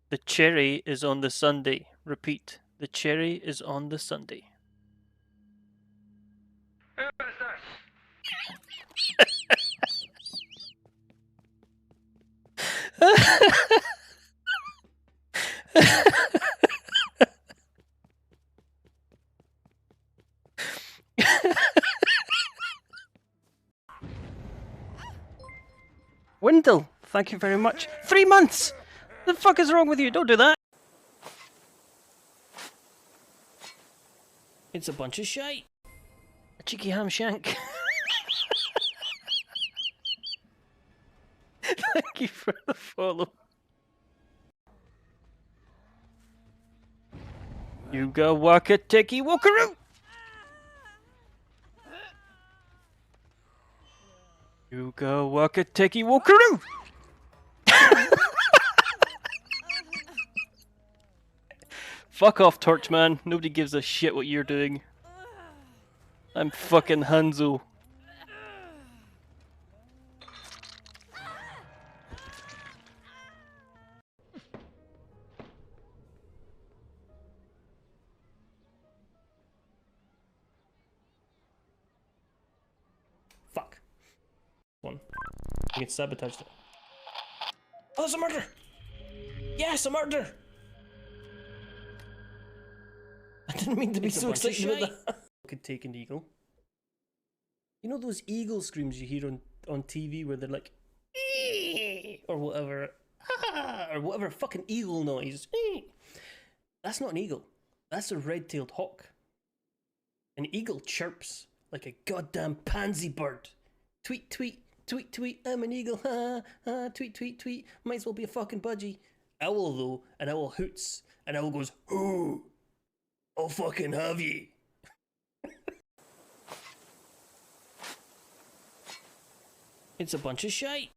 The cherry is on the sundae. Repeat. The cherry is on the sundae. Who is this? Wendell, thank you very much. 3 months! The fuck is wrong with you? Don't do that! It's a bunch of shite. A cheeky ham shank. Thank you for the follow. You go walk a techie walkaroo! You go walk a techie walkaroo! Fuck off, Torchman. Nobody gives a shit what you're doing. I'm fucking Hanzo. Fuck. One. I get sabotaged it. Oh, there's a murder! Yes, a murder! I didn't mean to be so excited about that. Could take an eagle. You know those eagle screams you hear on TV where they're like, "Ee!" or whatever, "Ah!" or whatever fucking eagle noise. "Ee!" That's not an eagle. That's a red-tailed hawk. An eagle chirps like a goddamn pansy bird. Tweet, tweet, tweet, tweet, I'm an eagle, ha, ha, tweet, tweet, tweet, might as well be a fucking budgie. Owl though, an owl hoots, an owl goes, "Hoo! I'll fucking have ye." It's a bunch of shite.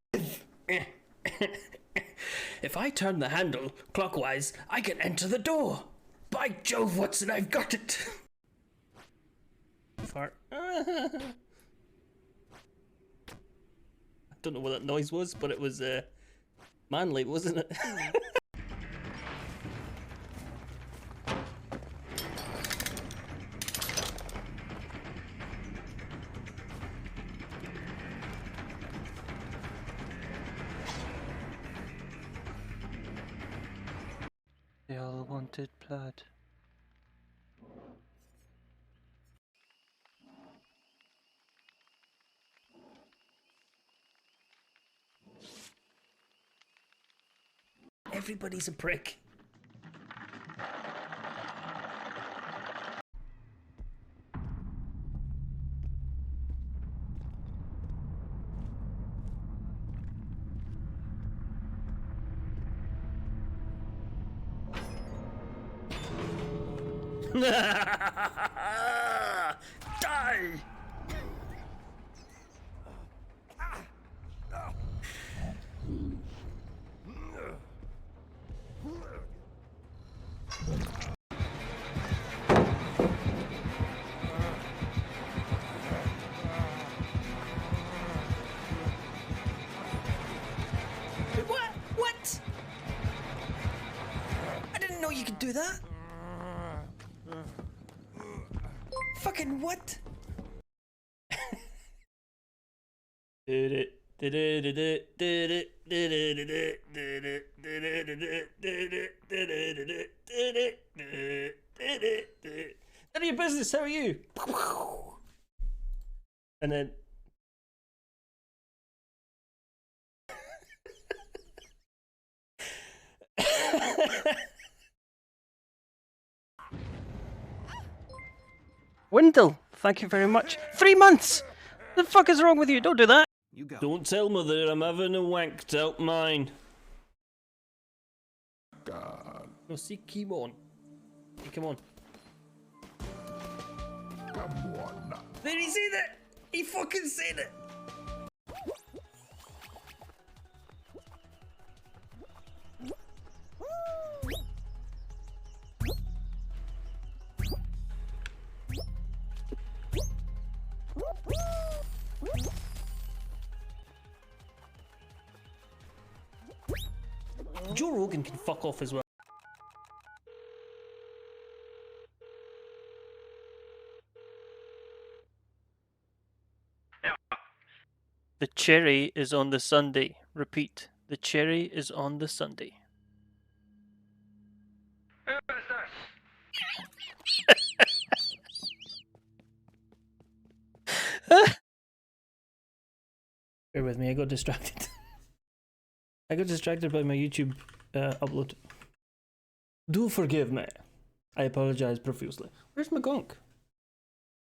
If I turn the handle clockwise, I can enter the door. By Jove, Watson, I've got it. Fart. I don't know what that noise was, but it was manly, wasn't it? They all wanted blood. Everybody's a prick. Die! What? What? I didn't know you could do that. Fucking what? Did it. None of your business, how are you? And then Wendell, thank you very much. 3 months! The fuck is wrong with you? Don't do that. You go. Don't tell mother I'm having a wanked out mine. God. No, see, keep on. Hey, come on. Come on. There, he said it! He fucking said it! Joe Rogan can fuck off as well. The cherry is on the sundae. Repeat. The cherry is on the sundae. Who is this? Bear with me, I got distracted. I got distracted by my YouTube upload. Do forgive me. I apologize profusely. Where's my gunk?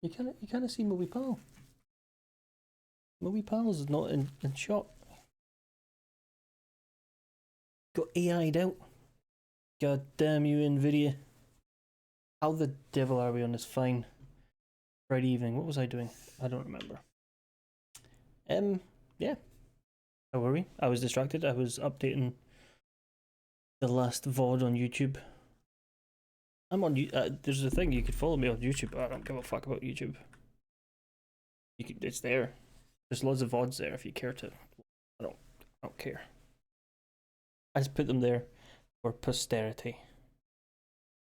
You can't see my wee pal. My wee pal's not in shot. Got AI'd out. God damn you, Nvidia. How the devil are we on this fine Friday evening? What was I doing? I don't remember. Yeah. How were we? I was distracted. I was updating the last VOD on YouTube. I'm on. There's a thing you could follow me on YouTube. I don't give a fuck about YouTube. It's there. There's loads of VODs there if you care to. I don't care. I just put them there for posterity.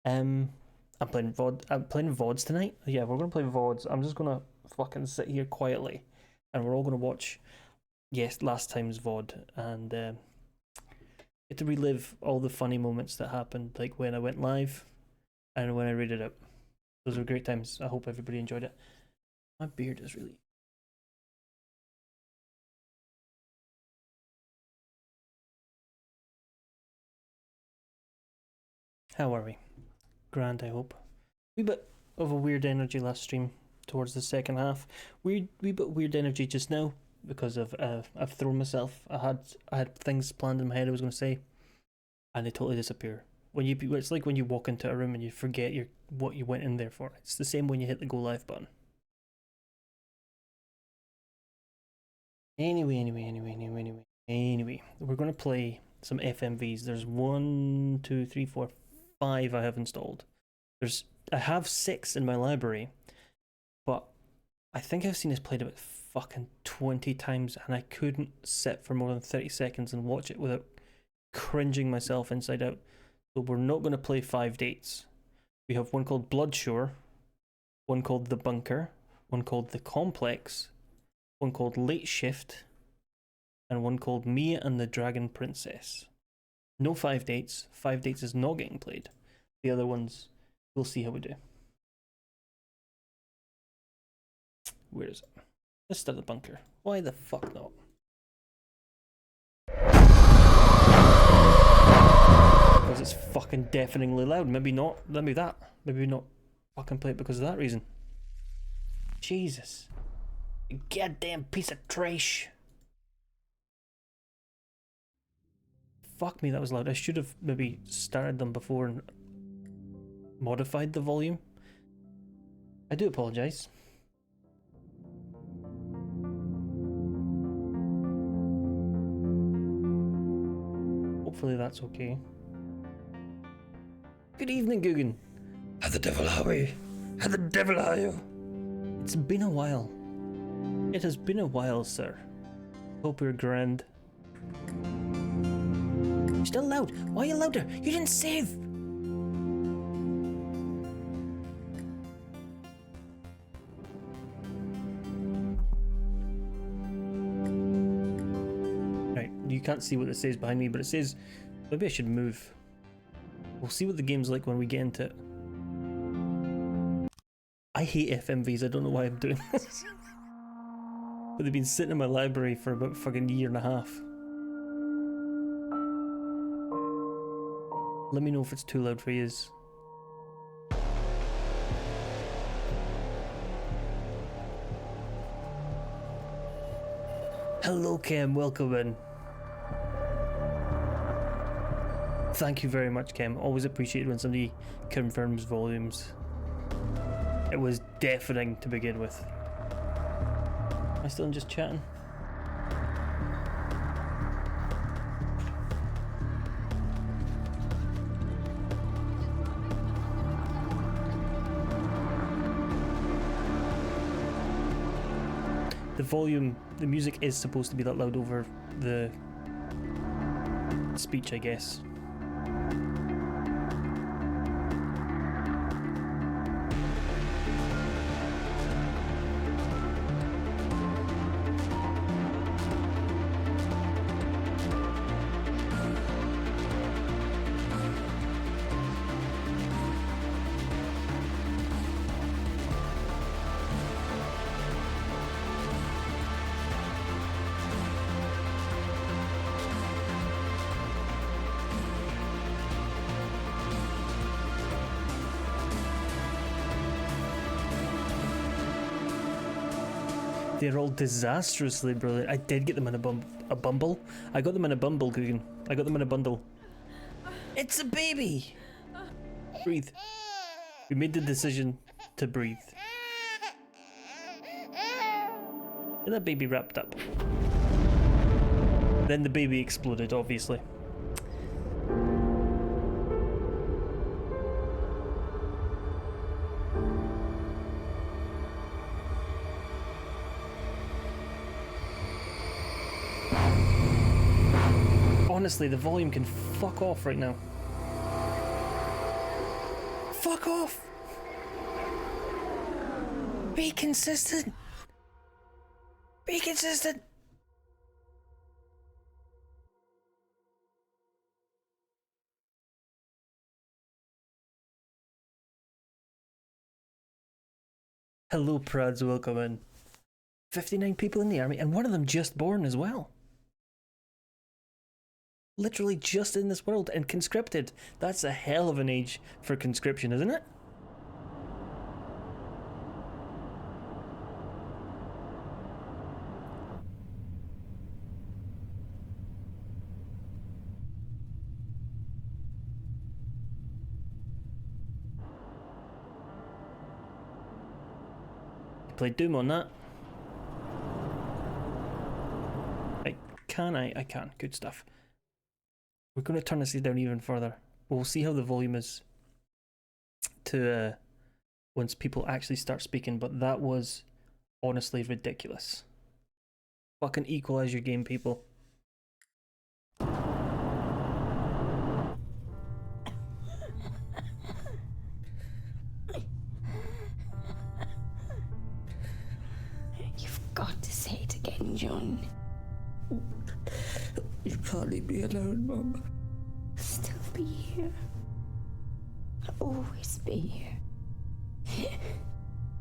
I'm playing VODs tonight. Yeah, we're gonna play VODs. I'm just gonna fucking sit here quietly, and we're all gonna watch. Yes, last time's VOD, and get to relive all the funny moments that happened, like when I went live, and when I read it out. Those were great times. I hope everybody enjoyed it. My beard is really. How are we? Grand, I hope. Wee bit of a weird energy last stream towards the second half. Wee bit weird energy just now because of I've thrown myself. I had things planned in my head I was going to say, and they totally disappear. It's like when you walk into a room and you forget what you went in there for. It's the same when you hit the go live button. Anyway, we're going to play some FMVs. There's 1, 2, 3, 4, 5 I have installed. I have 6 in my library, but I think I've seen this played about fucking 20 times, and I couldn't sit for more than 30 seconds and watch it without cringing myself inside out. So we're not going to play 5 dates. We have one called Bloodshore, one called The Bunker, one called The Complex, one called Late Shift, and one called Me and the Dragon Princess. No 5 dates. 5 dates is not getting played. The other ones, we'll see how we do. Where is it? Let's start The Bunker. Why the fuck not? Because it's fucking deafeningly loud. Maybe not. Maybe not fucking play it because of that reason. Jesus. You goddamn piece of trash. Fuck me, that was loud. I should have maybe started them before and modified the volume. I do apologise. Hopefully that's okay. Good evening, Guggen. How the devil are we? How the devil are you? It's been a while. It has been a while, sir. Hope you're grand. Still loud. Why are you louder? You didn't save. Right, you can't see what it says behind me, but it says maybe I should move. We'll see what the game's like when we get into it. I hate FMVs. I don't know why I'm doing this. But they've been sitting in my library for about fucking year and a half. Let me know if it's too loud for yous. Hello Kem, welcome in. Thank you very much Kem, always appreciated when somebody confirms volumes. It was deafening to begin with. Am I still just chatting? The volume, the music is supposed to be that loud over the speech, I guess. They're all disastrously brilliant. I did get them in a bumble. I got them in a bumble, Coogan. I got them in a bundle. It's a baby! Breathe. We made the decision to breathe. And that baby wrapped up. Then the baby exploded, obviously. Honestly, the volume can fuck off right now. Fuck off! Be consistent! Be consistent! Hello, Prads, welcome in. 59 people in the army, and one of them just born as well. Literally just in this world and conscripted. That's a hell of an age for conscription, isn't it? I played Doom on that. I can. Good stuff. We're going to turn this down even further. We'll see how the volume is to once people actually start speaking, but that was honestly ridiculous. Fucking equalize your game, people. You've got to say it again, John. You can't leave me alone, Mum. Still be here. I'll always be here.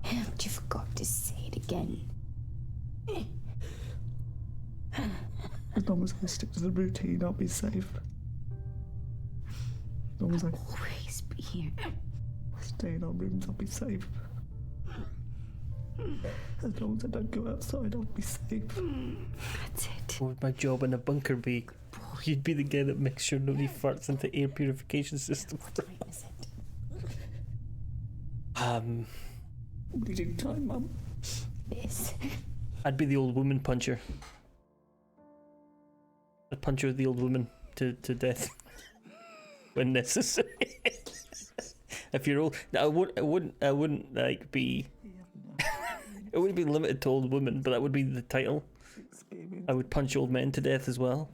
But you've got to say it again. As long as I stick to the routine, I'll be safe. As long as I Always be here. stay in our rooms, I'll be safe. As long as I don't go outside, I'll be safe. That's it. What would my job in a bunker be? You'd be the guy that makes sure nobody farts into air purification system. What time is it? Bleeding time, Mum. Yes. I'd be the old woman puncher. I'd punch the old woman to death when necessary. If you're old, I wouldn't like be. It wouldn't be limited to old women, but that would be the title. I would punch old men to death as well.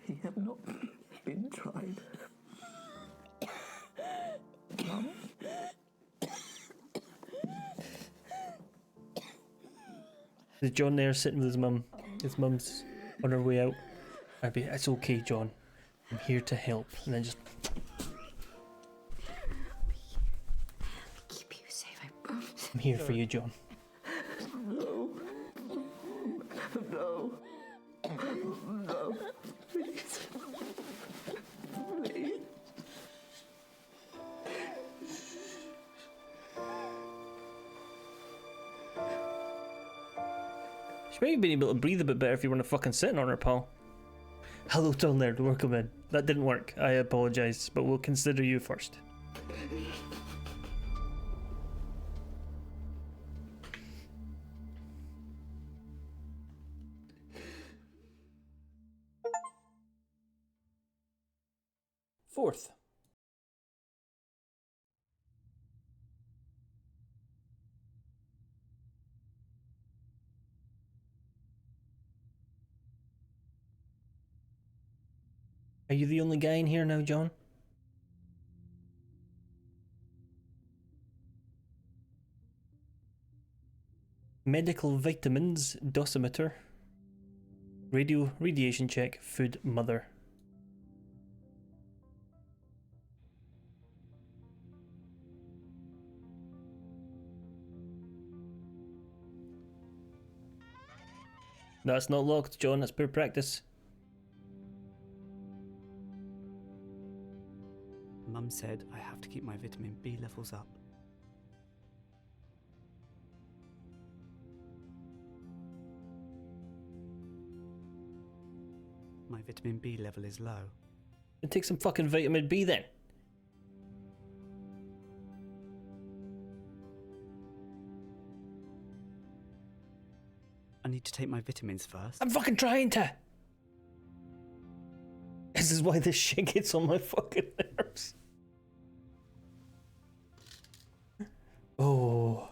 He have not been tried. Mum? There's John there sitting with his mum. His mum's on her way out. I'd be, it's okay, John. I'm here to help. And then just. Keep you safe, I promise. I'm here for you, John. No. No. No. Please. Please. She might have been able to breathe a bit better if you weren't fucking sitting on her, pal. Hello, down there. Welcome in. That didn't work. I apologise, but we'll consider you first. Fourth. Are you the only guy in here now, John? Medical vitamins, dosimeter. Radiation check, food, mother. That's not locked, John. That's poor practice. Mum said I have to keep my vitamin B levels up. My vitamin B level is low. Then take some fucking vitamin B then. I need to take my vitamins first. I'm fucking trying to. This is why this shit gets on my fucking nerves. Oh.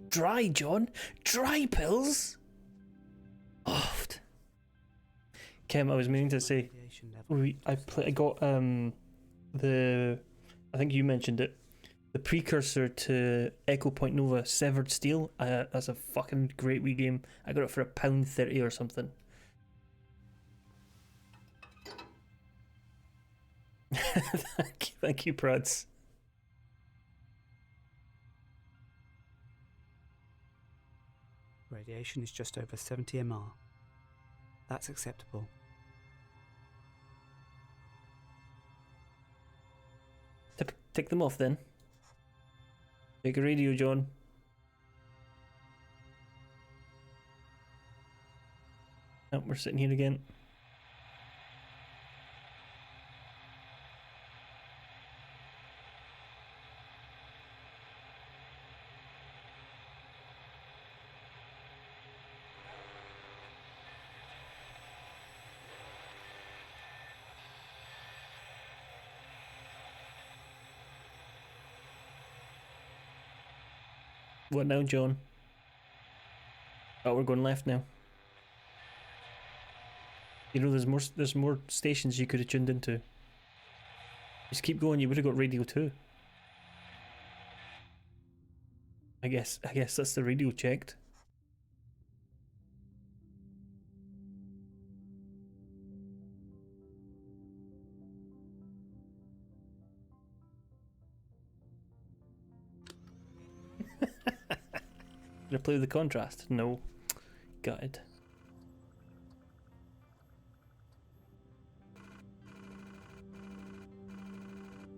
Dry, John. Dry pills. Oh. Kim, I was meaning to say, I got the, I think you mentioned it, the precursor to Echo Point Nova, Severed Steel. That's a fucking great wee game. I got it for £1.30 or something. Thank you, Prads. Radiation is just over 70 mR. That's acceptable. Take them off then. Take a radio, John. Oh, we're sitting here again. What now, John? Oh, we're going left now. You know, there's more stations you could have tuned into. Just keep going. You would have got radio too. I guess that's the radio checked. Did I play with the contrast? No. Gutted.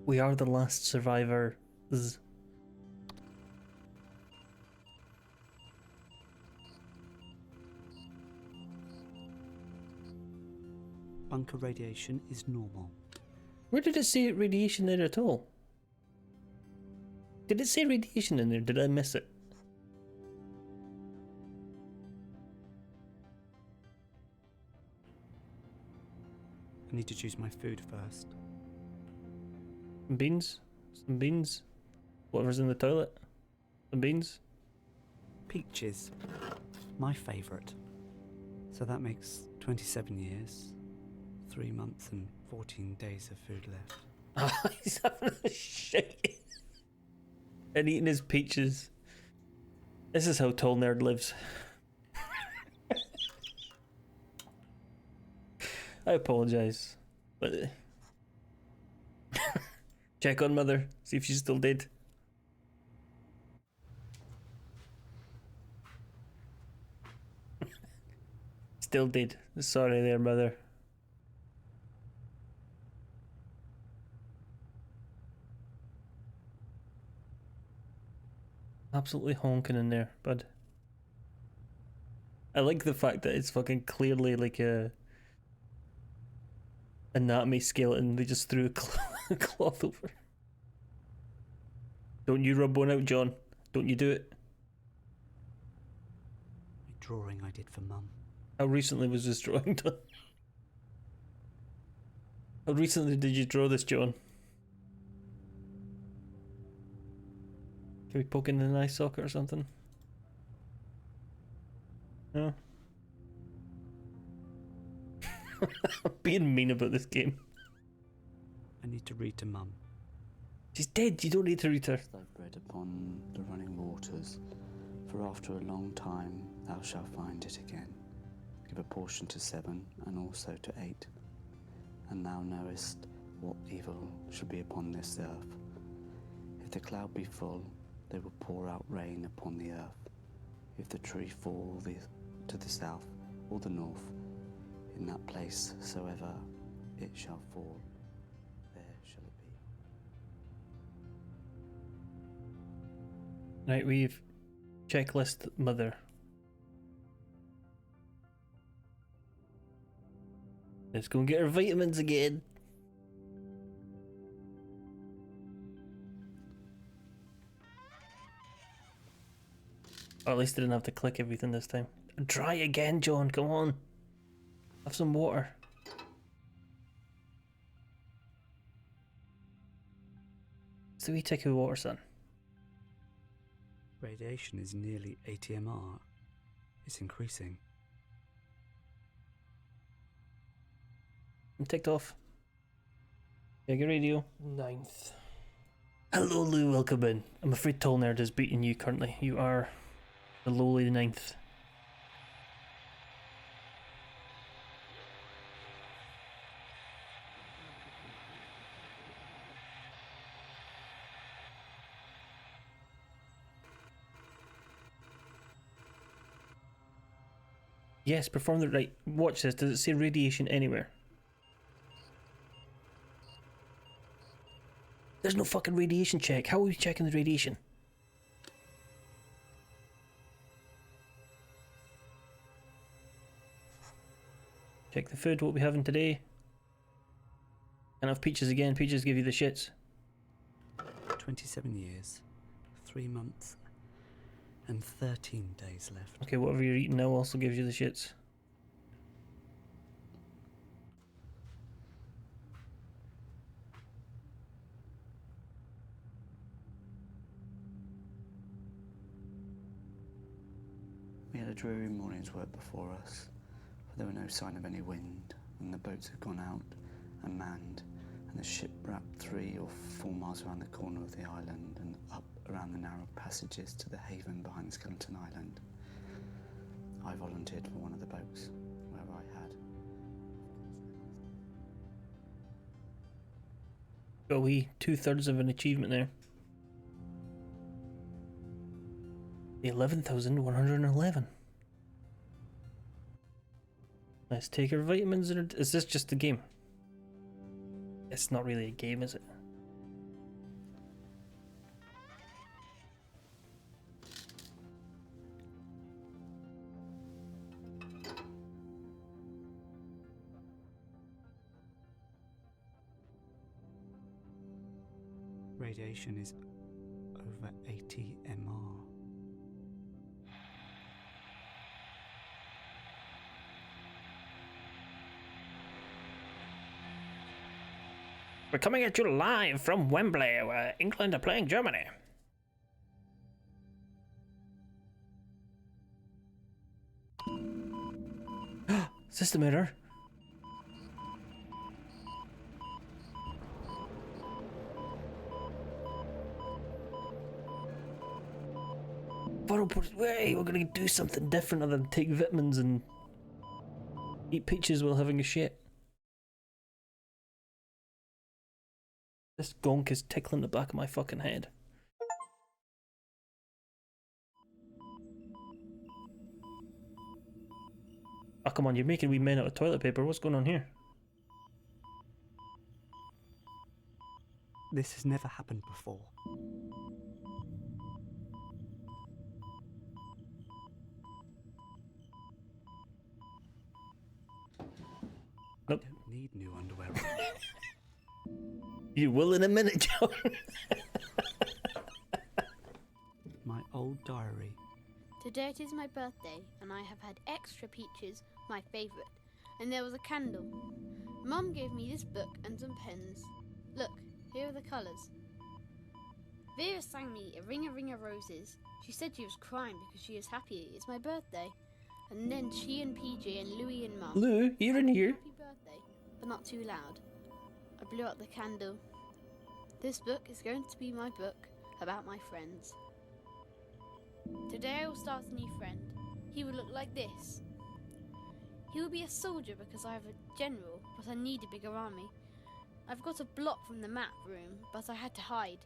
We are the last survivors. Bunker radiation is normal. Where did it say radiation there at all? Did it say radiation in there? Did I miss it? I need to choose my food first. Some beans? Some beans? Whatever's in the toilet? Some beans? Peaches. My favourite. So that makes 27 years, 3 months and 14 days of food left. He's having a shit. And eating his peaches. This is how Tall Nerd lives. I apologise. But check on Mother, see if she's still dead. Still dead. Sorry there, Mother. Absolutely honking in there, bud. I like the fact that it's fucking clearly like a anatomy skeleton they just threw a cloth over. Don't you rub one out, John. Don't you do it. A drawing I did for Mum. How recently was this drawing done? How recently did you draw this, John? Can we poke in an eye socket or something? No? I'm being mean about this game. I need to read to Mum. She's dead, you don't need to read her. Thy bread upon the running waters, for after a long time thou shalt find it again. Give a portion to 7, and also to 8. And thou knowest what evil shall be upon this earth. If the cloud be full, they will pour out rain upon the earth. If the tree fall to the south or the north, in that place soever it shall fall, there shall it be. Right, we've checklist Mother. Let's go and get our vitamins again. Or at least I didn't have to click everything this time. Try again, John, come on. Have some water. It's the wee tick of water, son. Radiation is nearly 80 MR. It's increasing. I'm ticked off. Check your radio. 9th. Hello, Lou, welcome in. I'm afraid Tall Nerd is beating you currently. You are the lowly 9th. Yes, perform the right. Watch this. Does it say radiation anywhere? There's no fucking radiation check. How are we checking the radiation? Check the food, what we having today. Can't have peaches again. Peaches give you the shits. 27 years, 3 months, and 13 days left. Okay, whatever you're eating now also gives you the shits. We had a dreary morning's work before us, for there were no sign of any wind, and the boats had gone out and manned, and the ship wrapped 3 or 4 miles around the corner of the island and up around the narrow passages to the haven behind Skeleton Island. I volunteered for one of the boats, where I had. Got a wee 2/3 of an achievement there. The 11,111. Let's take our vitamins. Is this just a game? It's not really a game, is it? Radiation is over 80 MR. We're coming at you live from Wembley, where England are playing Germany. System error. Hey, we're gonna do something different other than take vitamins and eat peaches while having a shit. This gonk is tickling the back of my fucking head. Oh, come on, you're making wee men out of toilet paper. What's going on here? This has never happened before. Nope. I don't need new underwear. You will in a minute, John. My old diary. Today it is my birthday, and I have had extra peaches, my favourite, and there was a candle. Mum gave me this book and some pens. Look, here are the colours. Vera sang me a ring of roses. She said she was crying because she is happy it's my birthday. And then she and PJ and Louie and Mum. Lou, you're in here. Happy birthday, but not too loud. I blew out the candle. This book is going to be my book about my friends. Today I will start a new friend. He will look like this. He will be a soldier because I have a general, but I need a bigger army. I've got a block from the map room, but I had to hide.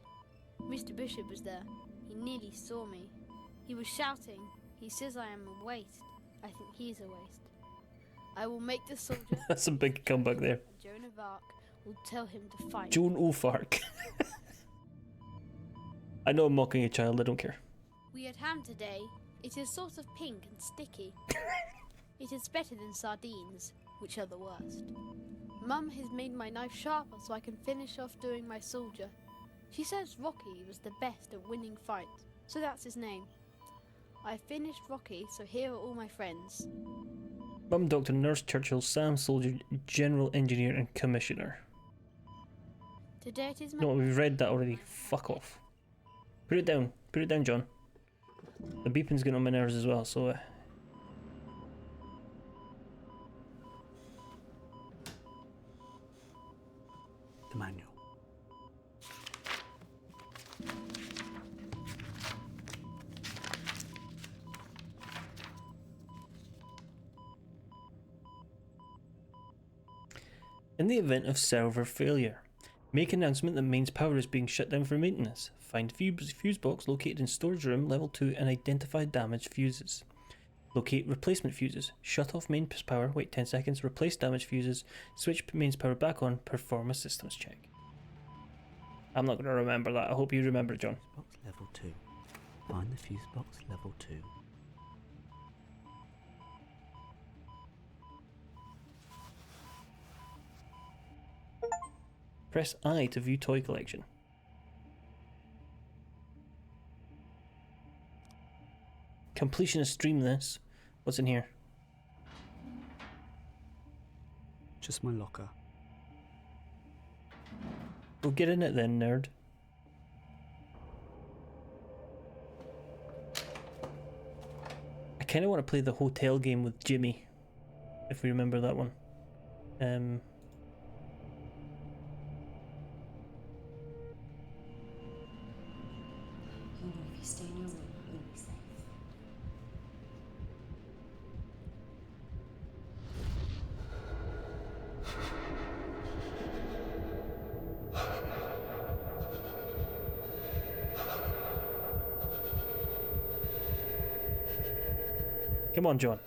Mr. Bishop was there. He nearly saw me. He was shouting. He says I am a waste. I think he is a waste. I will make the soldier. That's a big comeback there. And Joan of Arc will tell him to fight. Joan of Arc. I know I'm mocking a child, I don't care. We had ham today. It is sort of pink and sticky. It is better than sardines. which are the worst. Mum has made my knife sharper so I can finish off doing my soldier. She says Rocky was the best at winning fights, so that's his name. I finished Rocky, so here are all my friends. Mum, Doctor, Nurse, Churchill, Sam, Soldier, General, Engineer, and Commissioner. Today it is my... No, we've read that already. Fuck off. Put it down. Put it down, John. The beeping's getting on my nerves as well, so... The manual. In the event of server failure, make announcement that mains power is being shut down for maintenance. Find fuse box located in storage room level 2 and identify damaged fuses. Locate replacement fuses. Shut off mains power, wait 10 seconds, replace damaged fuses, switch mains power back on, perform a systems check. I'm not going to remember that. I hope you remember it, John. Box level 2. Find the fuse box level 2. Press I to view toy collection. Completionist stream this. What's in here? Just my locker. Well, get in it then, nerd. I kind of want to play the hotel game with Jimmy, if we remember that one. You know, if you stay in your room, you'll be safe. Come on, John.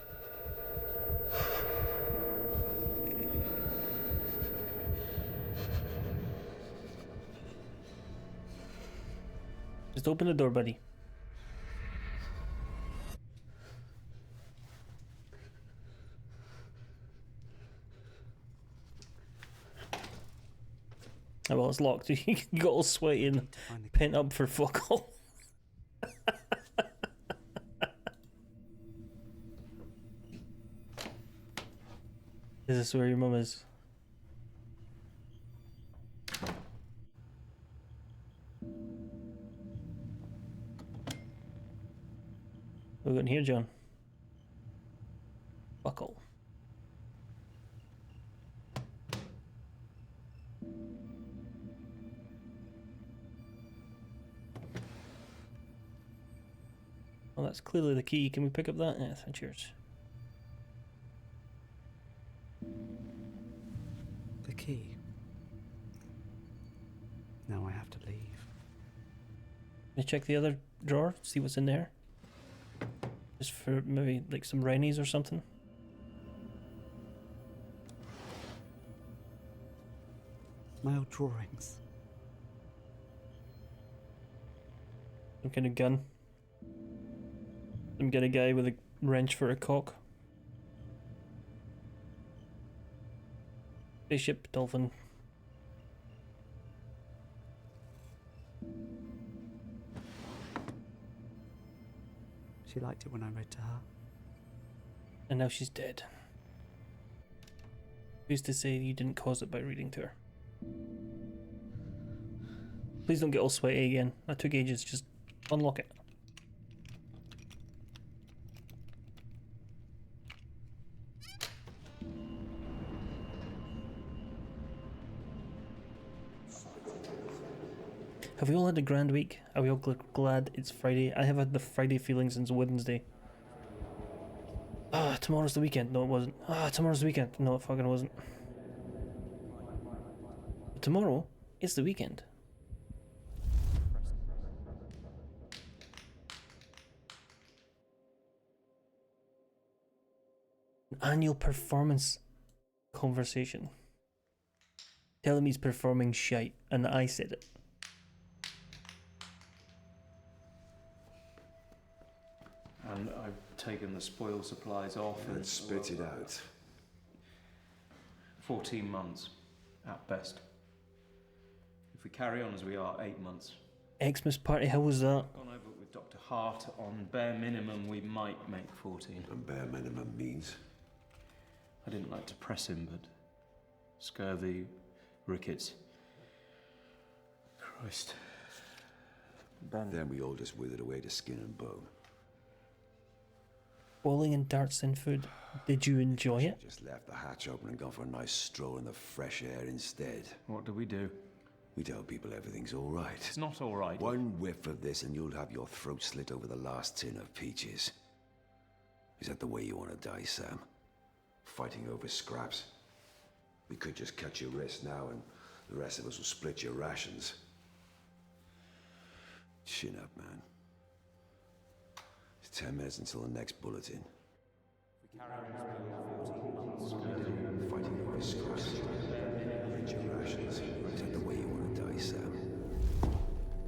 Just open the door, buddy. Oh, well, it's locked. You got all sweaty and pent up for fuck all. Is this where your mum is? What we got in here, John? Buckle. Well, that's clearly the key. Can we pick up that? Yeah, cheers. The key. Now I have to leave. Can you check the other drawer? See what's in there? Just for maybe like some Rennies or something? My old drawings. Some kind of gun. Some kind of guy with a wrench for a cock. Spaceship, dolphin. She liked it when I read to her. And now she's dead. Who's to say you didn't cause it by reading to her? Please don't get all sweaty again. That took ages. Just unlock it. Have we all had a grand week? Are we all glad it's Friday? I have had the Friday feeling since Wednesday. Ah, tomorrow's the weekend. No, it wasn't. Ah, tomorrow's the weekend. No, it fucking wasn't. But tomorrow is the weekend. An annual performance conversation. Telling me he's performing shite, and I said it. And I've taken the spoil supplies off and Spit it out. 14 months, at best. If we carry on as we are, 8 months. Xmas party, how was that? Gone over it with Dr. Hart. On bare minimum, we might make 14. And bare minimum means? I didn't like to press him, but scurvy, rickets. Christ. Then we all just withered away to skin and bone. Bowling and darts and food. Did you enjoy it? Just left the hatch open and gone for a nice stroll in the fresh air instead. What do we do? We tell people everything's all right. It's not all right. One whiff of this and you'll have your throat slit over the last tin of peaches. Is that the way you want to die, Sam? Fighting over scraps? We could just cut your wrist now and the rest of us will split your rations. Chin up, man. It's 10 minutes until the next bulletin. Fighting over scraps. Split your rations. Is that the way you want to die, Sam?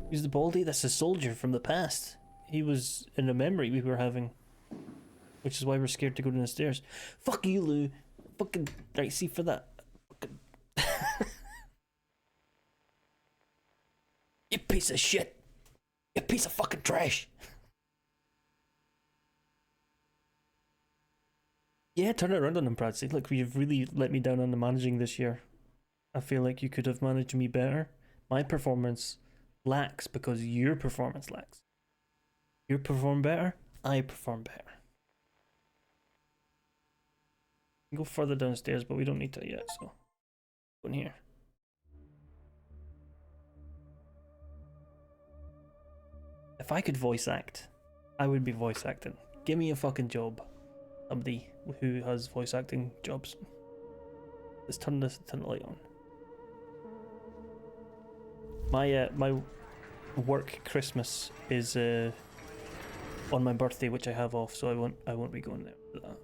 He's the Baldy, that's a soldier from the past. He was in a memory we were having. Which is why we're scared to go down the stairs. Fuck you, Lou. Fucking... Right, see, for that... Fucking... You piece of shit. You piece of fucking trash. Yeah, turn it around on him, Brad. Say, look, you've really let me down on the managing this year. I feel like you could have managed me better. My performance lacks because your performance lacks. You perform better, I perform better. Go further downstairs, but we don't need to yet, so go in here. If I could voice act, I would be voice acting. Give me a fucking job. Somebody who has voice acting jobs. Let's turn the light on. My work Christmas is on my birthday, which I have off, so I won't be going there for that.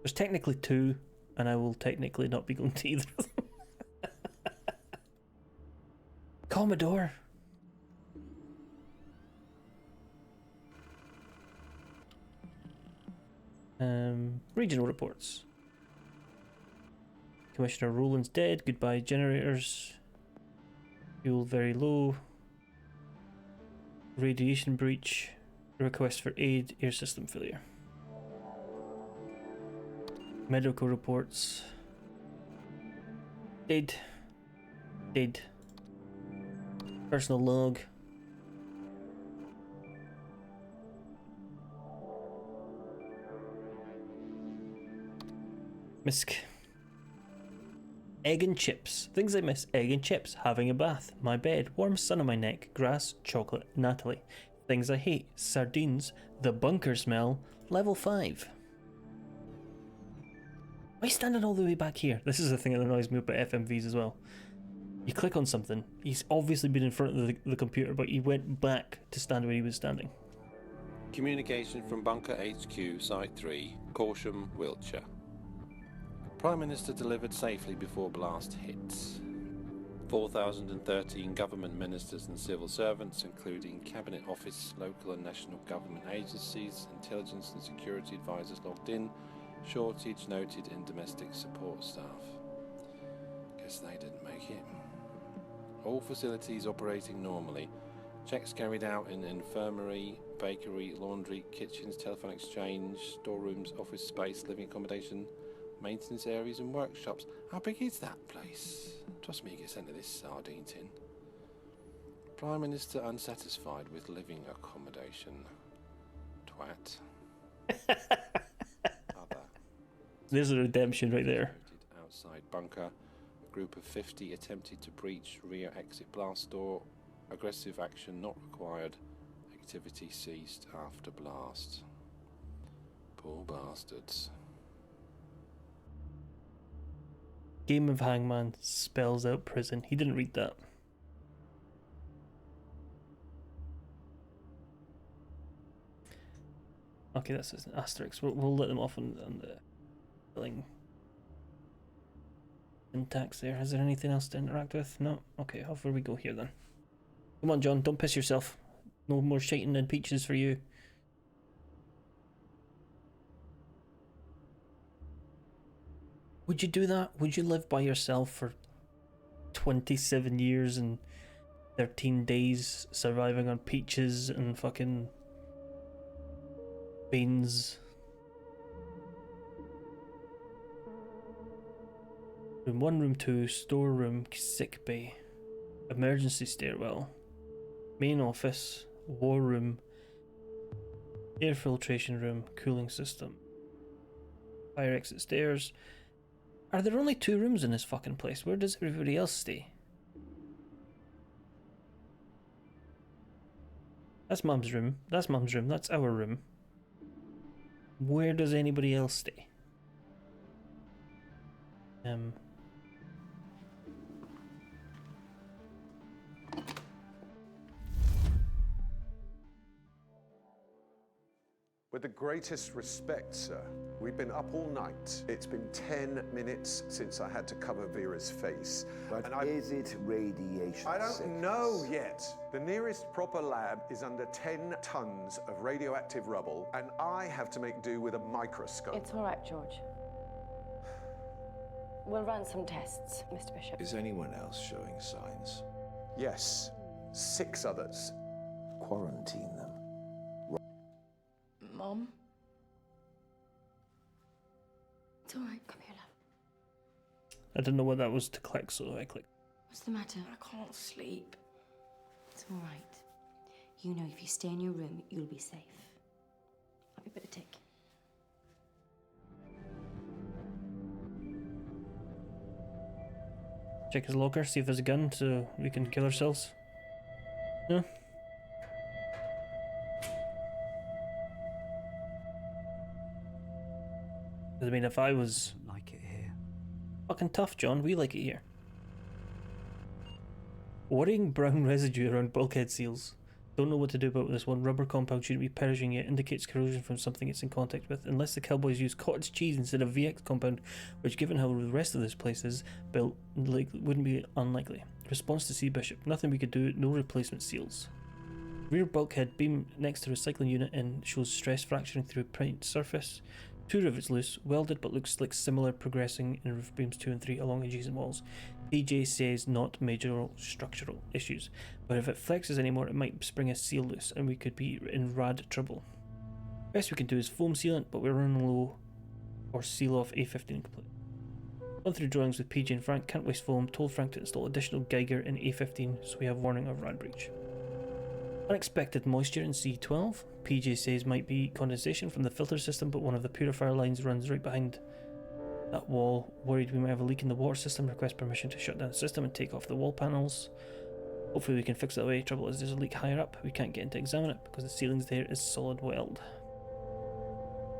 There's technically 2, and I will technically not be going to either of them. Commodore. Regional reports. Commissioner Rowland's dead. Goodbye generators. Fuel very low. Radiation breach. Request for aid. Air system failure. Medical reports. Dead. Dead. Personal log. Misk. Egg and chips. Things I miss. Egg and chips. Having a bath. My bed. Warm sun on my neck. Grass. Chocolate. Natalie. Things I hate. Sardines. The bunker smell. Level 5. Why are you standing all the way back here? This is the thing that annoys me about FMVs as well. You click on something. He's obviously been in front of the computer, but he went back to stand where he was standing. Communication from Bunker HQ, Site 3, Corsham, Wiltshire. Prime Minister delivered safely before blast hits. 4,013 government ministers and civil servants, including Cabinet Office, local and national government agencies, intelligence and security advisors logged in. Shortage noted in domestic support staff. Guess they didn't make it. All facilities operating normally. Checks carried out in infirmary, bakery, laundry, kitchens, telephone exchange, storerooms, office space, living accommodation, maintenance areas and workshops. How big is that place? Trust me, you get sent to this sardine tin. Prime Minister unsatisfied with living accommodation. Twat. Other. There's a redemption right there. Outside bunker. A group of 50 attempted to breach rear exit blast door. Aggressive action not required. Activity ceased after blast. Poor bastards. Game of Hangman spells out prison. He didn't read that. Okay, that's an asterisk. We'll let them off on the filling syntax there. Is there anything else to interact with? No? Okay, how far we go here then? Come on, John, don't piss yourself. No more shiting and peaches for you. Would you do that? Would you live by yourself for 27 years and 13 days surviving on peaches and fucking beans? Room 1, room 2, storeroom, sick bay, emergency stairwell, main office, war room, air filtration room, cooling system, fire exit stairs. Are there only 2 rooms in this fucking place? Where does everybody else stay? That's Mum's room. That's Mum's room. That's our room. Where does anybody else stay? With the greatest respect, sir, we've been up all night. It's been 10 minutes since I had to cover Vera's face. But is it radiation I don't sickness? know yet. The nearest proper lab is under 10 tons of radioactive rubble, and I have to make do with a microscope. It's all right, George. We'll run some tests, Mr. Bishop. Is anyone else showing signs? Yes, 6 others. Quarantine them. Mom? It's all right. Come here, love. I didn't know what that was to click, so I clicked. What's the matter? I can't sleep. It's all right. You know, if you stay in your room, you'll be safe. I'll be a bit of tick. Check his locker, see if there's a gun so we can kill ourselves. No? I mean, if I was Like it here. fucking tough, John, we like it here. Worrying brown residue around bulkhead seals. Don't know what to do about this one. Rubber compound shouldn't be perishing yet. Indicates corrosion from something it's in contact with. Unless the cowboys use cottage cheese instead of VX compound, which given how the rest of this place is built, wouldn't be unlikely. Response to C Bishop. Nothing we could do. No replacement seals. Rear bulkhead beam next to recycling unit in shows stress fracturing through paint surface. 2 rivets loose, welded but looks like similar progressing in roof beams 2 and 3 along adjacent walls. DJ says not major structural issues, but if it flexes anymore it might spring a seal loose and we could be in rad trouble. Best we can do is foam sealant, but we're running low, or seal off A15 complete. Gone through drawings with PJ and Frank, can't waste foam, told Frank to install additional Geiger in A15 so we have warning of rad breach. Unexpected moisture in C12. PJ says might be condensation from the filter system, but one of the purifier lines runs right behind that wall. Worried we might have a leak in the water system. Request permission to shut down the system and take off the wall panels. Hopefully we can fix that away. Trouble is there's a leak higher up. We can't get in to examine it because the ceilings there is solid weld.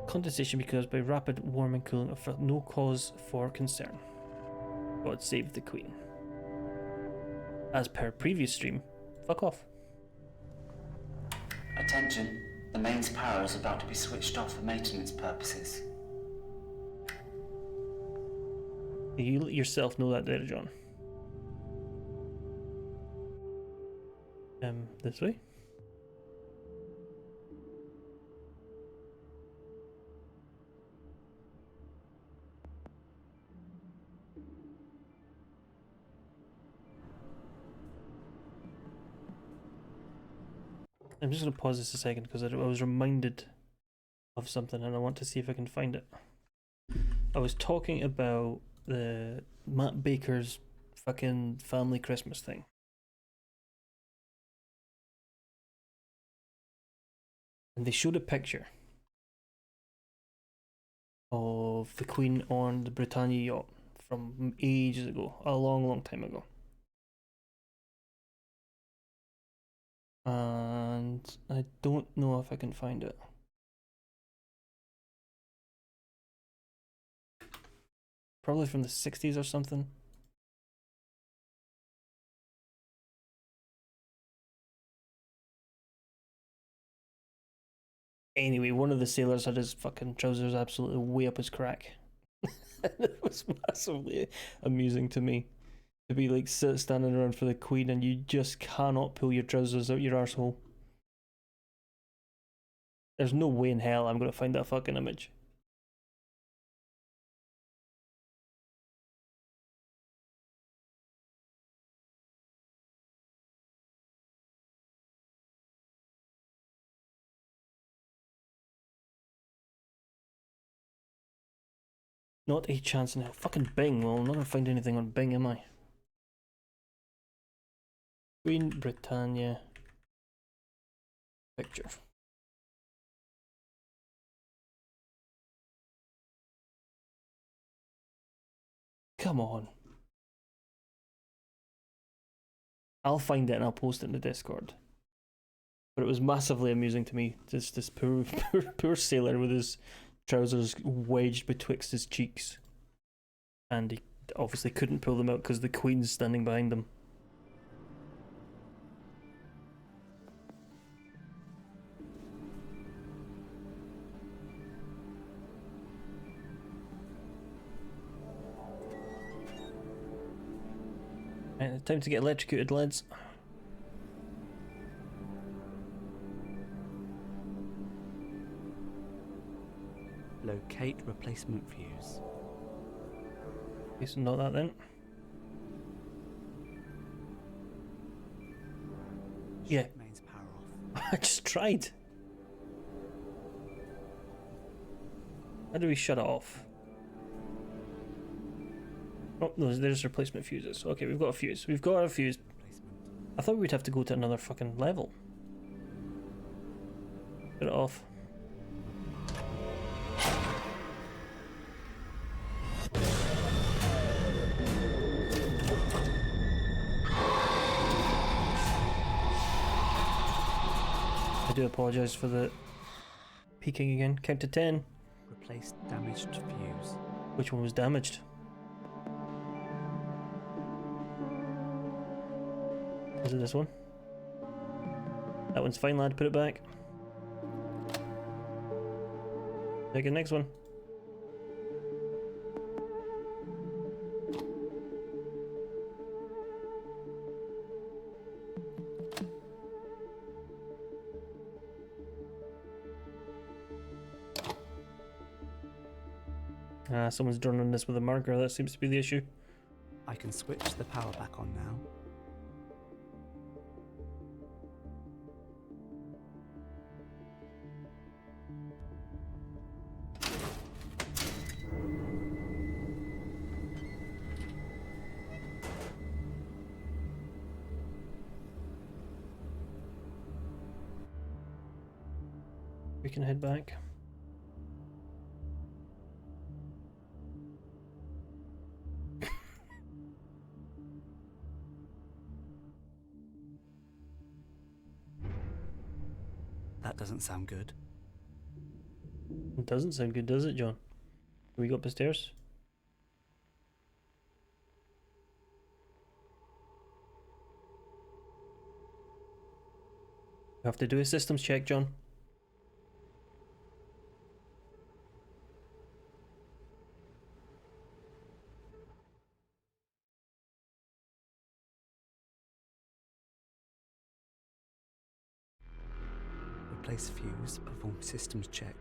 Condensation caused by rapid warming cooling of no cause for concern. God save the Queen. As per previous stream, fuck off. Attention, the mains power is about to be switched off for maintenance purposes. You let yourself know that there, John. This way? I'm just going to pause this a second because I was reminded of something and I want to see if I can find it. I was talking about the Matt Baker's fucking family Christmas thing. And they showed a picture of the Queen on the Britannia yacht from ages ago, a long time ago. And I don't know if I can find it. Probably from the 60s or something. Anyway, one of the sailors had his fucking trousers absolutely way up his crack. It was massively amusing to me. To be like standing around for the Queen and you just cannot pull your trousers out your arsehole. There's no way in hell I'm going to find that fucking image. Not a chance in hell. Fucking Bing. Well, I'm not gonna find anything on Bing, am I? Queen Britannia picture. Come on. I'll find it and I'll post it in the Discord. But it was massively amusing to me. Just this poor sailor with his trousers wedged betwixt his cheeks. And he obviously couldn't pull them out because the Queen's standing behind them. Right, time to get electrocuted, lads. Locate replacement fuse. Okay, so not that then. Yeah. Mains power off. I just tried. How do we shut it off? Oh, no, there's replacement fuses. Okay, we've got a fuse. We've got a fuse. I thought we'd have to go to another fucking level. Put it off. I do apologise for the peeking again. Count to 10. Replace damaged fuse. Which one was damaged? Is it this one? That one's fine, lad. Put it back. Take the next one. Someone's drawn on this with a marker. That seems to be the issue. I can switch the power back on now. We can head back. That doesn't sound good. It doesn't sound good, does it, John? Can we go up the stairs? We have to do a systems check, John. Replace fuse, perform systems check.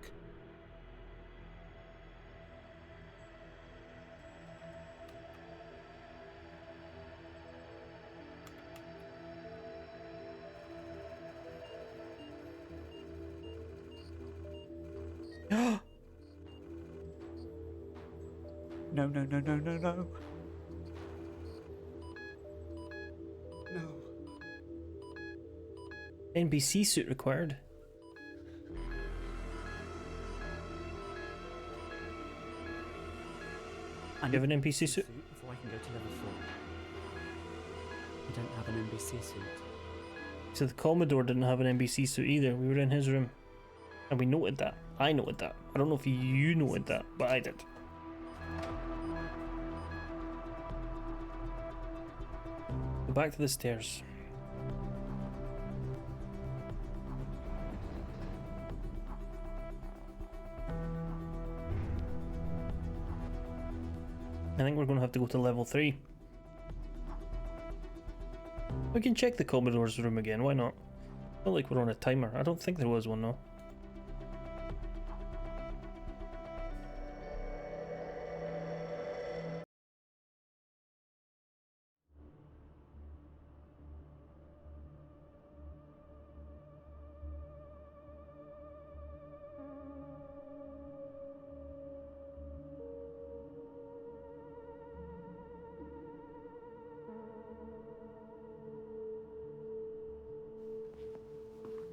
No, no, no, no, no, no. No. NBC suit required. I You have an NPC suit? before I can go to level 4. I don't have an NBC suit. So the Commodore didn't have an NBC suit either. We were in his room. And we noted that. I noted that. I don't know if you noted that, but I did. Go back to the stairs. I think we're going to have to go to level 3. We can check the Commodore's room again, why not? Not like we're on a timer. I don't think there was one though.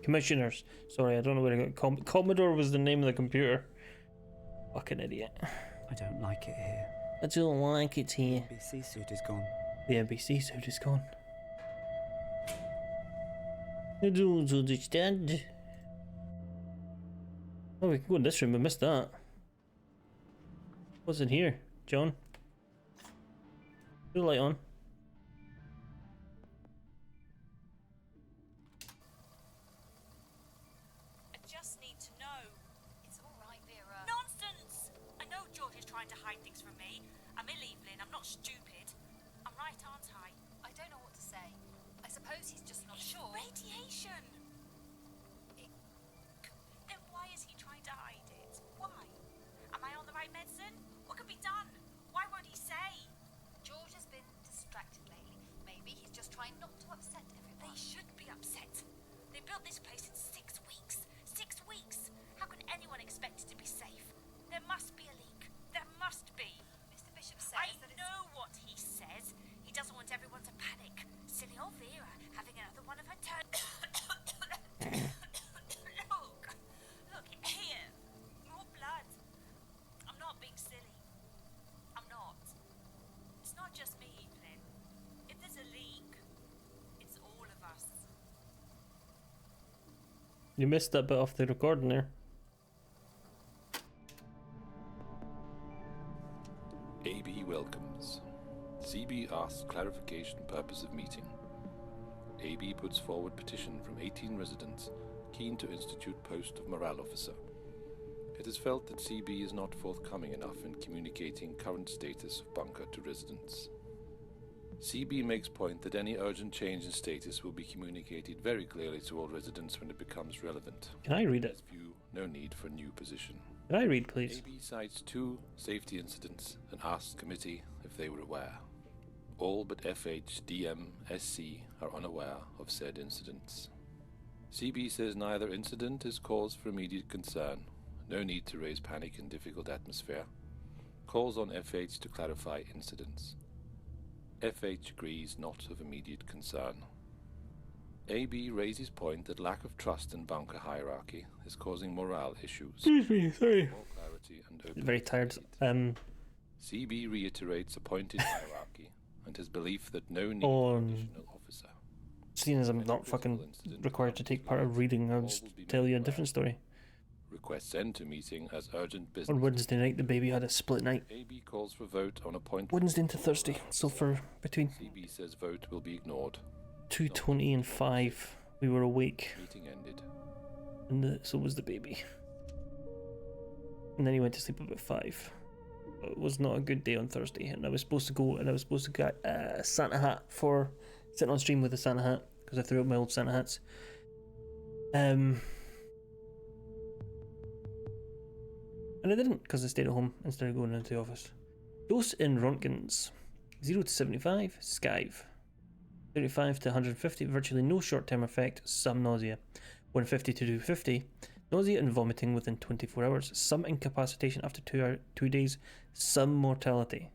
Commissioners. Sorry, I don't know where I got Commodore was the name of the computer. Fucking idiot. I don't like it here. I don't like it here. The NBC suit is gone. The NBC suit is gone. I don't understand. Oh, we can go in this room. I missed that. What's in here, John? Put the light on. I just need to know. It's all right, Vera. Nonsense! I know George is trying to hide things from me. I'm ill, Evelyn. I'm not stupid. I'm right, aren't I? I don't know what to say. I suppose he's just not sure. Radiation! Then why is he trying to hide it? Why? Am I on the right medicine? What can be done? Why won't he say? George has been distracted lately. Maybe he's just trying not to upset everyone. They should be upset. They built this place in 6 weeks. 6 weeks! How can anyone expect it to be safe? There must be a leak. There must be. Mr. Bishop says I know what he says. He doesn't want everyone to panic. Silly old Vera having another one of her turn. Look here. More blood. I'm not being silly. I'm not. It's not just me, Evelyn. If there's a leak, it's all of us. You missed that bit off the recording there. AB welcomes. CB asks clarification purpose of meeting. AB puts forward petition from 18 residents keen to institute post of morale officer. It is felt that CB is not forthcoming enough in communicating current status of bunker to residents. CB makes point that any urgent change in status will be communicated very clearly to all residents when it becomes relevant. Can I read it? View no need for new position. Can I read, please? AB cites 2 safety incidents and asks committee if they were aware. All but FH, DM, SC are unaware of said incidents. CB says neither incident is cause for immediate concern. No need to raise panic in difficult atmosphere. Calls on FH to clarify incidents. FH agrees not of immediate concern. AB raises point that lack of trust in bunker hierarchy is causing morale issues. Excuse me, sorry. More clarity and openness Very tired. CB reiterates appointed hierarchy and his belief that no need Oh, for additional officer. Seeing as I'm not fucking required to take part of reading, I'll just tell you a different story. Requests end to meeting as urgent business. On Wednesday night, the baby had a split night. AB calls for vote on appointment. Wednesday into Thursday, so for between CB says vote will be ignored. 2:20 and 5, we were awake, Meeting ended. and so was the baby. And then he went to sleep about 5. It was not a good day on Thursday, and I was supposed to go and I was supposed to get a Santa hat for sitting on stream with a Santa hat because I threw out my old Santa hats. And I didn't because I stayed at home instead of going into the office. Dose in Rontgens 0 to 75, Skive 35 to 150, virtually no short-term effect, some nausea. 150 to 250, nausea and vomiting within 24 hours, some incapacitation after 2 days, some mortality.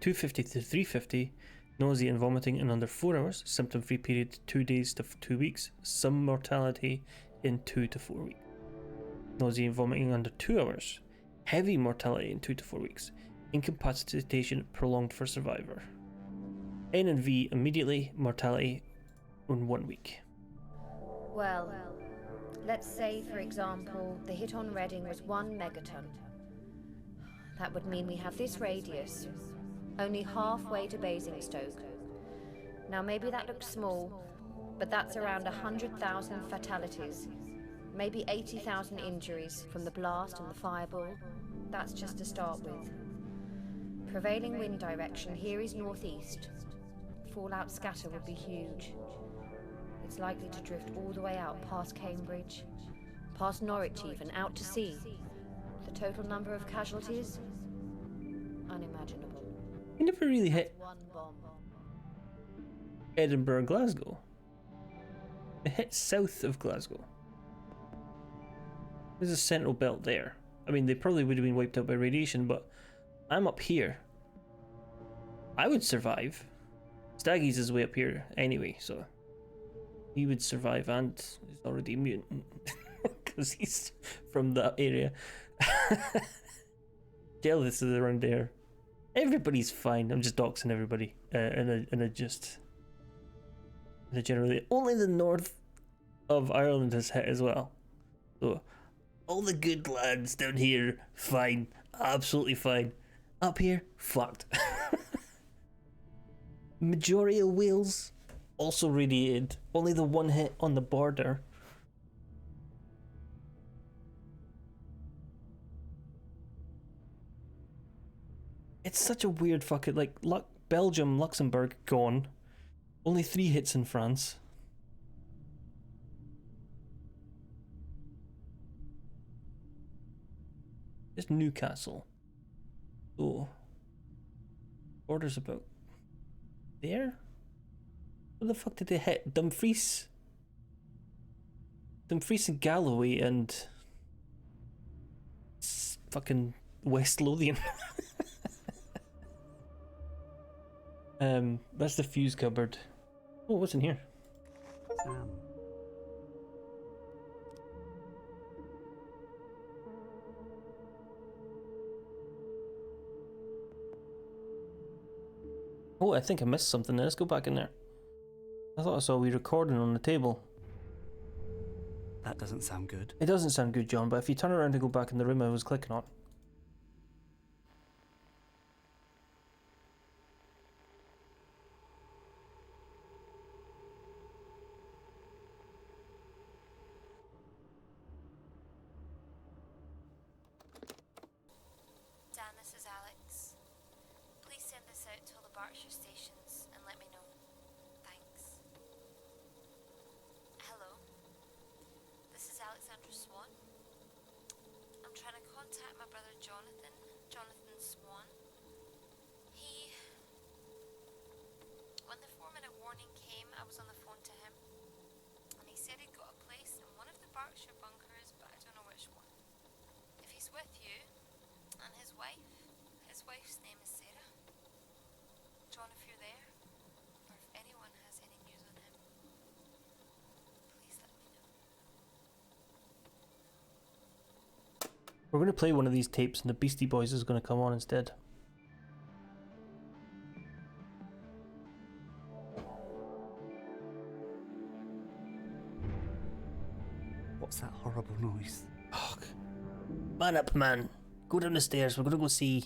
250 to 350, nausea and vomiting in under 4 hours, symptom-free period 2 days to 2 weeks, some mortality in 2 to 4 weeks. Nausea and vomiting under 2 hours, heavy mortality in 2 to 4 weeks, incapacitation prolonged for survivor. N and V immediately, mortality in 1 week. Well, let's say, for example, the hit on Reading was 1 megaton. That would mean we have this radius, only halfway to Basingstoke. Now maybe that looks small, but that's around 100,000 fatalities, maybe 80,000 injuries from the blast and the fireball. That's just to start with. Prevailing wind direction here is northeast. Fallout scatter would be huge. It's likely to drift all the way out past Cambridge, past Norwich even, out to sea. The total number of casualties? Unimaginable. It never really hit One bomb. Edinburgh, Glasgow. It hit south of Glasgow. There's a central belt there. I mean, they probably would have been wiped out by radiation, but I'm up here. I would survive. Staggy's is way up here anyway, so He would survive, and he's already mutant because he's from that area. Jealous is around there. Everybody's fine. I'm just doxing everybody. In a generally only the north of Ireland has hit as well. So all the good lads down here, fine, absolutely fine. Up here, fucked. Majority of Wales also radiated. Only the one hit on the border. It's such a weird fucking like Belgium, Luxembourg gone. Only 3 hits in France. Just Newcastle. Oh. Border's about there? Where the fuck did they hit? Dumfries? Dumfries and Galloway and fucking West Lothian. That's the fuse cupboard. Oh, what's in here? Sam. Oh, I think I missed something there. Let's go back in there. I thought I saw a wee recording on the table. That doesn't sound good. It doesn't sound good, John, but if you turn around and go back in the room I was clicking on. Dan, this is Alex. Please send this out to all the Berkshire stations and let me know. Thanks. Hello. This is Alexandra Swan. I'm trying to contact my brother Jonathan Swan. When the 4-minute warning came, I was on the phone to him. And he said he'd got a place in one of the Berkshire bunkers, but I don't know which one. If he's with you, and his wife's name is Sarah. John, if you're there, or if anyone has any news on him, please let me know. We're going to play one of these tapes and the Beastie Boys is going to come on instead. What's that horrible noise? Oh, man up, man. Go down the stairs. We're going to go see.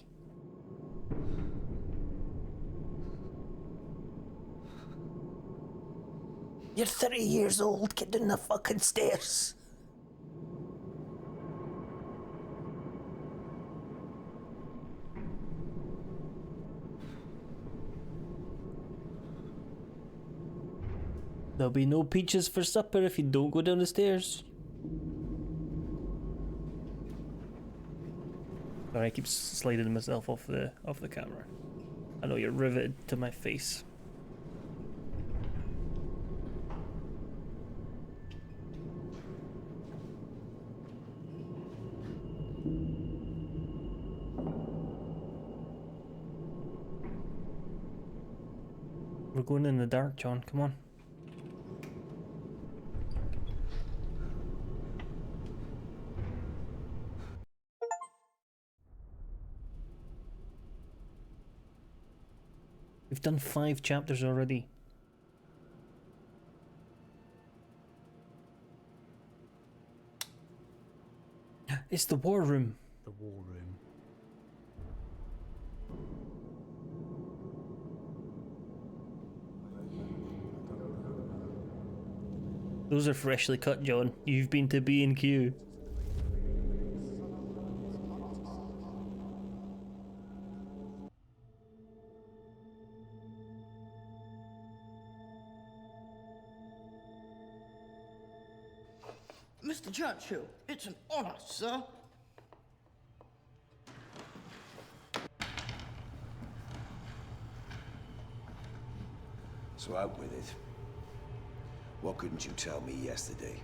You're 30 years old. Get down the fucking stairs. There'll be no peaches for supper if you don't go down the stairs. Sorry, I keep sliding myself off the camera. I know you're riveted to my face. We're going in the dark, John. Come on. We've done 5 chapters already. It's the war room. The war room. Those are freshly cut, John. You've been to B&Q. Mr. Churchill, it's an honour, sir. So out with it. What couldn't you tell me yesterday?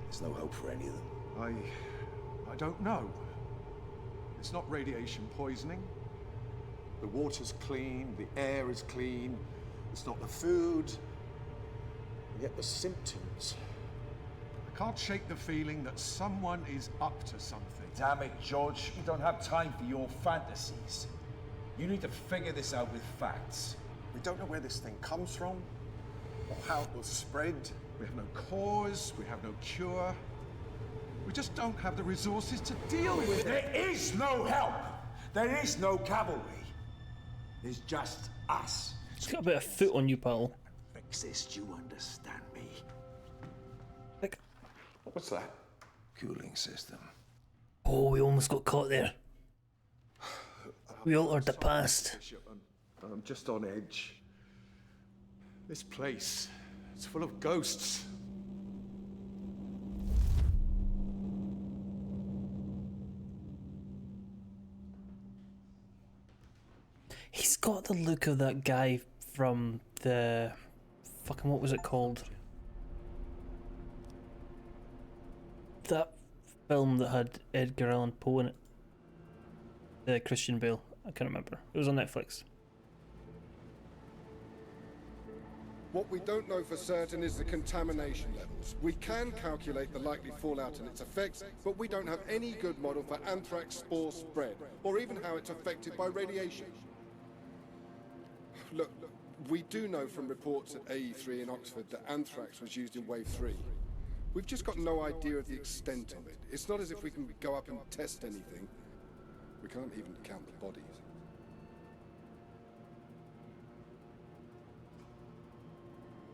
There's no hope for any of them. I don't know. It's not radiation poisoning. The water's clean, the air is clean. It's not the food. and yet the symptoms. I can't shake the feeling that someone is up to something. Damn it, George. We don't have time for your fantasies. You need to figure this out with facts. We don't know where this thing comes from, or how it will spread. We have no cause, we have no cure. We just don't have the resources to deal with it. There is no help. There is no cavalry. There's just us. It's got a bit of foot on you, pal. Exist, you understand me? Like, what's that? Cooling system. Oh, we almost got caught there. We altered the past. Bishop, I'm just on edge. This place, it's full of ghosts. He's got the look of that guy from the fucking, what was it called? That film that had Edgar Allan Poe in it. The Christian Bale. I can't remember. It was on Netflix. What we don't know for certain is the contamination levels. We can calculate the likely fallout and its effects, but we don't have any good model for anthrax spore spread, or even how it's affected by radiation. Look, we do know from reports at AE3 in Oxford that anthrax was used in Wave 3. We've just got no idea of the extent of it. It's not as if we can go up and test anything. We can't even count the bodies.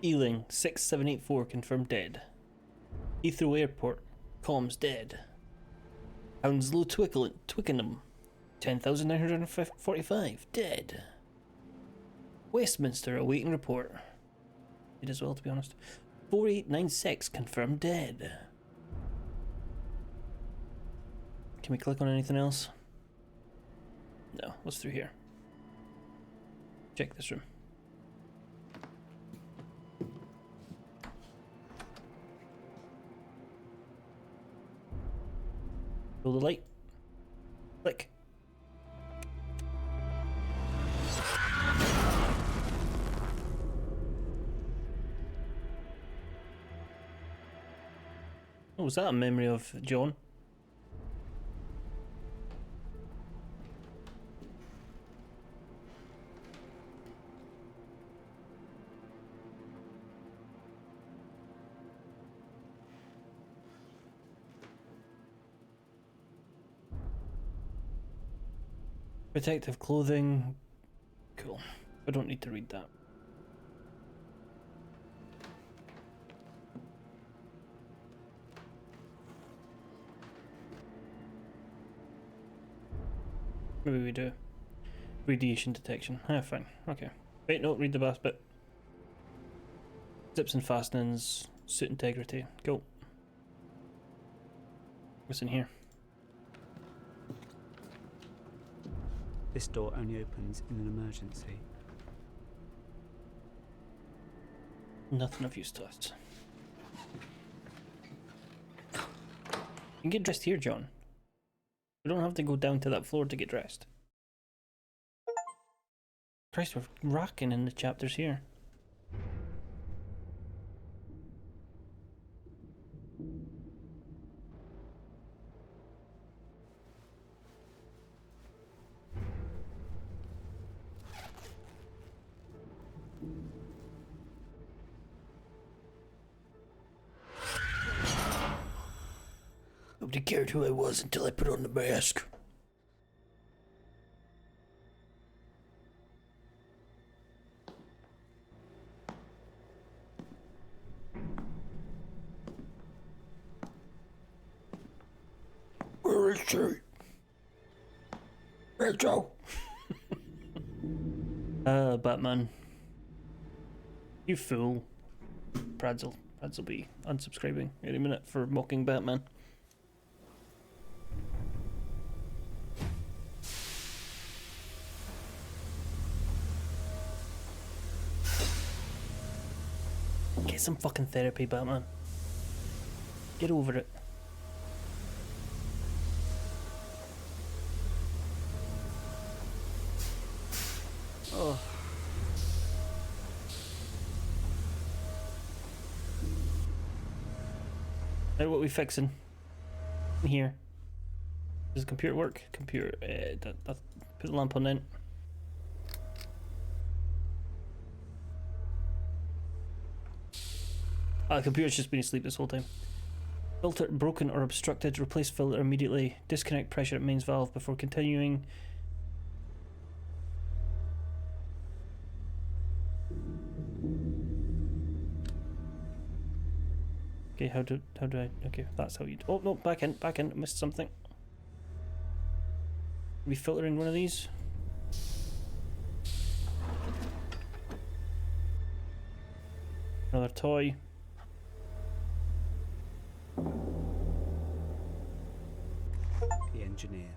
Ealing 6784 confirmed dead. Heathrow Airport, comms dead. Hounslow Twickenham 10,945 dead. Westminster awaiting report. It as well, to be honest. 4896 confirmed dead. Can we click on anything else? No, what's through here? Check this room. Roll the light. Click. Oh, was that a memory of John? Protective clothing. Cool. I don't need to read that. Maybe we do. Radiation detection. Ah, fine. Okay. Wait, no, read the last bit. Zips and fastenings. Suit integrity. Go. What's in here? This door only opens in an emergency. Nothing of use to us. You can get dressed here, John. We don't have to go down to that floor to get dressed. Christ, we're rocking in the chapters here. Nobody cared who I was until I put on the mask. Where is she? Rachel! Batman. You fool. Prads will be unsubscribing any minute for mocking Batman. Get some fucking therapy, Batman. Get over it. Oh. Right, what are we fixing? Here. Does the computer work? Computer. Put the lamp on then. The computer's just been asleep this whole time. Filter broken or obstructed. Replace filter immediately. Disconnect pressure at mains valve before continuing. Okay, how do I? Okay, that's how you. Oh no, back in. I missed something. We filtering one of these. Another toy. The engineer.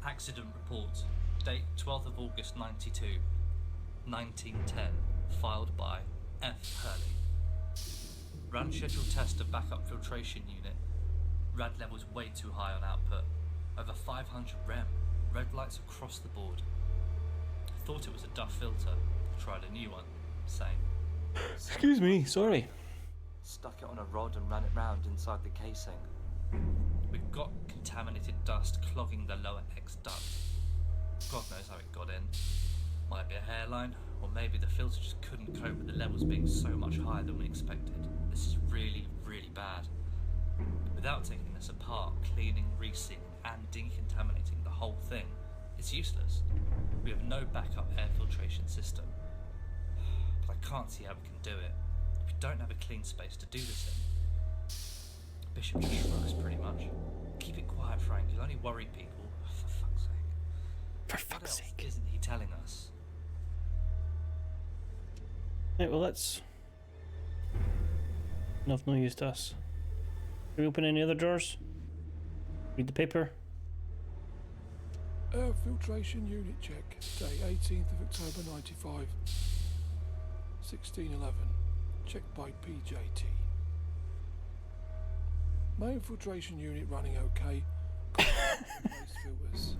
Accident report. Date 12th of August 92. 1910. Filed by F. Hurley. Ran scheduled test of backup filtration unit. Rad levels way too high on output. Over 500 rem. Red lights across the board. Thought it was a Duff filter. Tried a new one. Same. Excuse me, sorry. Stuck it on a rod and ran it round inside the casing. We've got contaminated dust clogging the lower X duct. God knows how it got in. Might be a hairline, or maybe the filter just couldn't cope with the levels being so much higher than we expected. This is really, really bad. Without taking this apart, cleaning, resealing, and decontaminating the whole thing, it's useless. We have no backup air filtration system. But I can't see how we can do it. We don't have a clean space to do this in. Bishop just shrugs pretty much. Keep it quiet, Frank. You'll only worry people. For fuck's sake. For fuck's sake. Isn't he telling us? Right, well that's of no use to us. Can we open any other drawers? Read the paper. Air filtration unit check. Day 18th of October 95. 1611. Checked by PJT. Main filtration unit running okay. Replace filters.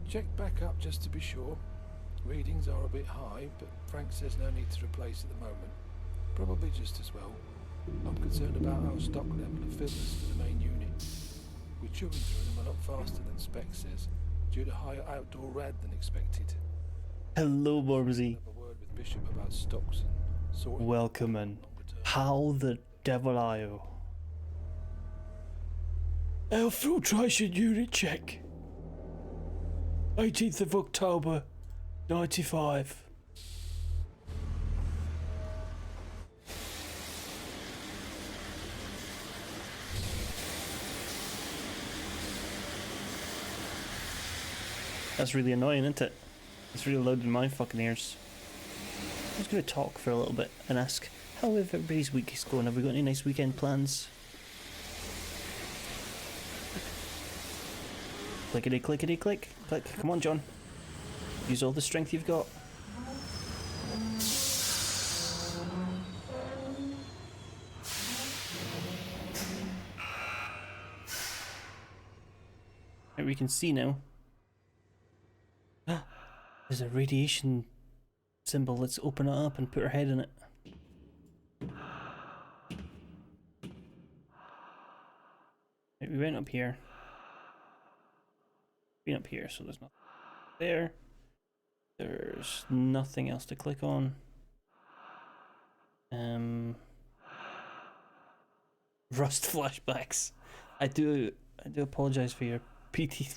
Check back up just to be sure. Readings are a bit high, but Frank says no need to replace at the moment. Probably just as well. I'm concerned about our stock level of filters for the main unit. We're chewing through them a lot faster than spec says, due to higher outdoor rad than expected. Hello, Borbsy. Have a word with Bishop about stocks and sorting. Welcome in. How the devil are you? Air filtration unit check. 18th of October, 95. That's really annoying, isn't it? It's really loud in my fucking ears. I'm just going to talk for a little bit and ask how everybody's week is going. Have we got any nice weekend plans? Clickety clickety click. Click. Come on, John. Use all the strength you've got. Right, we can see now. There's a radiation symbol. Let's open it up and put our head in it. Right, we went up here. Been up here, so there's nothing there. There's nothing else to click on. Rust flashbacks. I do apologize for your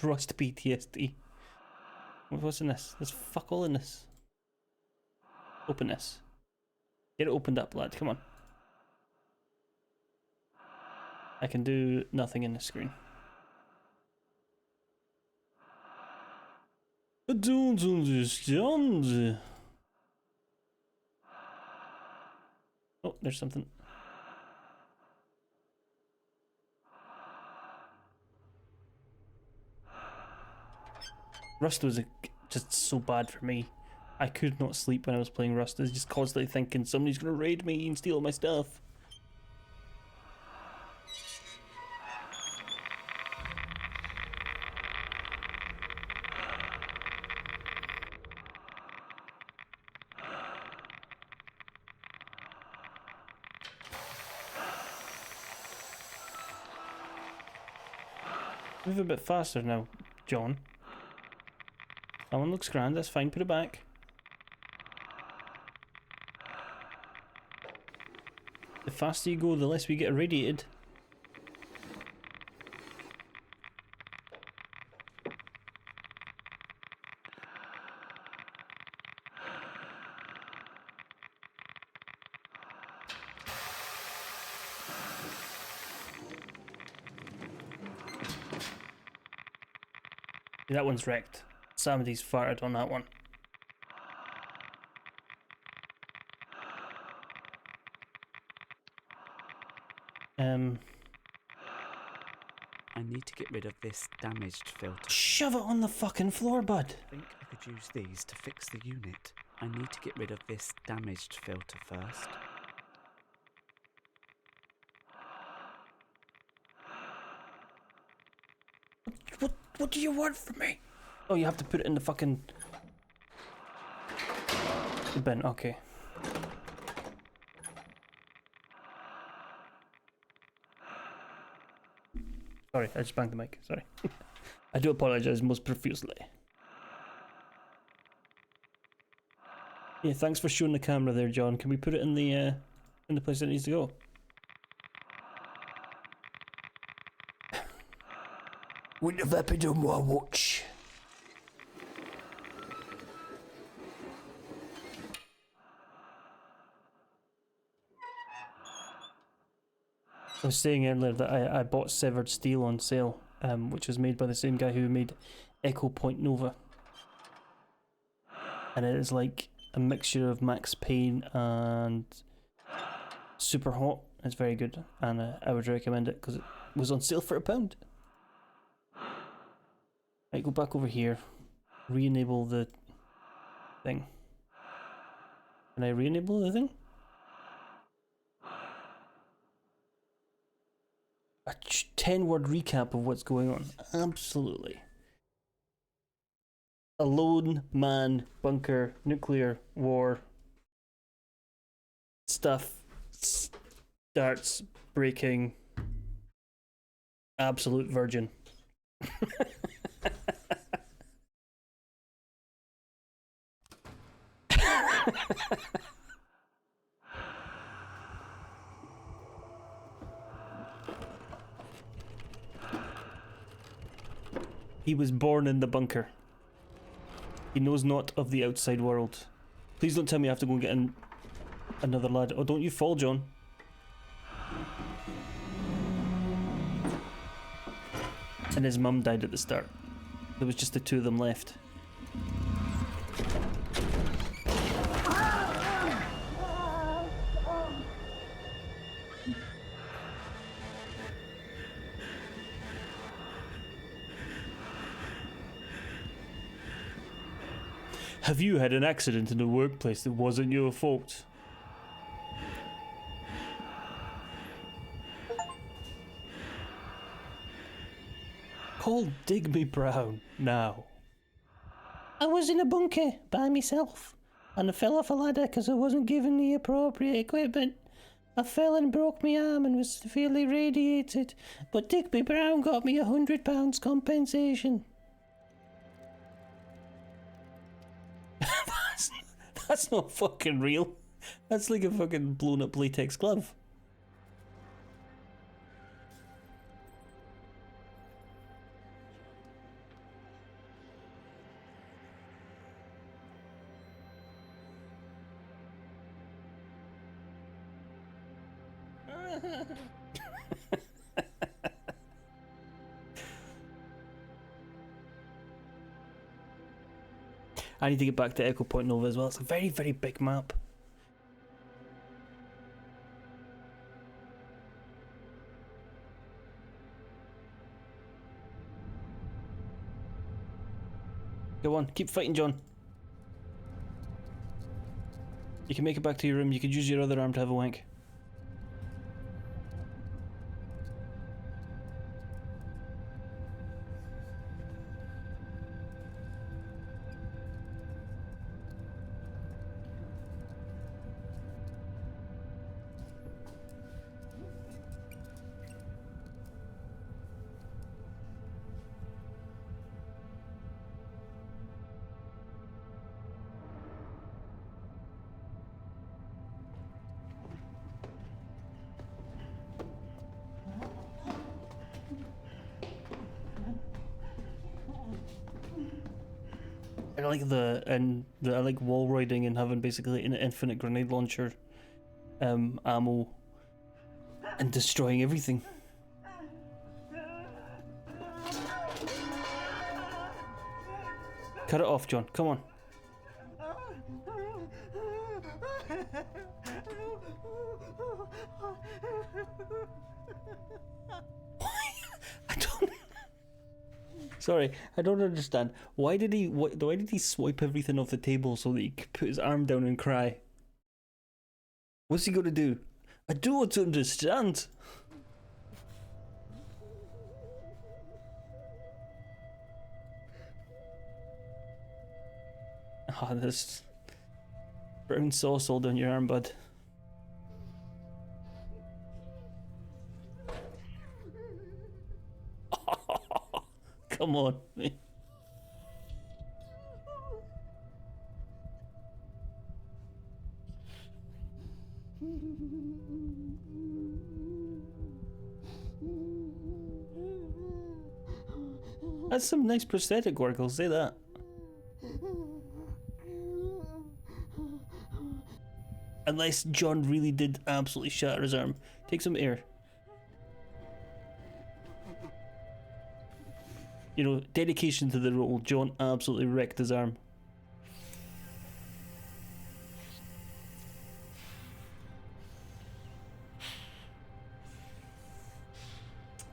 Rust PTSD. What's in this? There's fuck all in this. Open this. Get it opened up, lad. Come on. I can do nothing in this screen. I don't understand. Oh, there's something. Rust was just so bad for me. I could not sleep when I was playing Rust. I was just constantly thinking somebody's gonna raid me and steal my stuff. Move a bit faster now, John. That one looks grand, that's fine, put it back. The faster you go, the less we get irradiated. That one's wrecked. Somebody's farted on that one. I need to get rid of this damaged filter. Shove it on the fucking floor, bud. I think I could use these to fix the unit. I need to get rid of this damaged filter first. What do you want from me? Oh, you have to put it in the fucking... the bin, okay. Sorry, I just banged the mic, sorry. I do apologise most profusely. Yeah, thanks for showing the camera there, John. Can we put it in the place it needs to go? Wouldn't have happened on my watch. I was saying earlier that I bought Severed Steel on sale, which was made by the same guy who made Echo Point Nova. And it is like a mixture of Max Payne and Super Hot. It's very good, and I would recommend it because it was on sale for £1. Right, go back over here, re-enable the thing. Can I re-enable the thing? A 10-word recap of what's going on. Absolutely. A lone man, bunker, nuclear war. Stuff starts breaking. Absolute virgin. He was born in the bunker. He knows not of the outside world. Please don't tell me I have to go and get another lad. Oh, don't you fall, John. And his mum died at the start. There was just the two of them left. Have you had an accident in the workplace that wasn't your fault? Call Digby Brown now. I was in a bunker by myself and I fell off a ladder because I wasn't given the appropriate equipment. I fell and broke my arm and was severely radiated, but Digby Brown got me £100 compensation. That's not fucking real. That's like a fucking blown up latex glove. I need to get back to Echo Point Nova as well. It's a very, very big map. Go on, keep fighting, John. You can make it back to your room. You could use your other arm to have a wank. I like I like wall riding and having basically an infinite grenade launcher, ammo, and destroying everything. Cut it off, John. Come on. I don't. Sorry, I don't understand. Why did he swipe everything off the table so that he could put his arm down and cry? What's he gonna do? I don't want to understand. Ah, this brown sauce all down your arm, bud. Come on. That's some nice prosthetic work, I'll say that. Unless John really did absolutely shatter his arm. Take some air. You know, dedication to the role. John absolutely wrecked his arm.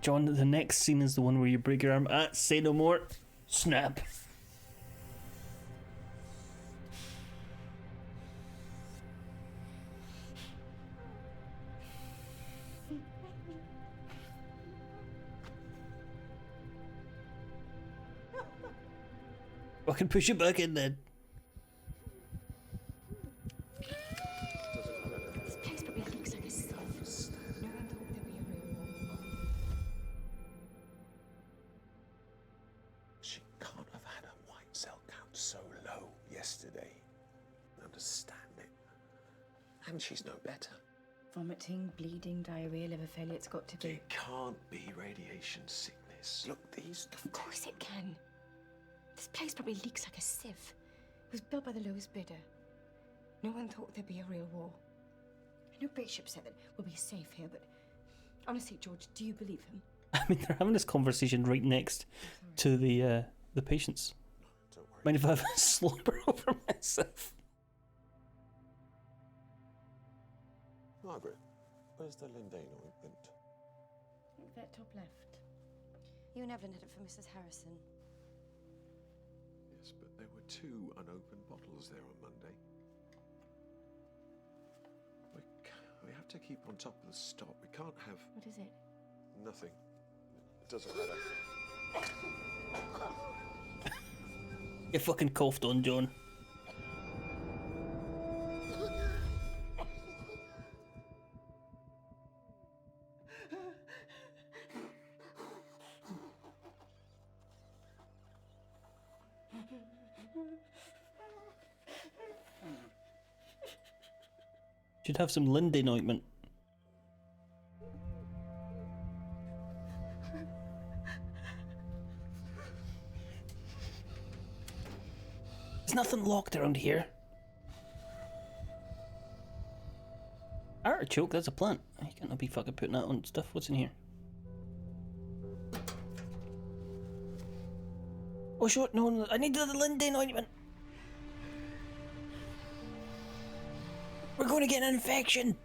John, the next scene is the one where you break your arm. Ah, say no more. Snap. I can push it back in then. This place probably looks like a sieve. No one thought there'd be a real war. She can't have had her white cell count so low yesterday. Understand it. And she's no better. Vomiting, bleeding, diarrhea, liver failure, it's got to be. It can't be radiation sickness. Look, these... Of course it can. This place probably leaks like a sieve. It was built by the lowest bidder. No one thought there'd be a real war. I know Bishop said that we'll be safe here, but honestly, George, do you believe him? I mean, they're having this conversation right next to the patients. Don't worry. Mind if I have a slobber over myself? Margaret, where's the Lindane ointment? I think that top left. You and Evelyn had it for Mrs. Harrison. Yes, but there were 2 unopened bottles there on Monday. We have to keep on top of the stock. We can't have... What is it? Nothing. It doesn't matter. You fucking coughed on, John. Should have some Lindane ointment. There's nothing locked around here. Artichoke, that's a plant. You can't be fucking putting that on stuff. What's in here? Oh shit, no, I need the Lindane ointment. We're going to get an infection.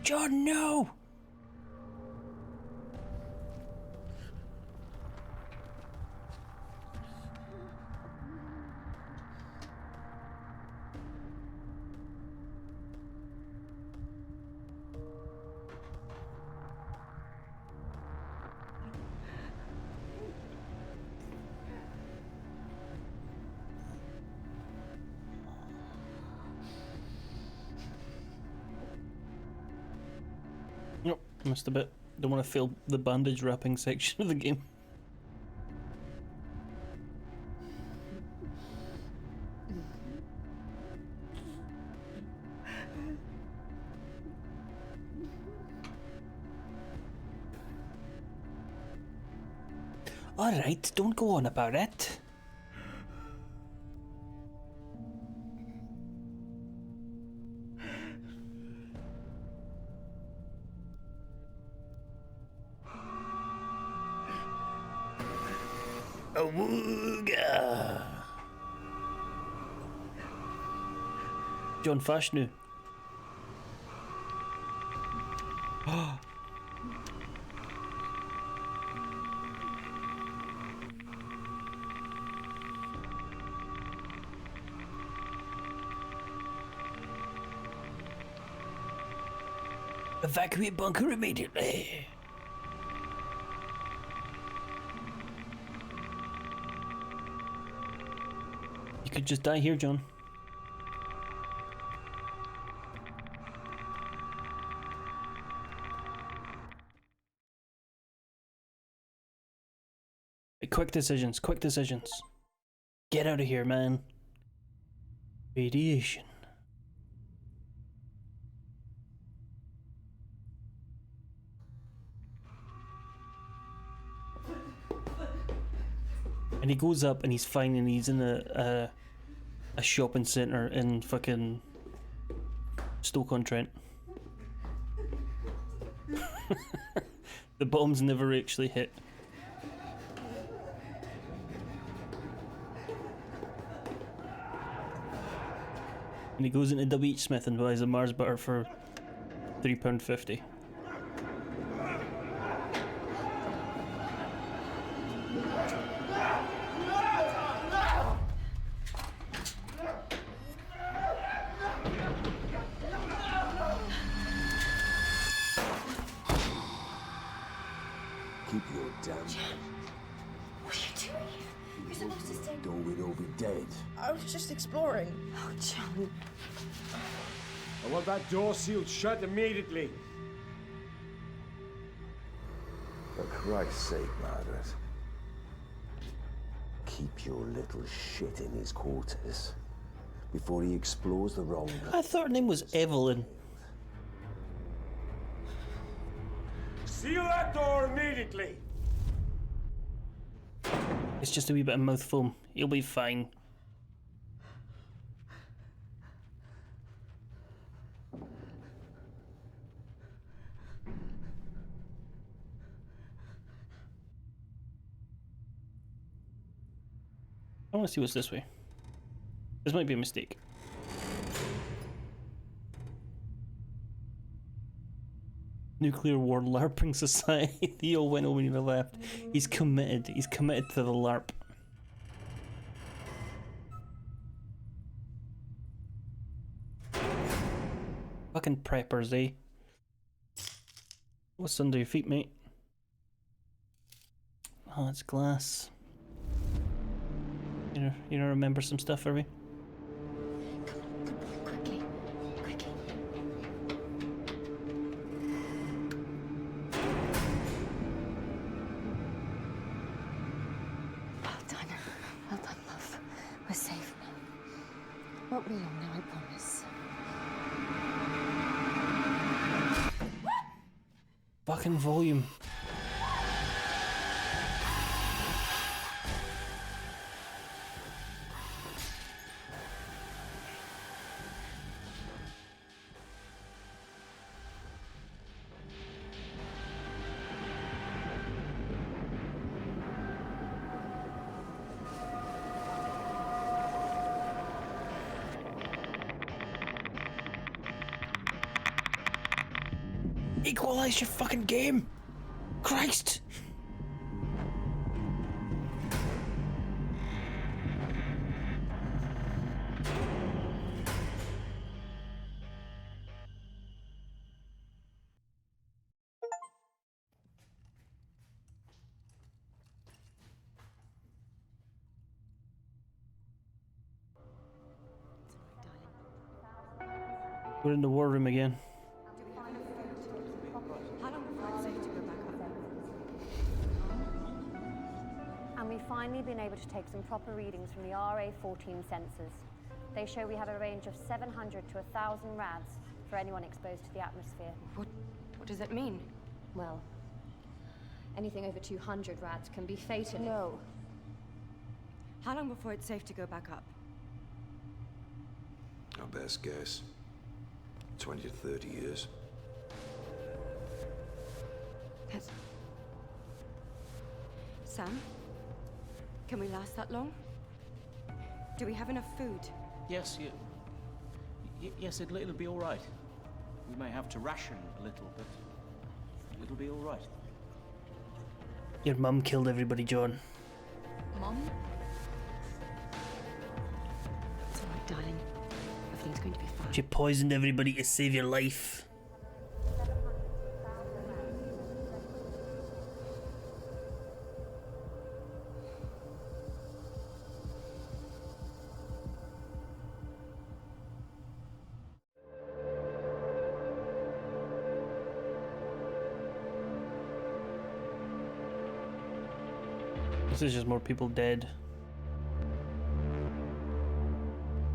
John, no. Nope, missed a bit. Don't want to fail the bandage wrapping section of the game. Alright, don't go on about it. Awooga! John Fashnu. Evacuate bunker immediately. You could just die here, John. Quick decisions, quick decisions. Get out of here, man. Radiation. And he goes up and he's fine and he's in a shopping centre in fucking Stoke-on-Trent. The bombs never actually hit. And he goes into W.H. Smith and buys a Mars bar for £3.50. Keep your damn... What are you doing? You're supposed to stay... Or we'd all be dead. I was just exploring. Oh, John. I want that door sealed shut immediately. For Christ's sake, Margaret. Keep your little shit in his quarters before he explores the wrong... I thought her name was Evelyn. Seal that door immediately! It's just a wee bit of mouth foam. He'll be fine. I want to see what's this way. This might be a mistake. Nuclear War LARPing Society. Theo went over when he left. He's committed. He's committed to the LARP. Fucking preppers, eh? What's under your feet, mate? Oh, it's glass. You know, remember some stuff, are we? Quickly. Quickly. Well done. Well done, love. We're safe now. Won't be long now, I promise. Fucking volume. Equalize your fucking game! Christ! We're in the war room again. And we've finally been able to take some proper readings from the RA-14 sensors. They show we have a range of 700 to 1,000 rads for anyone exposed to the atmosphere. What does that mean? Well, Anything over 200 rads can be fatal. No. How long before it's safe to go back up? Our best guess, 20 to 30 years. That's... Sam? Can we last that long? Do we have enough food? Yes, yes, it'll be all right. We may have to ration a little, but it'll be all right. Your mum killed everybody, John. Mom? It's all right, darling. Everything's going to be fine. She poisoned everybody to save your life. This is just more people dead.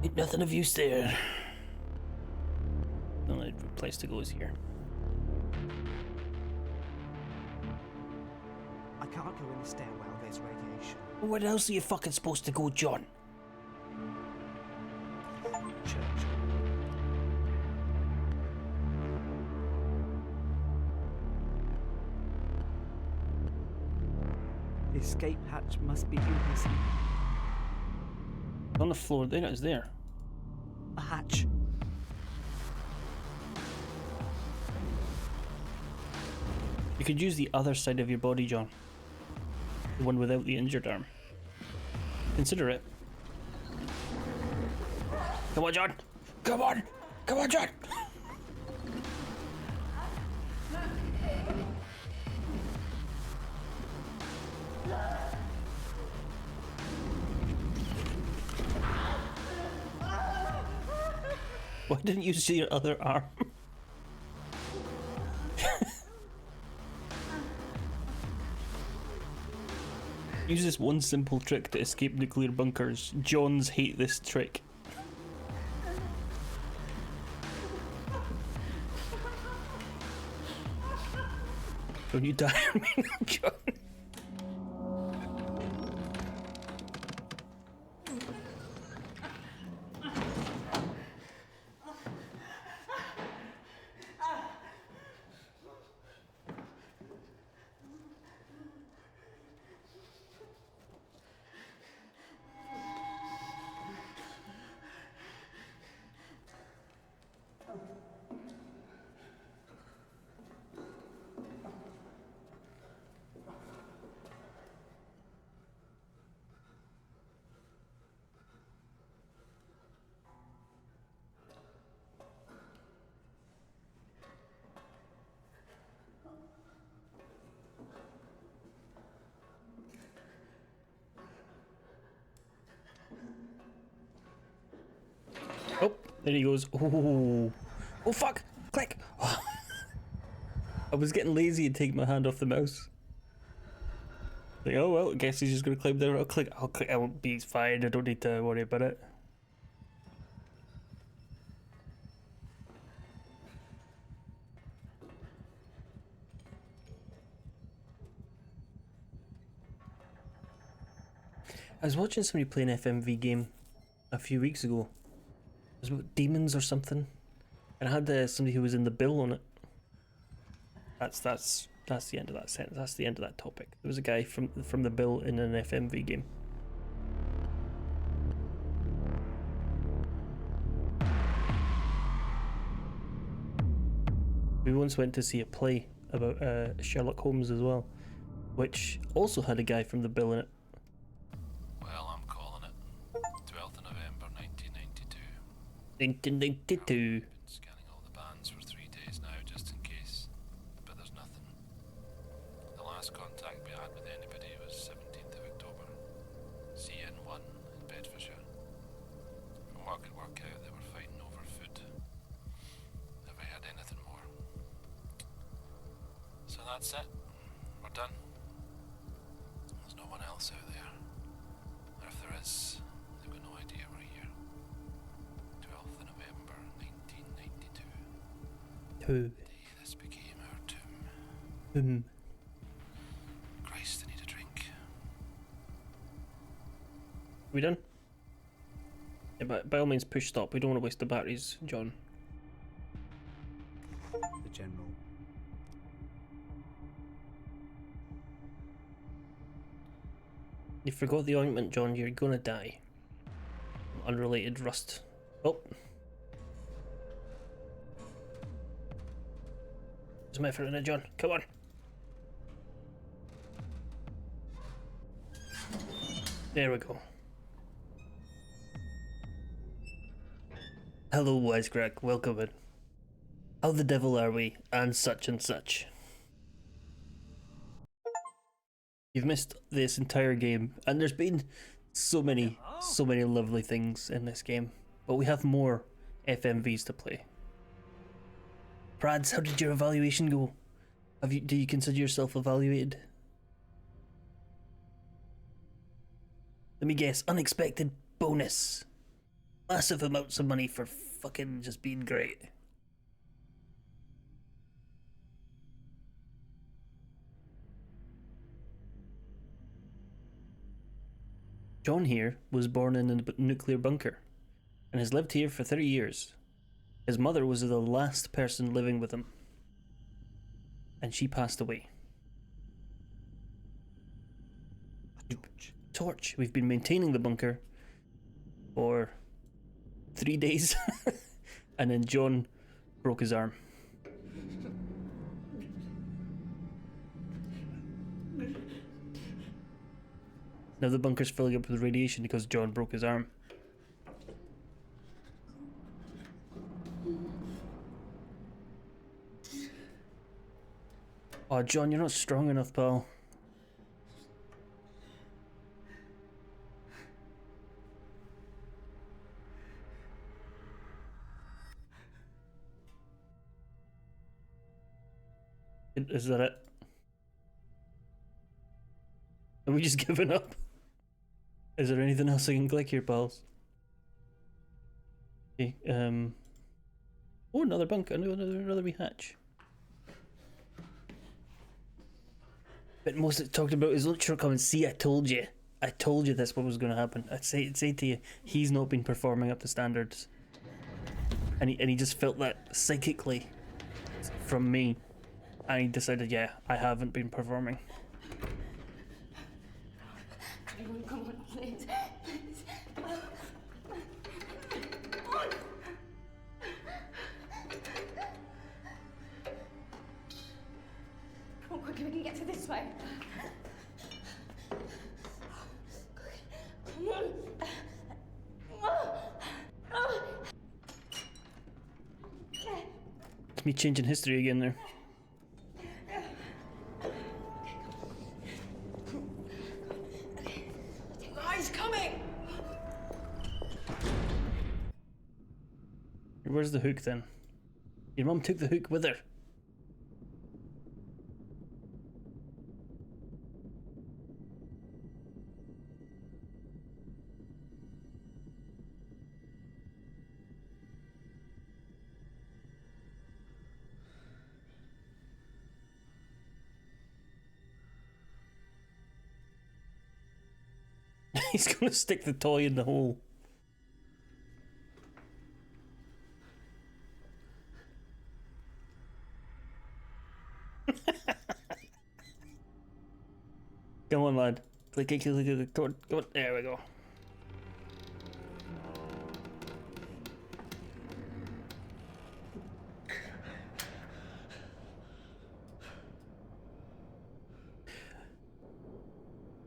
Ain't nothing of use there. The only place to go is here. I can't go in the stairwell, there's radiation. Where else are you fucking supposed to go, John? Church. The escape hatch must be invisible. On the floor, there it is there. A hatch. You could use the other side of your body, John. The one without the injured arm. Consider it. Come on, John! Come on! Come on, John! Why didn't you see your other arm? Use this one simple trick to escape nuclear bunkers. Johns hate this trick. Don't you die on me, John? Oh, there he goes. Oh, oh fuck! Click! I was getting lazy and taking my hand off the mouse. Like, oh well, I guess he's just gonna climb there. I'll click. I won't be fine. I don't need to worry about it. I was watching somebody play an FMV game a few weeks ago. It was about demons or something, and I had somebody who was in the bill on it. That's the end of that sentence. That's the end of that topic. There was a guy from the bill in an FMV game. We once went to see a play about Sherlock Holmes as well, which also had a guy from the bill in it. Well, I'm calling it 12th of November 1992. 1992. Been scanning all the bands for 3 days now, just in case, but there's nothing. The last contact we had with anybody was 17th of October, CN1 in Bedfordshire. From what I could work out, they were fighting over food. Never heard anything more. So that's it. We're done. There's no one else out there. Or if there is, they've got no idea we're here. 12th of November 1992. Who? The day this became our tomb. We done? Yeah, but by all means push stop. We don't want to waste the batteries, John. The general. You forgot the ointment, John. You're gonna die. Unrelated rust. Oh. There's my effort in it, John. Come on. There we go. Hello, Wisecrack. Welcome in. How the devil are we? And such and such. You've missed this entire game, and there's been so many lovely things in this game, but we have more FMVs to play. Prads, how did your evaluation go? Do you consider yourself evaluated? Let me guess, unexpected bonus. Massive amounts of money for fucking just being great. John here was born in a nuclear bunker and has lived here for 30 years. His mother was the last person living with him, and she passed away. Torch. We've been maintaining the bunker for 3 days, and then John broke his arm. Now the bunker's filling up with radiation because John broke his arm. Oh, John, you're not strong enough, pal. Is that it? Are we just giving up? Is there anything else I can click here, pals? Okay, oh, another bunk, another wee hatch. But most it talked about is shortcomings. See, I told you that's what was going to happen. I'd say to you, he's not been performing up to standards, and he just felt that psychically from me, and he decided, yeah, I haven't been performing. Come on, please. Come on, quickly, we can get to this way. Come on. It's me changing history again there. He's coming. Where's the hook then? Your mum took the hook with her. He's gonna stick the toy in the hole. Come on, lad. Click. Come on. There we go.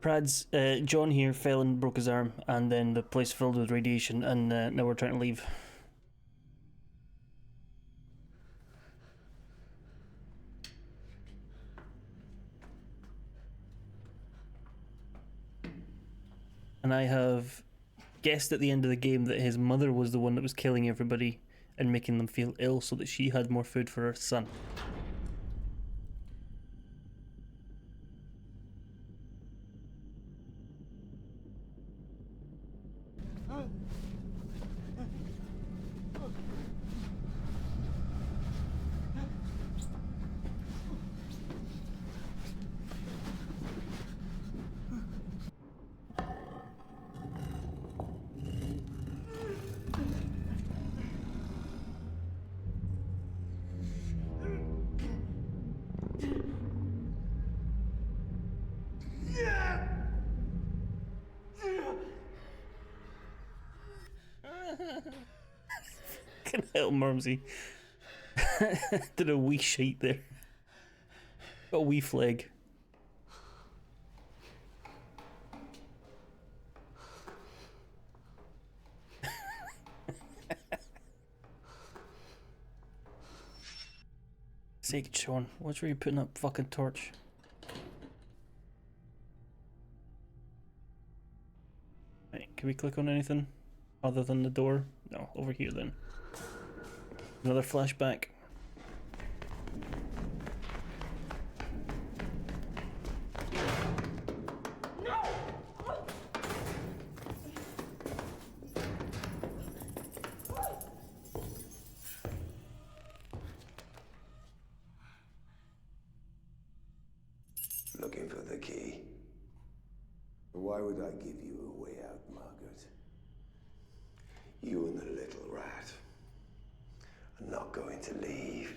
Prad's, John here fell and broke his arm, and then the place filled with radiation, and now we're trying to leave. And I have guessed at the end of the game that his mother was the one that was killing everybody and making them feel ill so that she had more food for her son. Little Murmsy. Did a wee shite there. Got a wee flag. Sake, Sean, what's where you putting up fucking torch? Right, can we click on anything other than the door? No, over here then. Another flashback. Looking for the key? Why would I give you a way out, Margaret? You and the little rat are not going to leave.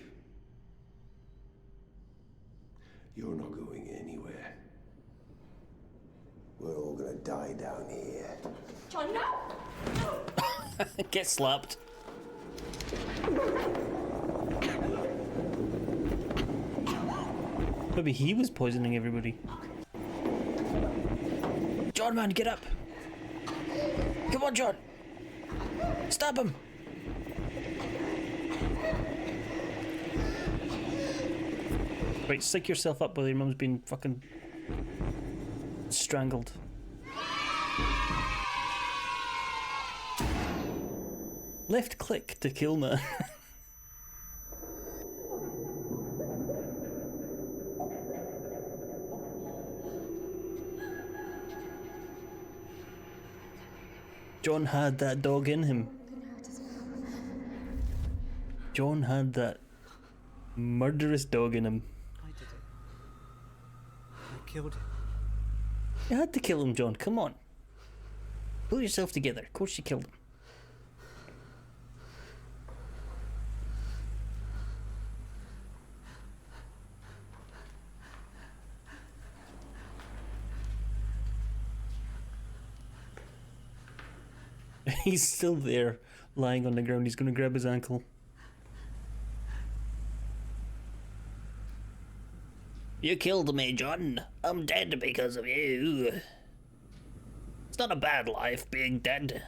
You're not going anywhere. We're all gonna die down here. John, no! Get slapped. Maybe he was poisoning everybody. John, man, get up. Come on, John. Stab him. Right, stick yourself up while your mum's being fucking strangled. Left click to kill man. John had that dog in him. John had that murderous dog in him. I did it. I killed him. You had to kill him, John. Come on. Pull yourself together. Of course you killed him. He's still there, lying on the ground. He's going to grab his ankle. You killed me, John. I'm dead because of you. It's not a bad life being dead.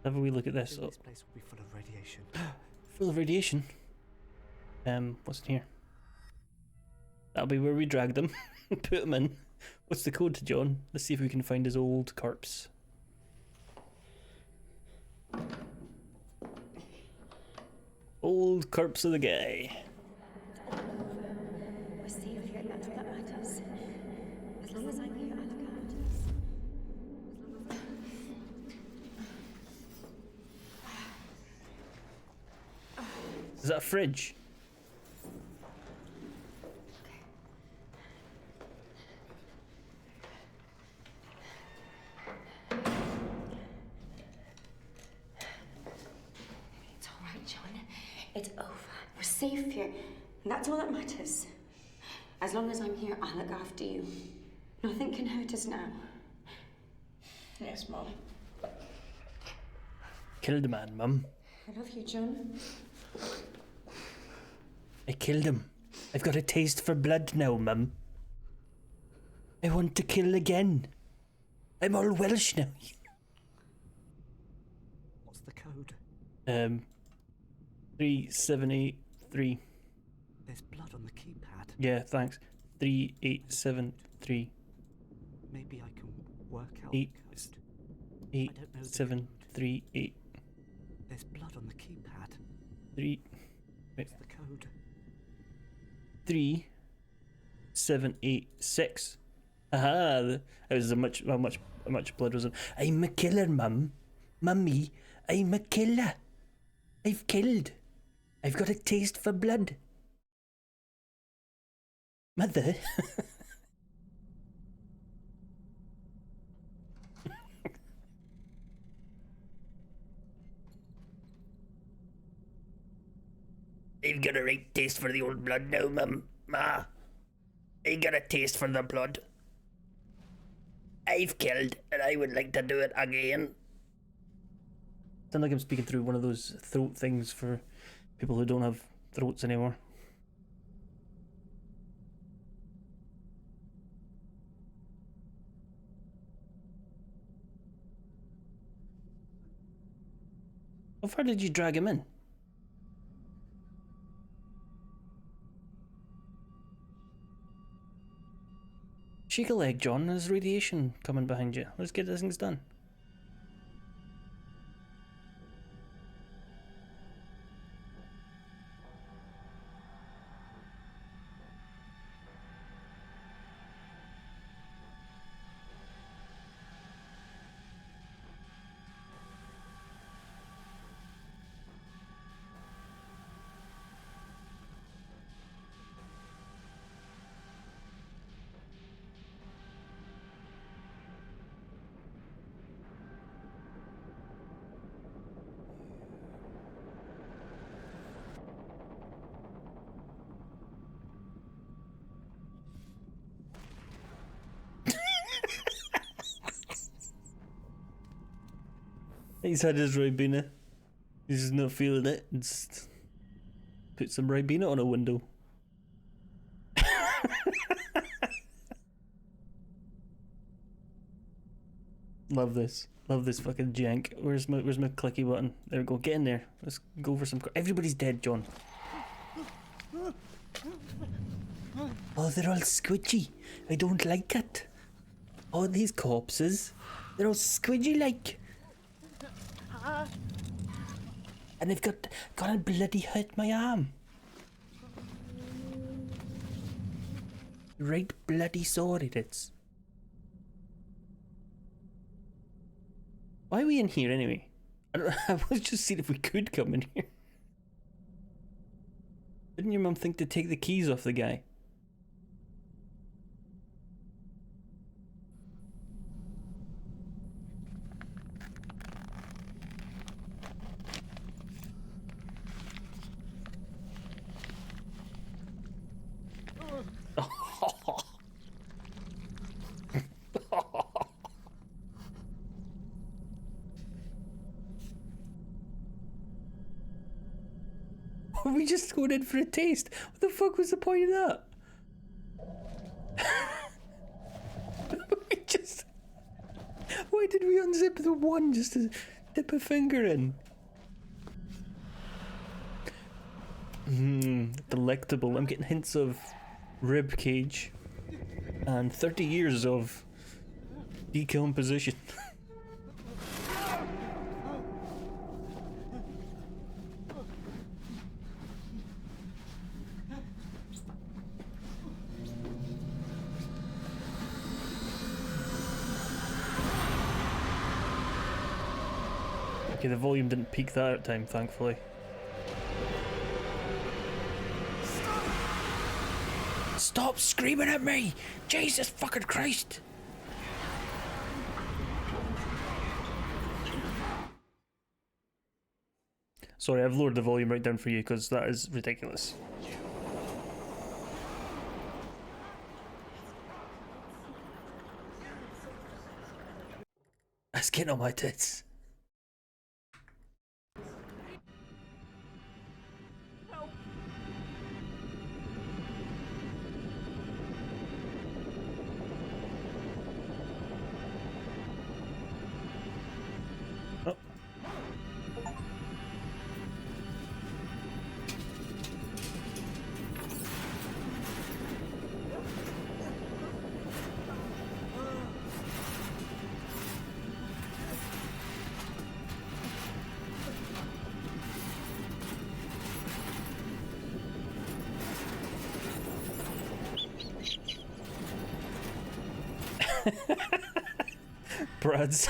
Have a wee look at this. This place will be full of radiation. Full of radiation? What's in here? That'll be where we drag them. Put them in. What's the code to John? Let's see if we can find his old corpse. Old corpse of the guy. We're safe here, that's all that matters. As long as I'm here, I'll look after us. Is that a fridge? It's all right, John. It's over. We're safe here, and that's all that matters. As long as I'm here, I'll look after you. Nothing can hurt us now. Yes, Mom. Killed a man, Mum. I love you, John. I killed him. I've got a taste for blood now, Mum. I want to kill again. I'm all Welsh now. What's the code? 3783. There's blood on the keypad. Yeah, thanks. 3873. Maybe I can work out Eight, the code. 8738. There's blood on the keypad. 3. Wait. What's the code? 3786. Aha! That was how much blood was in. I'm a killer, Mum. Mummy, I'm a killer. I've killed. I've got a taste for blood. Mother. I've got a right taste for the old blood now, Ma. I got a taste for the blood. I've killed, and I would like to do it again. Sound like I'm speaking through one of those throat things for people who don't have throats anymore. How far did you drag him in? Shake a leg, John. There's radiation coming behind you. Let's get these things done. He's had his Ribena. He's just not feeling it. Just put some Ribena on a window. Love this. Love this fucking jank. Where's my clicky button? There we go. Get in there. Let's go for some. Everybody's dead, John. Oh, they're all squidgy. I don't like it. Oh, these corpses. They're all squidgy like. And they've got a bloody hurt my arm. Right bloody sore it is. Why are we in here anyway? I don't know. I was just seeing if we could come in here. Didn't your mum think to take the keys off the guy? Are we just going in for a taste? What the fuck was the point of that? Why did we unzip the one just to dip a finger in? Delectable. I'm getting hints of rib cage and 30 years of decomposition. Okay, the volume didn't peak that time, thankfully. Stop screaming at me! Jesus fucking Christ! Sorry, I've lowered the volume right down for you because that is ridiculous. That's getting on my tits. Brad's.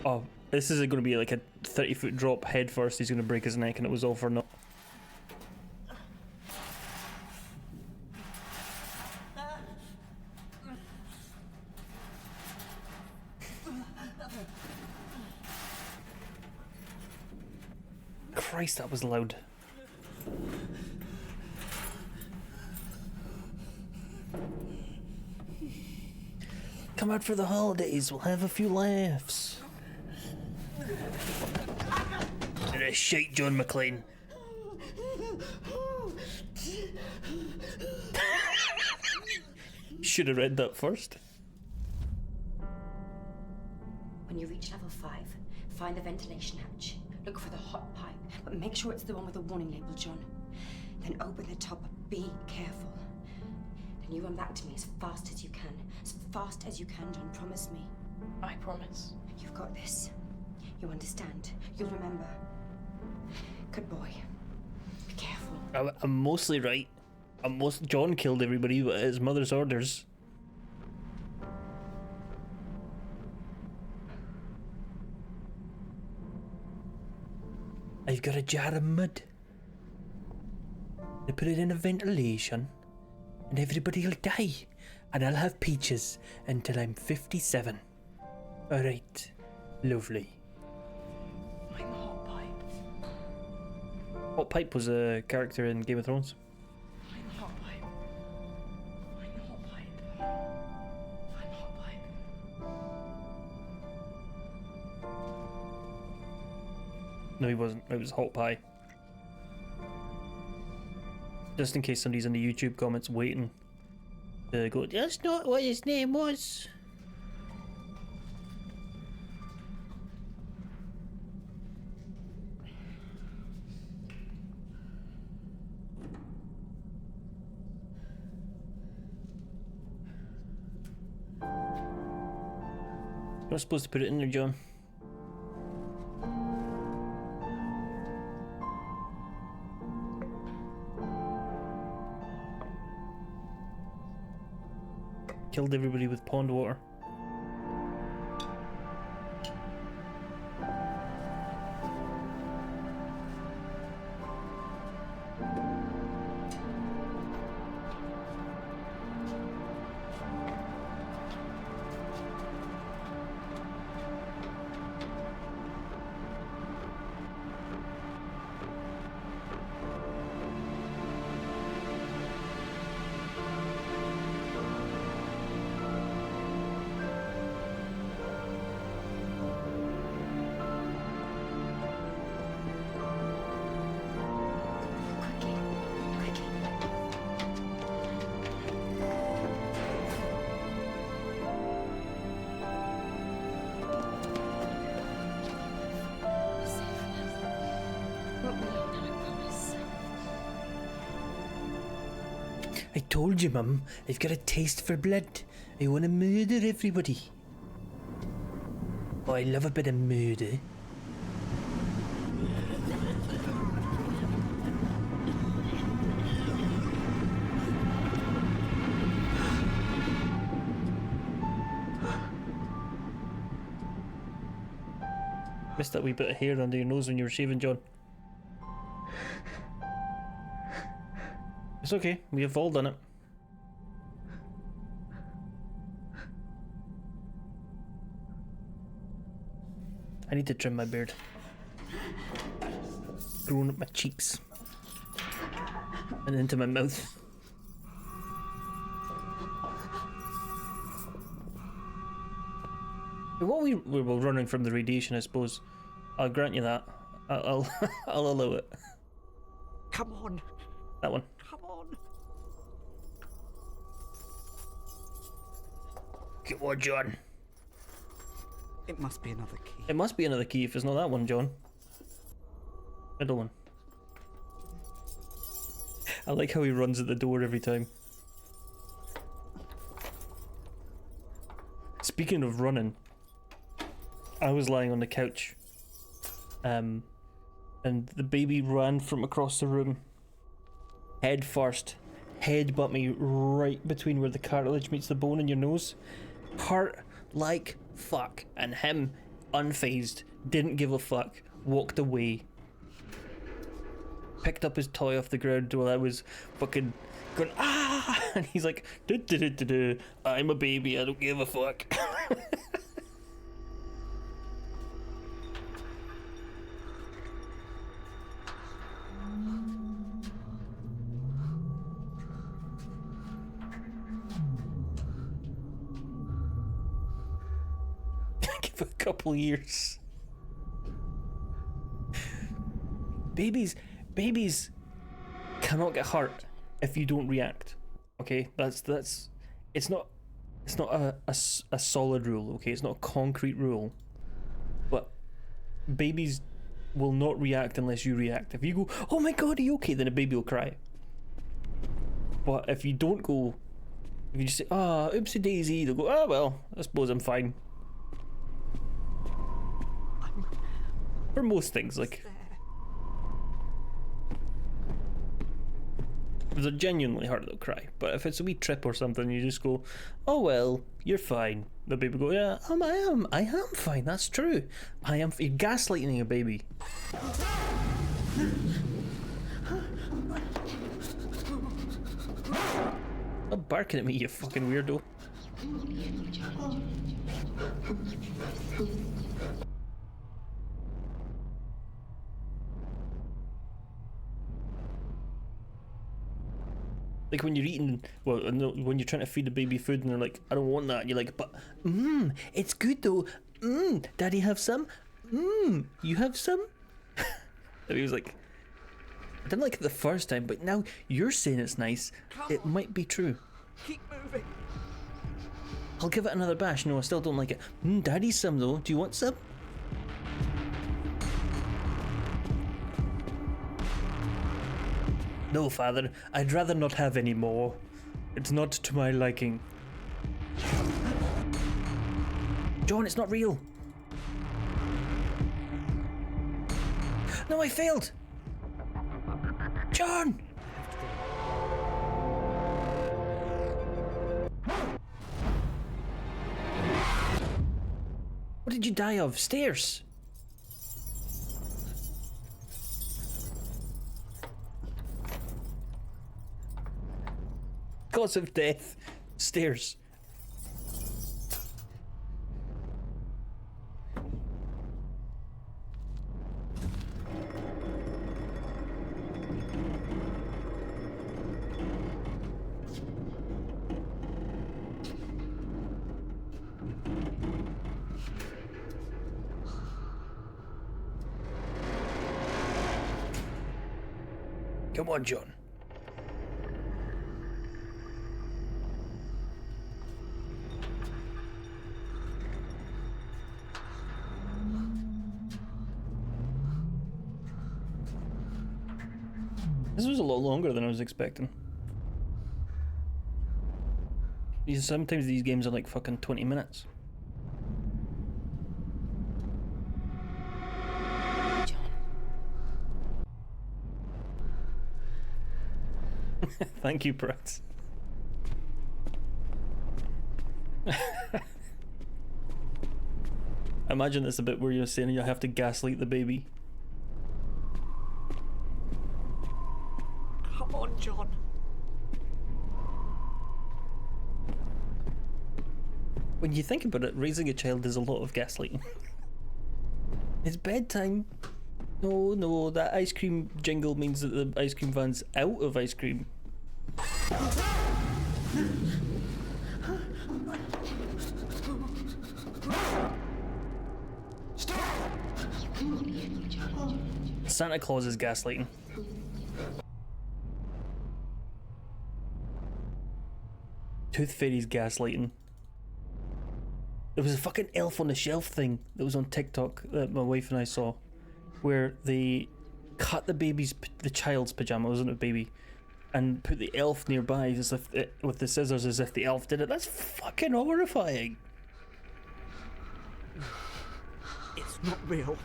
Oh, this is going to be like a 30-foot drop head first. He's going to break his neck and it was all for naught. Christ, that was loud. Come out for the holidays, we'll have a few laughs. You're a shite, John McClane. Should have read that first. When you reach level 5, find the ventilation hatch. Look for the hot pipe, but make sure it's the one with the warning label, John. Then open the top, but be careful. Then you run back to me as fast as you can. As fast as you can, John. Promise me. I promise. You've got this. You understand. You'll remember. Good boy. Be careful. I'm mostly right. John killed everybody but his mother's orders. I've got a jar of mud. I put it in a ventilation and everybody will die and I'll have peaches until I'm 57. Alright. Lovely. I'm Hot Pipe. Hot Pipe was a character in Game of Thrones. I'm Hot Pipe. I'm Hot Pipe. I'm Hot Pipe. No, he wasn't. It was Hot Pie. Just in case somebody's in the YouTube comments waiting to go, that's not what his name was. You're not supposed to put it in there, John. Killed everybody with pond water. I told you, Mum, I've got a taste for blood. I want to murder everybody. Oh, I love a bit of murder. Missed that wee bit of hair under your nose when you were shaving, John. It's okay, we have all done it. I need to trim my beard. Growing up my cheeks. And into my mouth. While we were running from the radiation, I suppose. I'll grant you that. I'll allow it. Come on. That one. Come on. Come on, John. It must be another key. It must be another key if it's not that one, John. Middle one. I like how he runs at the door every time. Speaking of running, I was lying on the couch, and the baby ran from across the room, head first, headbutt me right between where the cartilage meets the bone in your nose, hurt like fuck, and him, unfazed, didn't give a fuck, walked away, picked up his toy off the ground while I was fucking going, ah, and he's like, I'm a baby, I don't give a fuck. for a couple of years. Babies cannot get hurt if you don't react. Okay, that's it's not a solid rule. Okay, it's not a concrete rule, but babies will not react unless you react. If you go, "Oh my god, are you okay?" then a baby will cry. But if you don't go, if you just say, "Ah, oh, oopsie daisy," they'll go, "Ah, well, I suppose I'm fine." For most things, like. If they're genuinely hurt, they'll cry. But if it's a wee trip or something, you just go, "Oh well, you're fine." The baby go, "Yeah, I am fine. That's true. I am." You're gaslighting a baby. Stop barking at me, you fucking weirdo. Like when you're eating, well, when you're trying to feed a baby food and they're like, "I don't want that," and you're like, "But, it's good though. Daddy have some? You have some?" And he was like, "I didn't like it the first time, but now you're saying it's nice. It might be true. Keep moving. I'll give it another bash. No, I still don't like it. Daddy's some though. Do you want some?" "No, father, I'd rather not have any more. It's not to my liking." "John, it's not real." "No, I failed." "John!" "What did you die of? Stairs?" "Cause of death. Stairs." Come on, John. This was a lot longer than I was expecting. Sometimes these games are like fucking 20 minutes. Thank you, Prince. Imagine it's a bit where you're saying you have to gaslight the baby. Come on, John. When you think about it, raising a child is a lot of gaslighting. It's bedtime. No, that ice cream jingle means that the ice cream van's out of ice cream. Santa Claus is gaslighting. Tooth Fairy's gaslighting. There was a fucking elf on the shelf thing that was on TikTok that my wife and I saw, where they cut the child's pajama, wasn't a baby, and put the elf nearby as if with the scissors, as if the elf did it. That's fucking horrifying. It's not real.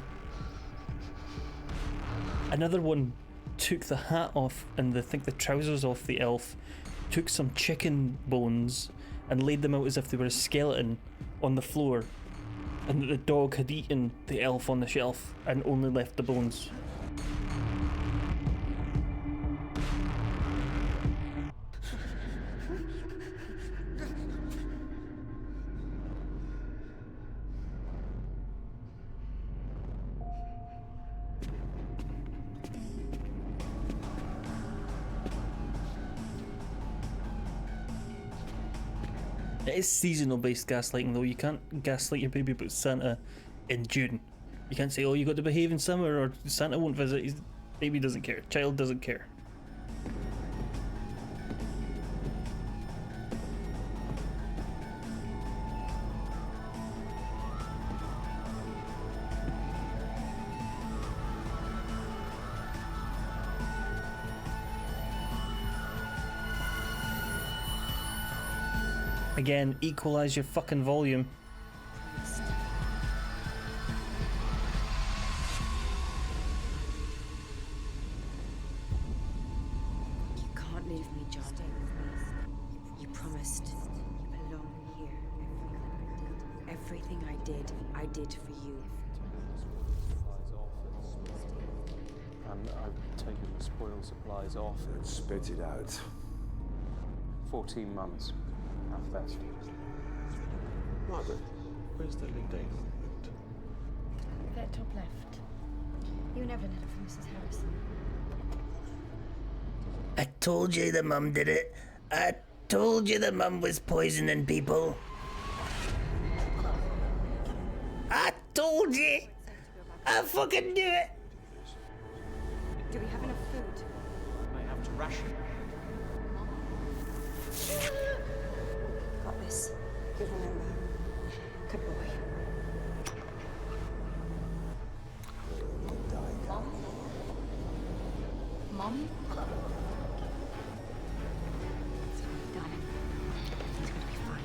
Another one took the hat off and the trousers off the elf, took some chicken bones and laid them out as if they were a skeleton on the floor, and that the dog had eaten the elf on the shelf and only left the bones. It is seasonal based gaslighting though. You can't gaslight your baby about Santa in June. You can't say, oh, you got to behave in summer or Santa won't visit. His baby doesn't care. Child doesn't care. Again, equalize your fucking volume. You can't leave me, John. You promised. You belong here. Everything I did for you. And I've taken the spoil supplies off. And spit it out. 14 months. Half best. Margaret, where's the link date on it? That top left. You never let it from Mrs. Harrison. I told you the mum did it. I told you the mum was poisoning people. I told you. I fucking knew it. Do we have enough food? We may have to ration. Got this. You remember. Good boy. Mom? Darling, it's going to be fine.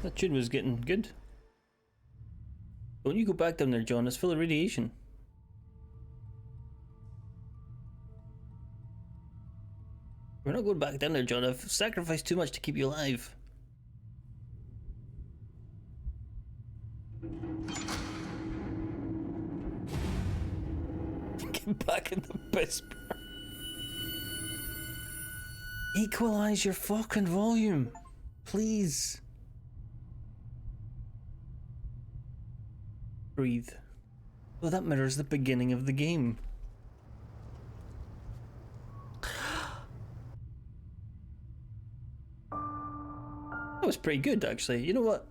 That tune was getting good. Don't you go back down there, John. It's full of radiation. We're not going back down there, John. I've sacrificed too much to keep you alive. Get back in the piss. Equalize your fucking volume, please. Breathe. Well, that mirrors the beginning of the game. That was pretty good, actually. You know what?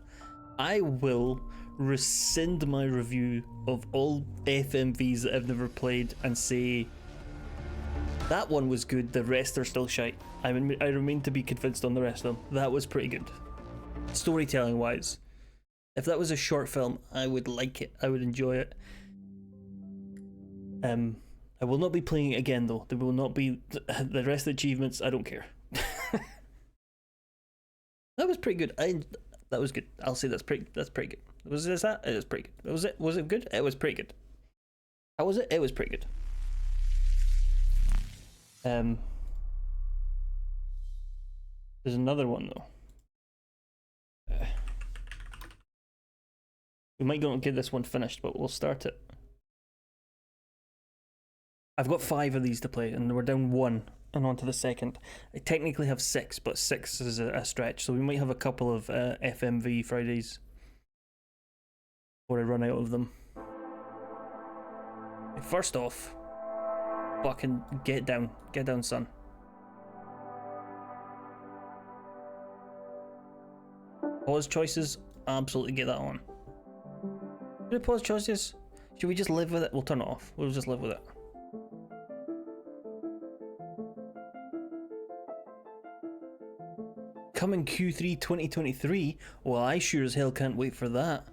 I will rescind my review of all FMVs that I've never played and say that one was good, the rest are still shite. I remain to be convinced on the rest of them. That was pretty good. Storytelling wise. If that was a short film, I would like it. I would enjoy it. I will not be playing it again though. There will not be the rest of the achievements. I don't care. That was pretty good. That was good. I'll say that's pretty good. Was this that? It was pretty good. Was it good? It was pretty good. How was it? It was pretty good. There's another one though. We might not get this one finished, but we'll start it. I've got 5 of these to play, and we're down 1 and on to the second. I technically have 6, but 6 is a stretch, so we might have a couple of FMV Fridays before I run out of them. First off, fucking get down, son. Pause choices, absolutely get that on. Should I pause choices? Should we just live with it? We'll turn it off. We'll just live with it. Coming Q3 2023. Well, I sure as hell can't wait for that.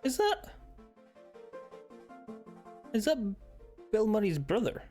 Is that Bill Murray's brother?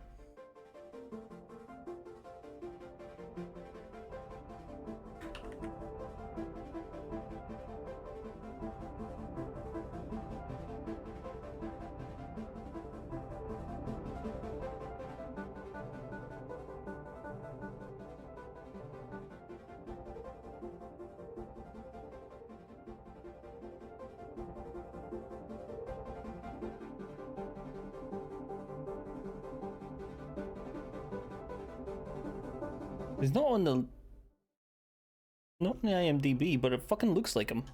He's not on the IMDb, but it fucking looks like him.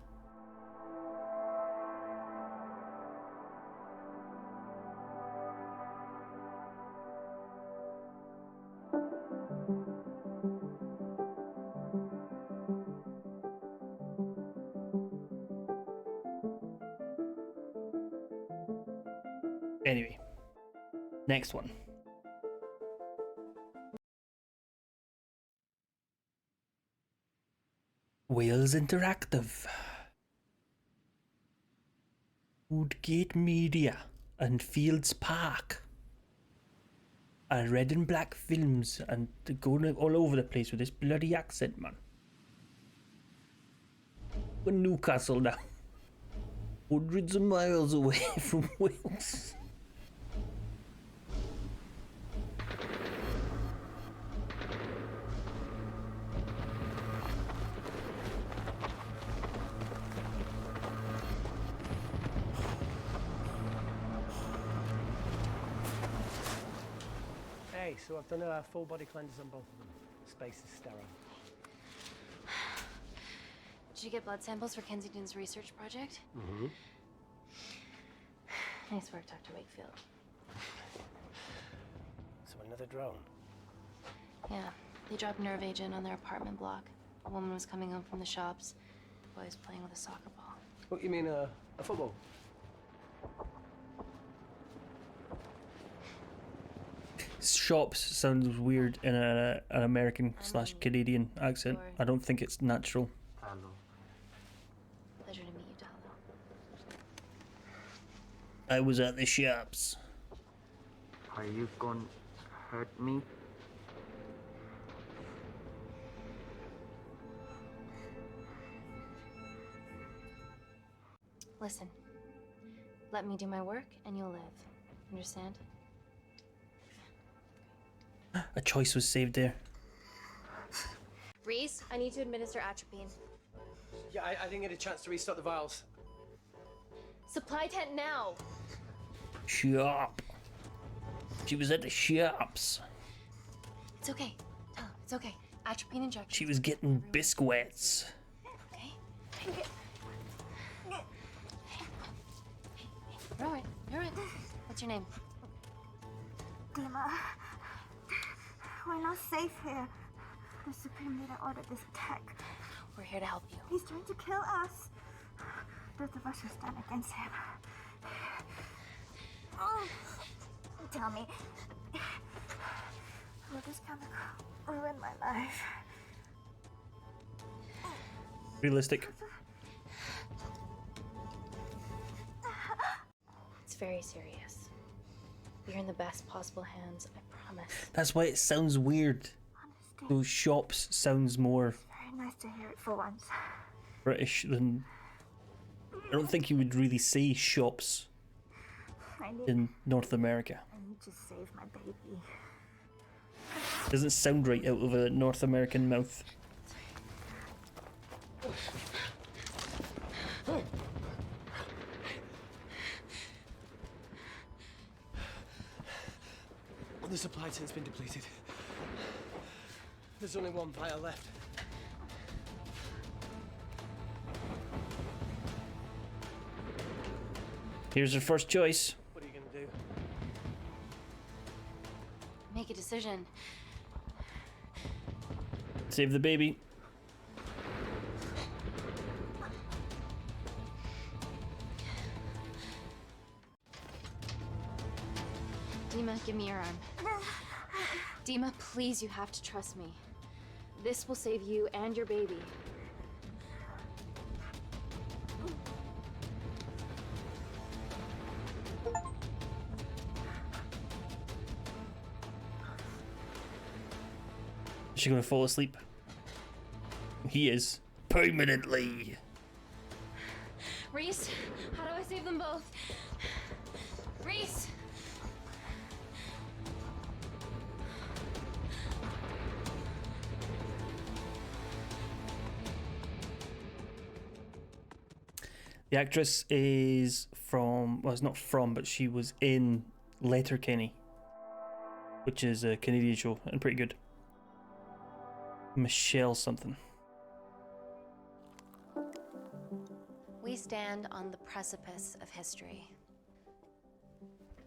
Anyway, next one. Wales Interactive, Woodgate Media, and Fields Park are red and black films, and they're going all over the place with this bloody accent, man. We're Newcastle now, hundreds of miles away from Wales. So I've done a full body cleanse on both of them. Space is sterile. Did you get blood samples for Kensington's research project? Mm-hmm. Nice work, Dr. Wakefield. So another drone. Yeah, they dropped nerve agent on their apartment block. A woman was coming home from the shops. The boy was playing with a soccer ball. What, you mean a football? Shops sounds weird in an American / Canadian accent. I don't think it's natural. Pleasure to meet you, Tallow. I was at the shops. Are you going to hurt me? Listen, let me do my work and you'll live. Understand? A choice was saved there. Reese, I need to administer atropine. Yeah, I didn't get a chance to restock the vials. Supply tent now! Shop. She was at the shops. It's okay. Tell him, it's okay. Atropine injection. She was getting biscuits. Okay? You're alright. You're alright. What's your name? Dima, we're not safe here. The Supreme Leader ordered this attack. We're here to help you. He's trying to kill us. Both of us will stand against him. Oh, tell me, will this chemical ruin my life? Realistic. It's very serious. You're in the best possible hands, I promise. That's why it sounds weird. Those shops sounds more Very nice to hear it for once. British than... I don't think you would really say shops in North America. I need to save my baby. Doesn't sound right out of a North American mouth. The supply tent's been depleted. There's only one vial left. Here's her first choice. What are you gonna do? Make a decision. Save the baby. Dima, give me your arm. Dima, please, you have to trust me. This will save you and your baby. Is she gonna fall asleep? He is. Permanently. Reese, how do I save them both? Reese! The actress is from, well, it's not from, but she was in Letterkenny, which is a Canadian show and pretty good. Michelle something. We stand on the precipice of history.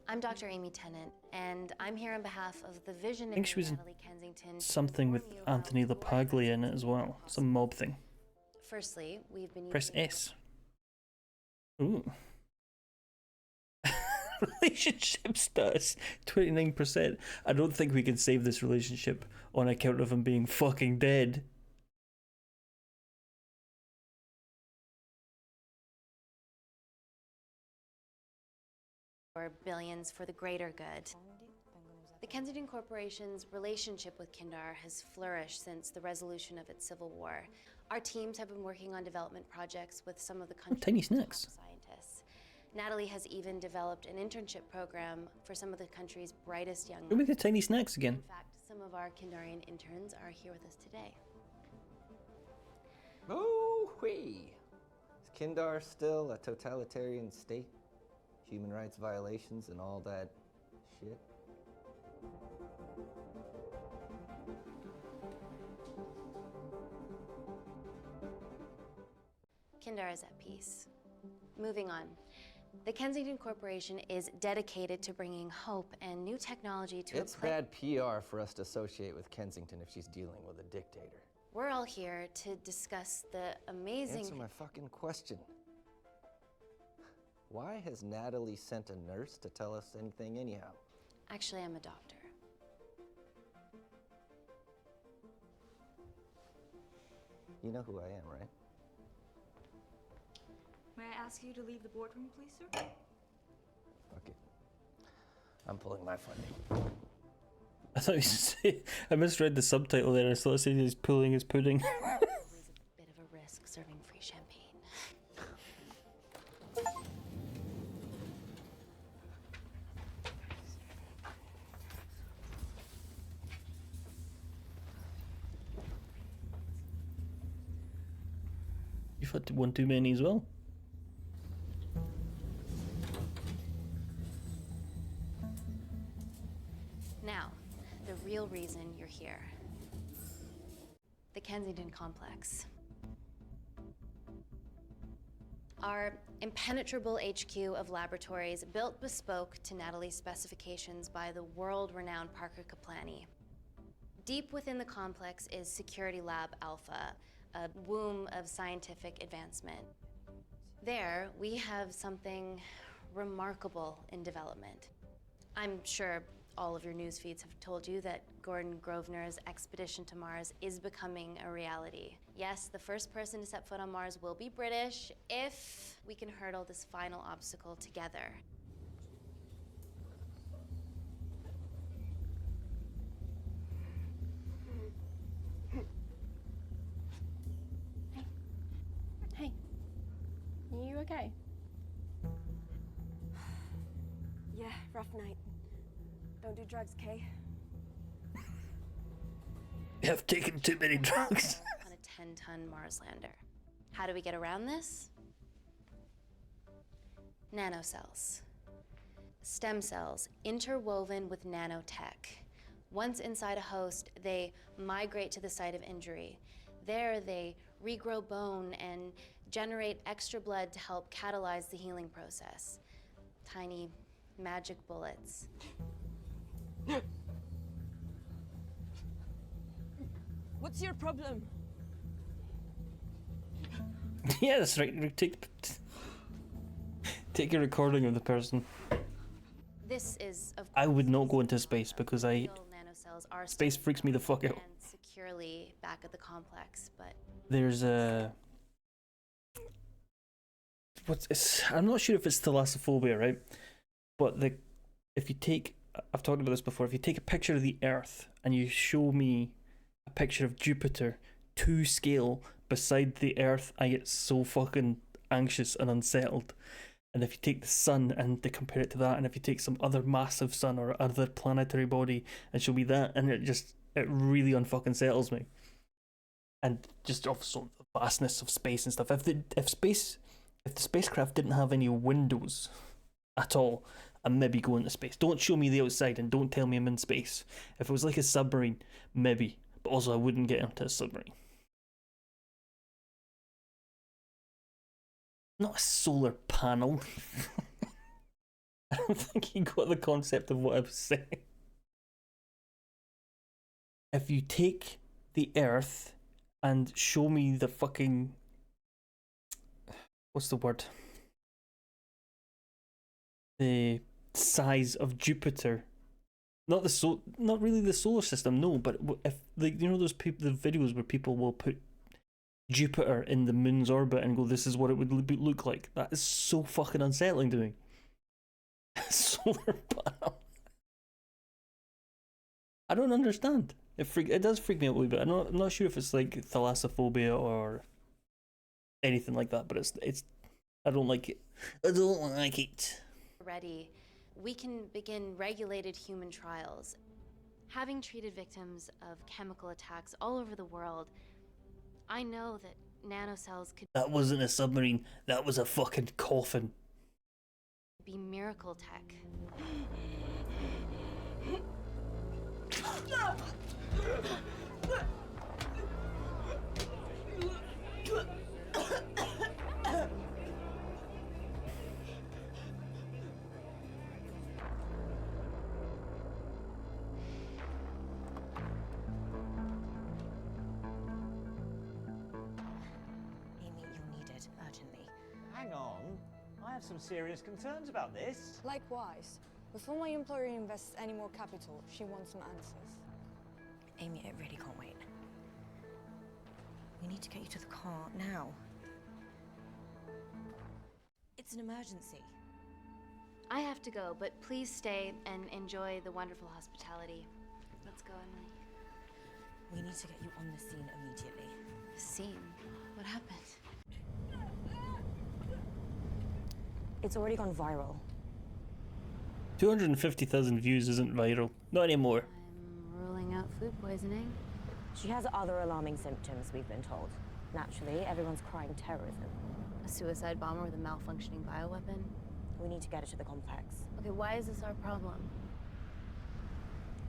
I'm Dr. Amy Tennant, and I'm here on behalf of the visionary I think she was in Natalie Kensington. to something with inform you Anthony about LaPaglia in it as well. Some mob thing. Firstly, we've been Press using S. Ooh. Relationship status 29%. I don't think we can save this relationship on account of him being fucking dead. or billions for the greater good. The Kensington Corporation's relationship with Kindar has flourished since the resolution of its civil war. Our teams have been working on development projects with some of the country's tiny snacks. top scientists. Natalie has even developed an internship program for some of the country's brightest young Go make minds. the tiny snacks again. In fact, some of our Kindarian interns are here with us today. Oh, wee! Is Kindar still a totalitarian state? Human rights violations and all that shit? Kindar is at peace. Moving on. The Kensington Corporation is dedicated to bringing hope and new technology to It's bad PR for us to associate with Kensington if she's dealing with a dictator. We're all here to discuss the amazing... Answer my fucking question. Why has Natalie sent a nurse to tell us anything anyhow? Actually, I'm a doctor. You know who I am, right? May I ask you to leave the boardroom, please, sir? Okay. I'm pulling my funding. I thought I misread the subtitle there. I thought it said he's pulling his pudding. Always a bit of a risk serving free champagne. You've had one too many as well. Now, the real reason you're here. The Kensington Complex. Our impenetrable HQ of laboratories built bespoke to Natalie's specifications by the world-renowned Parker Kaplani. Deep within the complex is Security Lab Alpha, a womb of scientific advancement. There, we have something remarkable in development. I'm sure all of your news feeds have told you that Gordon Grosvenor's expedition to Mars is becoming a reality. Yes, the first person to set foot on Mars will be British if we can hurdle this final obstacle together. Hey, are you okay? Yeah, rough night. Don't do drugs, Kay. I've taken too many drugs. On a 10-ton Mars lander. How do we get around this? Nanocells. Stem cells interwoven with nanotech. Once inside a host, they migrate to the site of injury. There, they regrow bone and generate extra blood to help catalyze the healing process. Tiny magic bullets. What's your problem? Yeah, that's right. Take a recording of the person. This is, of I would not go into space because nanocells are space freaks me the fuck out. and securely back at the complex, but There's a I'm not sure if it's thalassophobia, right? But if you take, I've talked about this before, if you take a picture of the Earth and you show me a picture of Jupiter to scale beside the Earth, I get so fucking anxious and unsettled. And if you take the sun and to compare it to that, and if you take some other massive sun or other planetary body and show me that, and it really unfucking settles me. And just also the vastness of space and stuff. If the spacecraft didn't have any windows at all, I'd maybe go into space. Don't show me the outside and don't tell me I'm in space. If it was like a submarine, maybe. But also, I wouldn't get into a submarine. Not a solar panel. I don't think you got the concept of what I was saying. If you take the Earth and show me the fucking... What's the word? The size of Jupiter. Not really the solar system, no, but if those people, the videos where people will put Jupiter in the moon's orbit and go, this is what it would look like. That is so fucking unsettling to me. Solar panel. I don't understand. It does freak me out a little bit. I'm not sure if it's like thalassophobia or anything like that, but it's I don't like it. I don't like it. Ready, we can begin regulated human trials. Having treated victims of chemical attacks all over the world, I know that nanocells could... That wasn't a submarine, that was a fucking coffin. ...be miracle tech. Hang on. I have some serious concerns about this. Likewise. Before my employer invests any more capital, she wants some answers. Amy, it really can't wait. We need to get you to the car now. It's an emergency. I have to go, but please stay and enjoy the wonderful hospitality. Let's go, Emily. We need to get you on the scene immediately. Scene? What happened? It's already gone viral. 250,000 views isn't viral. Not anymore. I'm ruling out food poisoning. She has other alarming symptoms, we've been told. Naturally, everyone's crying terrorism. A suicide bomber with a malfunctioning bioweapon? We need to get her to the complex. Okay, why is this our problem?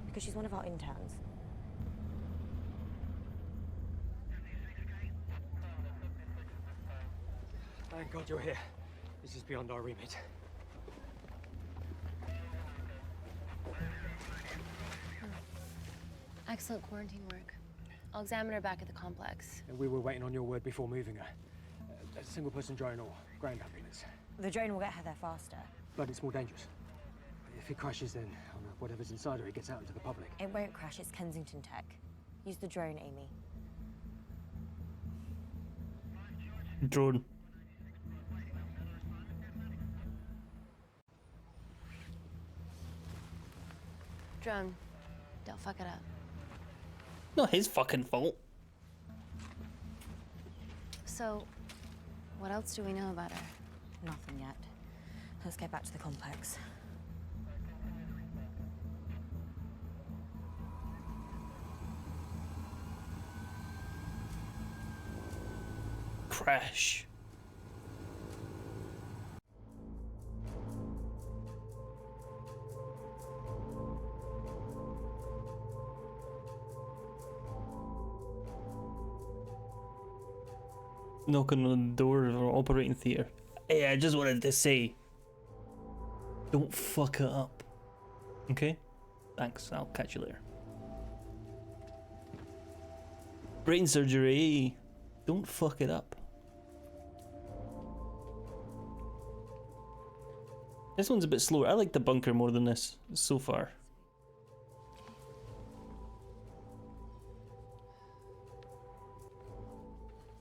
Because she's one of our interns. Thank God you're here. This is beyond our remit. Excellent quarantine work. I'll examine her back at the complex. And we were waiting on your word before moving her. A single-person drone or ground ambulance. The drone will get her there faster. But it's more dangerous. If it crashes, then whatever's inside her, it gets out into the public. It won't crash, it's Kensington Tech. Use the drone, Amy. Drone. Drone, don't fuck it up. Not his fucking fault. So, what else do we know about her? Nothing yet. Let's get back to the complex. Crash. Knocking on the door of our operating theatre. Hey, I just wanted to say, don't fuck it up. Okay? Thanks, I'll catch you later. Brain surgery. Don't fuck it up. This one's a bit slower. I like the bunker more than this so far.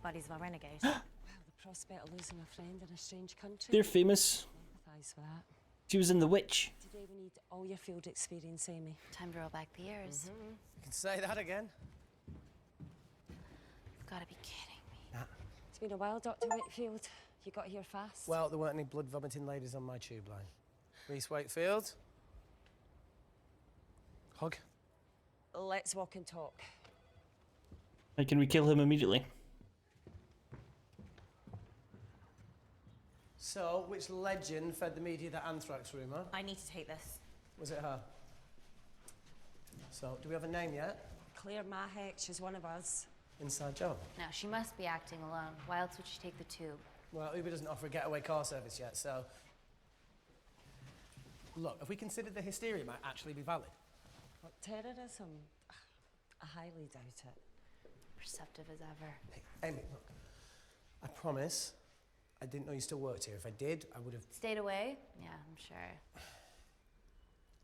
Buddies of our renegade. Well, the prospect of losing a friend in a strange country. They're famous. Empathise for that. She was in The Witch. Today we need all your field experience, Amy. Time to roll back the years. You can say that again. You've got to be kidding me. It's been a while, Dr. Wakefield. You got here fast. Well, there weren't any blood-vomiting ladies on my tube line. Reese Wakefield. Hug. Let's walk and talk. And can we kill him immediately? So, which legend fed the media that anthrax rumour? I need to take this. Was it her? So, do we have a name yet? Claire Mahek, she's one of us. Inside job. No, she must be acting alone. Why else would she take the tube? Well, Uber doesn't offer a getaway car service yet, so... Look, have we considered the hysteria might actually be valid? What, terrorism? I highly doubt it. Perceptive as ever. Hey, Amy, look. I promise I didn't know you still worked here. If I did, I would have... Stayed away? Yeah, I'm sure.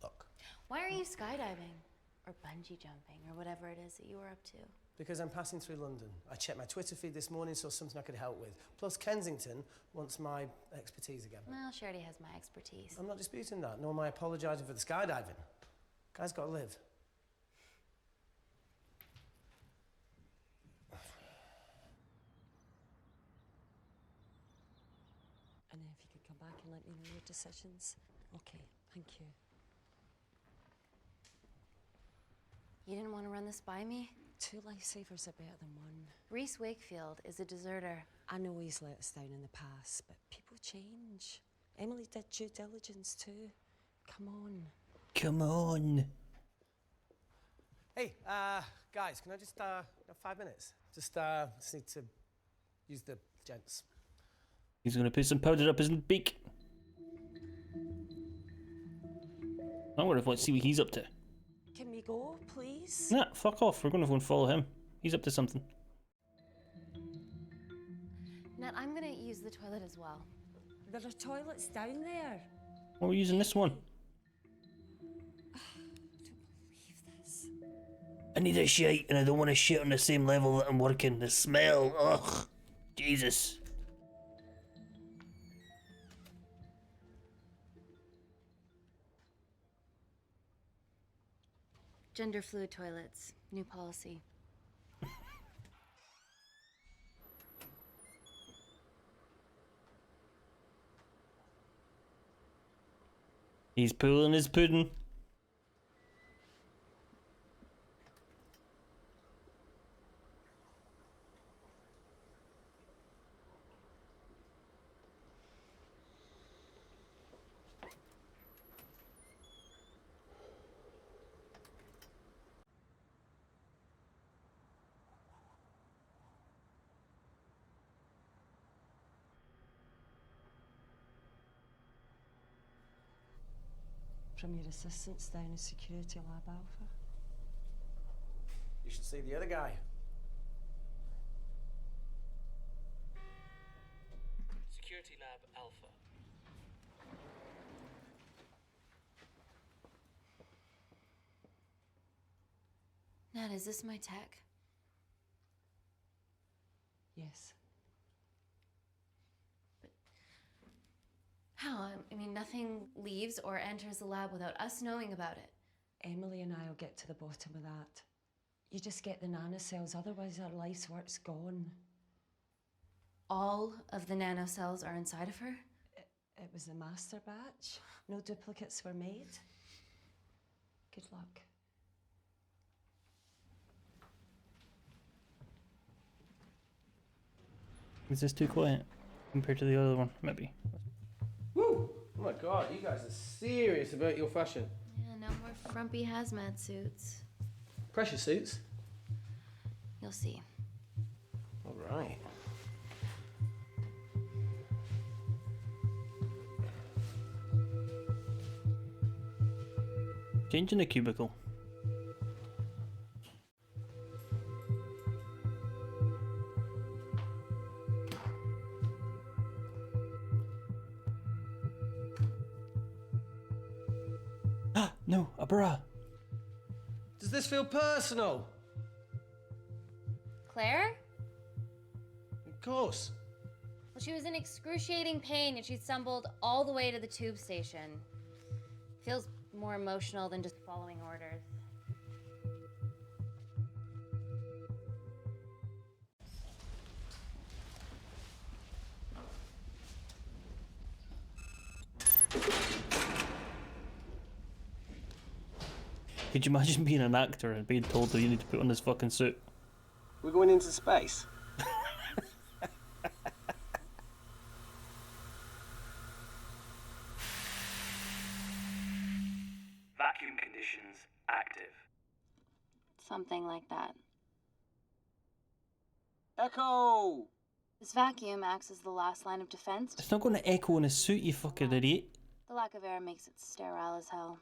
Look. Why are you skydiving? Or bungee jumping, or whatever it is that you were up to? Because I'm passing through London. I checked my Twitter feed this morning, saw something I could help with. Plus, Kensington wants my expertise again. Well, she already has my expertise. I'm not disputing that, nor am I apologising for the skydiving. Guy's got to live. And if you could come back and let me know your decisions. Okay, thank you. You didn't want to run this by me? 2 lifesavers are better than 1. Reese Wakefield is a deserter. I know he's let us down in the past, but people change. Emily did due diligence too. Come on. Come on. Hey, guys, can I just, 5 minutes? Just need to use the gents. He's gonna put some powder up his beak. I wonder if I want to see what he's up to. Can we go, please? Nah, fuck off. We're gonna go and follow him. He's up to something. Nat, I'm gonna use the toilet as well. There are toilets down there. Well, we're using this one. I need a shite, and I don't want to shit on the same level that I'm working. The smell, ugh, Jesus. Gender fluid toilets. New policy. He's pulling his pudding. From your assistants down in Security Lab Alpha. You should see the other guy. Security Lab Alpha. Nat, is this my tech? Yes. How? I mean, nothing leaves or enters the lab without us knowing about it. Emily and I will get to the bottom of that. You just get the nanocells, otherwise our life's work's gone. All of the nanocells are inside of her? It was a master batch. No duplicates were made. Good luck. Is this too quiet compared to the other one? Maybe. Woo! Oh my god, you guys are serious about your fashion. Yeah, no more frumpy hazmat suits. Pressure suits? You'll see. All right. Changing the cubicle. No, a bra. Does this feel personal? Claire? Of course. Well, she was in excruciating pain and she stumbled all the way to the tube station. Feels more emotional than just following orders. Could you imagine being an actor and being told that you need to put on this fucking suit? We're going into space. Vacuum conditions active. Something like that. Echo! This vacuum acts as the last line of defense. It's not going to echo in a suit, you fucking idiot. The lack of air makes it sterile as hell.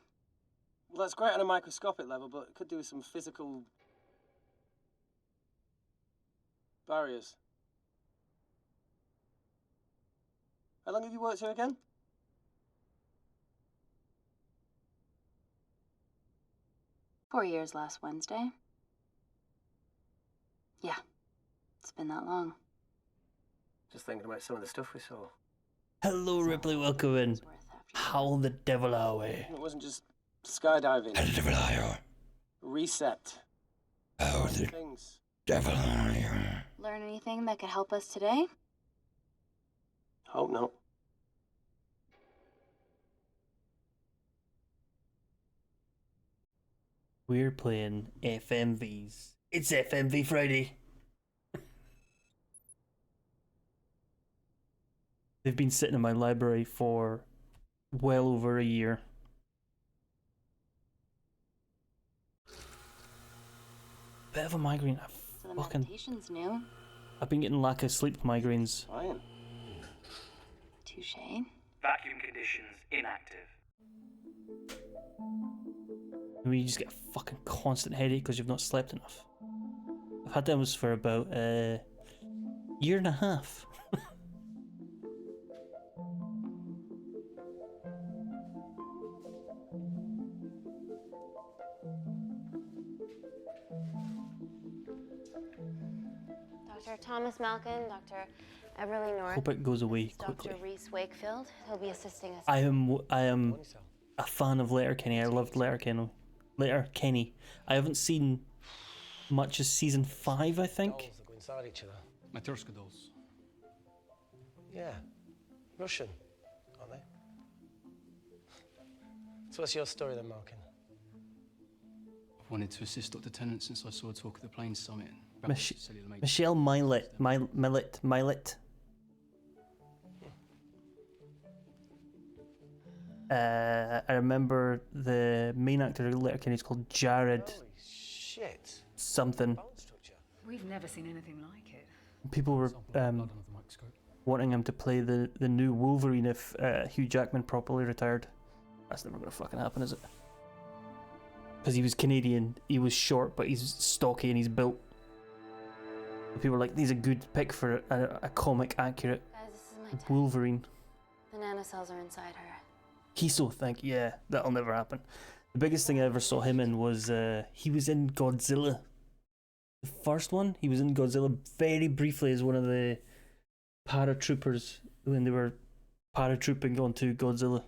Well, that's great on a microscopic level, but it could do with some physical barriers. How long have you worked here again? "4 years last Wednesday." Yeah, it's been that long. Just thinking about some of the stuff we saw. Hello, Ripley, welcome in. How the devil are we? It wasn't just skydiving. How the devil are you? Reset. How the things. devil are you? Learn anything that could help us today? Hope not. We're playing FMVs. It's FMV Friday. They've been sitting in my library for well over a year. Bit of a migraine. So the meditation's new. I've been getting lack of sleep migraines. Fine. Touché. Vacuum conditions inactive. I mean, you just get a fucking constant headache because you've not slept enough. I've had those for about a year and a half. Dr. Thomas Malkin, Dr. Everly North. Hope it goes away Dr. quickly. Reese Wakefield. He'll be assisting us. I am a fan of Letterkenny. I loved Letterkenny. I haven't seen much of season 5, I think. Dolls that go inside each other. Matryoshka dolls. Yeah. Russian, aren't they? So what's your story then, Malkin? I've wanted to assist Dr. Tennant since I saw a talk at the Plains Summit. Michelle Milet. I remember the main actor of Letterkenny is called Jared. Holy shit. Something. We've never seen anything like it. People were wanting him to play the new Wolverine if Hugh Jackman properly retired. That's never gonna fucking happen, is it? Because he was Canadian, he was short, but he's stocky and he's built. People were like, "He's a good pick for a comic accurate Guys, this is my time. Wolverine." The nanocells are inside her. Kiso, yeah, that'll never happen. The biggest thing I ever saw him in was he was in Godzilla. The first one, he was in Godzilla very briefly as one of the paratroopers when they were paratrooping onto Godzilla.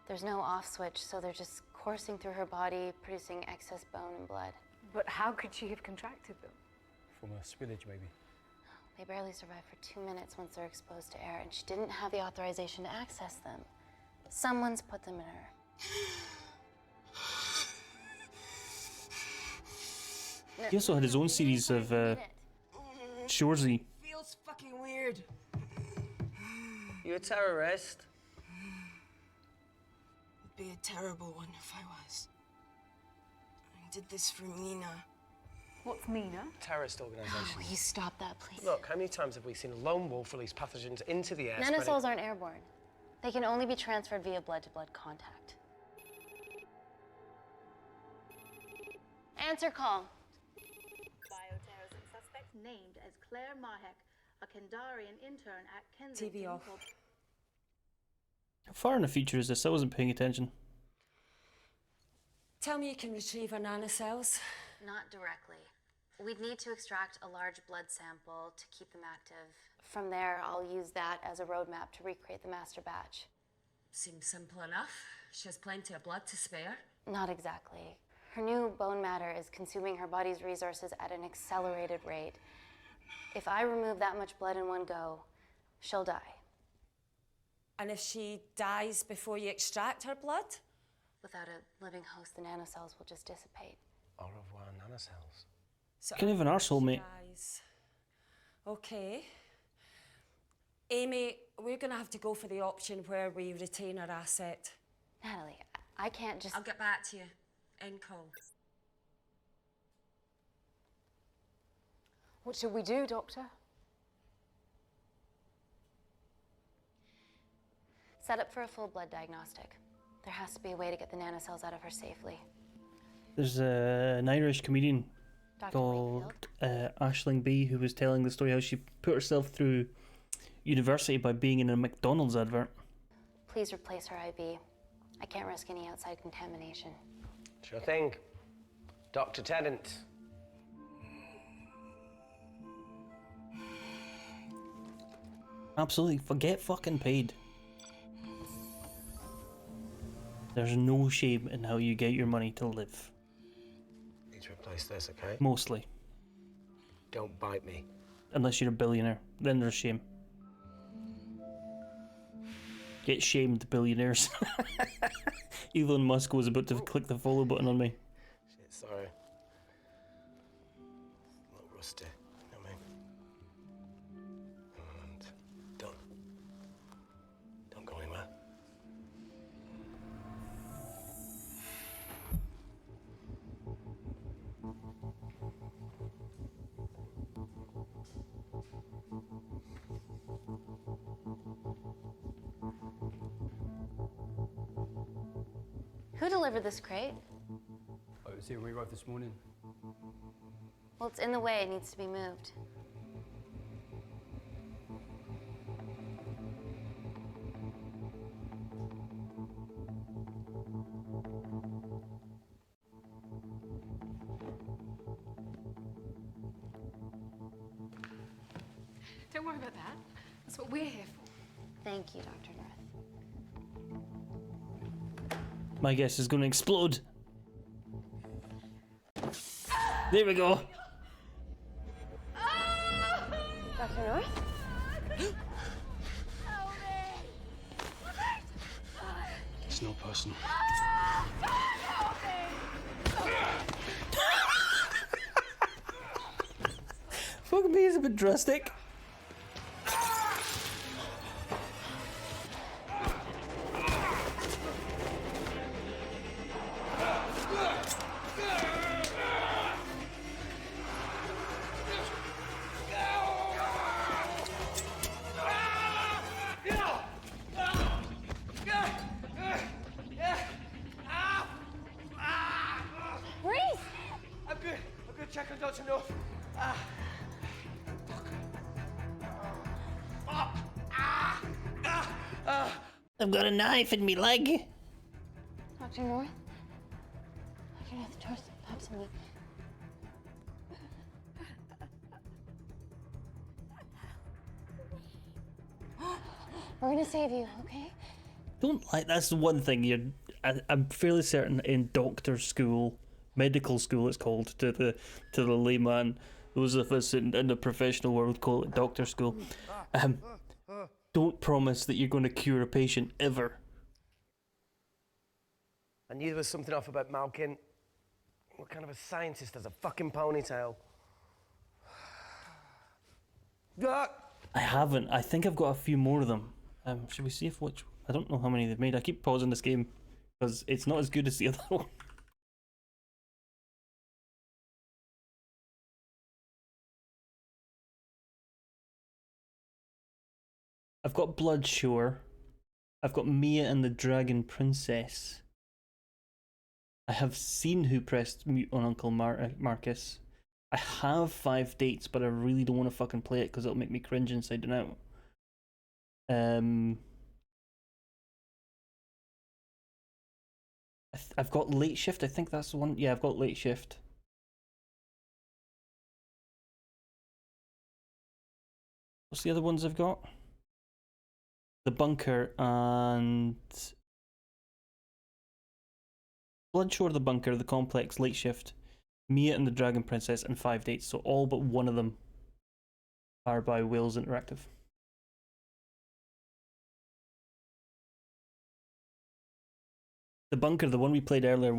There's no off switch, so they're just coursing through her body, producing excess bone and blood. But how could she have contracted them? From a spillage, maybe. They barely survive for 2 minutes once they're exposed to air, and she didn't have the authorization to access them. Someone's put them in her. He also had his own series of Shoresy. Feels fucking weird. You a terrorist? It'd be a terrible one if I was. I did this for Mina. What's Mina? Terrorist organisation. Please stop that, please. Look, how many times have we seen a lone wolf release pathogens into the air? Nanocells aren't airborne. They can only be transferred via blood-to-blood contact. Answer call. Bioterrorism suspect named as Claire Mahek, a Kandarian intern at Kensington. TV off. How far in the future is this? I wasn't paying attention. Tell me you can retrieve her nanocells. Not directly. We'd need to extract a large blood sample to keep them active. From there, I'll use that as a roadmap to recreate the master batch. Seems simple enough. She has plenty of blood to spare. Not exactly. Her new bone matter is consuming her body's resources at an accelerated rate. If I remove that much blood in one go, she'll die. And if she dies before you extract her blood? Without a living host, the nanocells will just dissipate. Au revoir, nanocells. So Kind of an arsehole, mate. dies. Okay. Amy, we're going to have to go for the option where we retain our asset. Natalie, I can't just... I'll get back to you. End call. What should we do, Doctor? Set up for a full blood diagnostic. There has to be a way to get the nanocells out of her safely. There's an Irish comedian Dr. called Aisling B who was telling the story how she put herself through university by being in a McDonald's advert. Please replace her IV. I can't risk any outside contamination. Sure thing. Dr. Tennant. Absolutely, forget fucking paid. There's no shame in how you get your money to live. Need to replace this, okay? Mostly. Don't bite me. Unless you're a billionaire. Then there's shame. Get shamed, billionaires. Elon Musk was about to click the follow button on me. Shit, sorry. A little rusty, you know what I mean? And don't go anywhere. Who delivered this crate? Oh, it was here when we arrived this morning. Well, it's in the way. It needs to be moved. Don't worry about that. That's what we're here for. Thank you, Dr. North. My guess is going to explode. There we go. Dr. North? It's not personal. Fuck me, it's a bit drastic. Check on Dr. North. I've got a knife in me leg. Dr. North? Dr. North, George, pops in me. We're gonna save you, okay? Don't like, that's the one thing I'm fairly certain in doctor school, medical school it's called, to the layman, those of us in the professional world call it doctor school. Don't promise that you're going to cure a patient ever. I knew there was something off about Malkin. What kind of a scientist has a fucking ponytail? I haven't. I think I've got a few more of them. Should we see if which... I don't know how many they've made. I keep pausing this game because it's not as good as the other one. I've got Bloodshore. I've got Mia and the Dragon Princess. I have seen Who Pressed Mute on Uncle Marcus. I have 5 dates, but I really don't want to fucking play it because it'll make me cringe inside and out. I've got Late Shift. I think that's the one. Yeah, I've got Late Shift. What's the other ones I've got? The Bunker and Bloodshore, The Bunker, The Complex, Late Shift, Mia and the Dragon Princess, and 5 dates. So all but one of them are by Wales Interactive. The Bunker, the one we played earlier,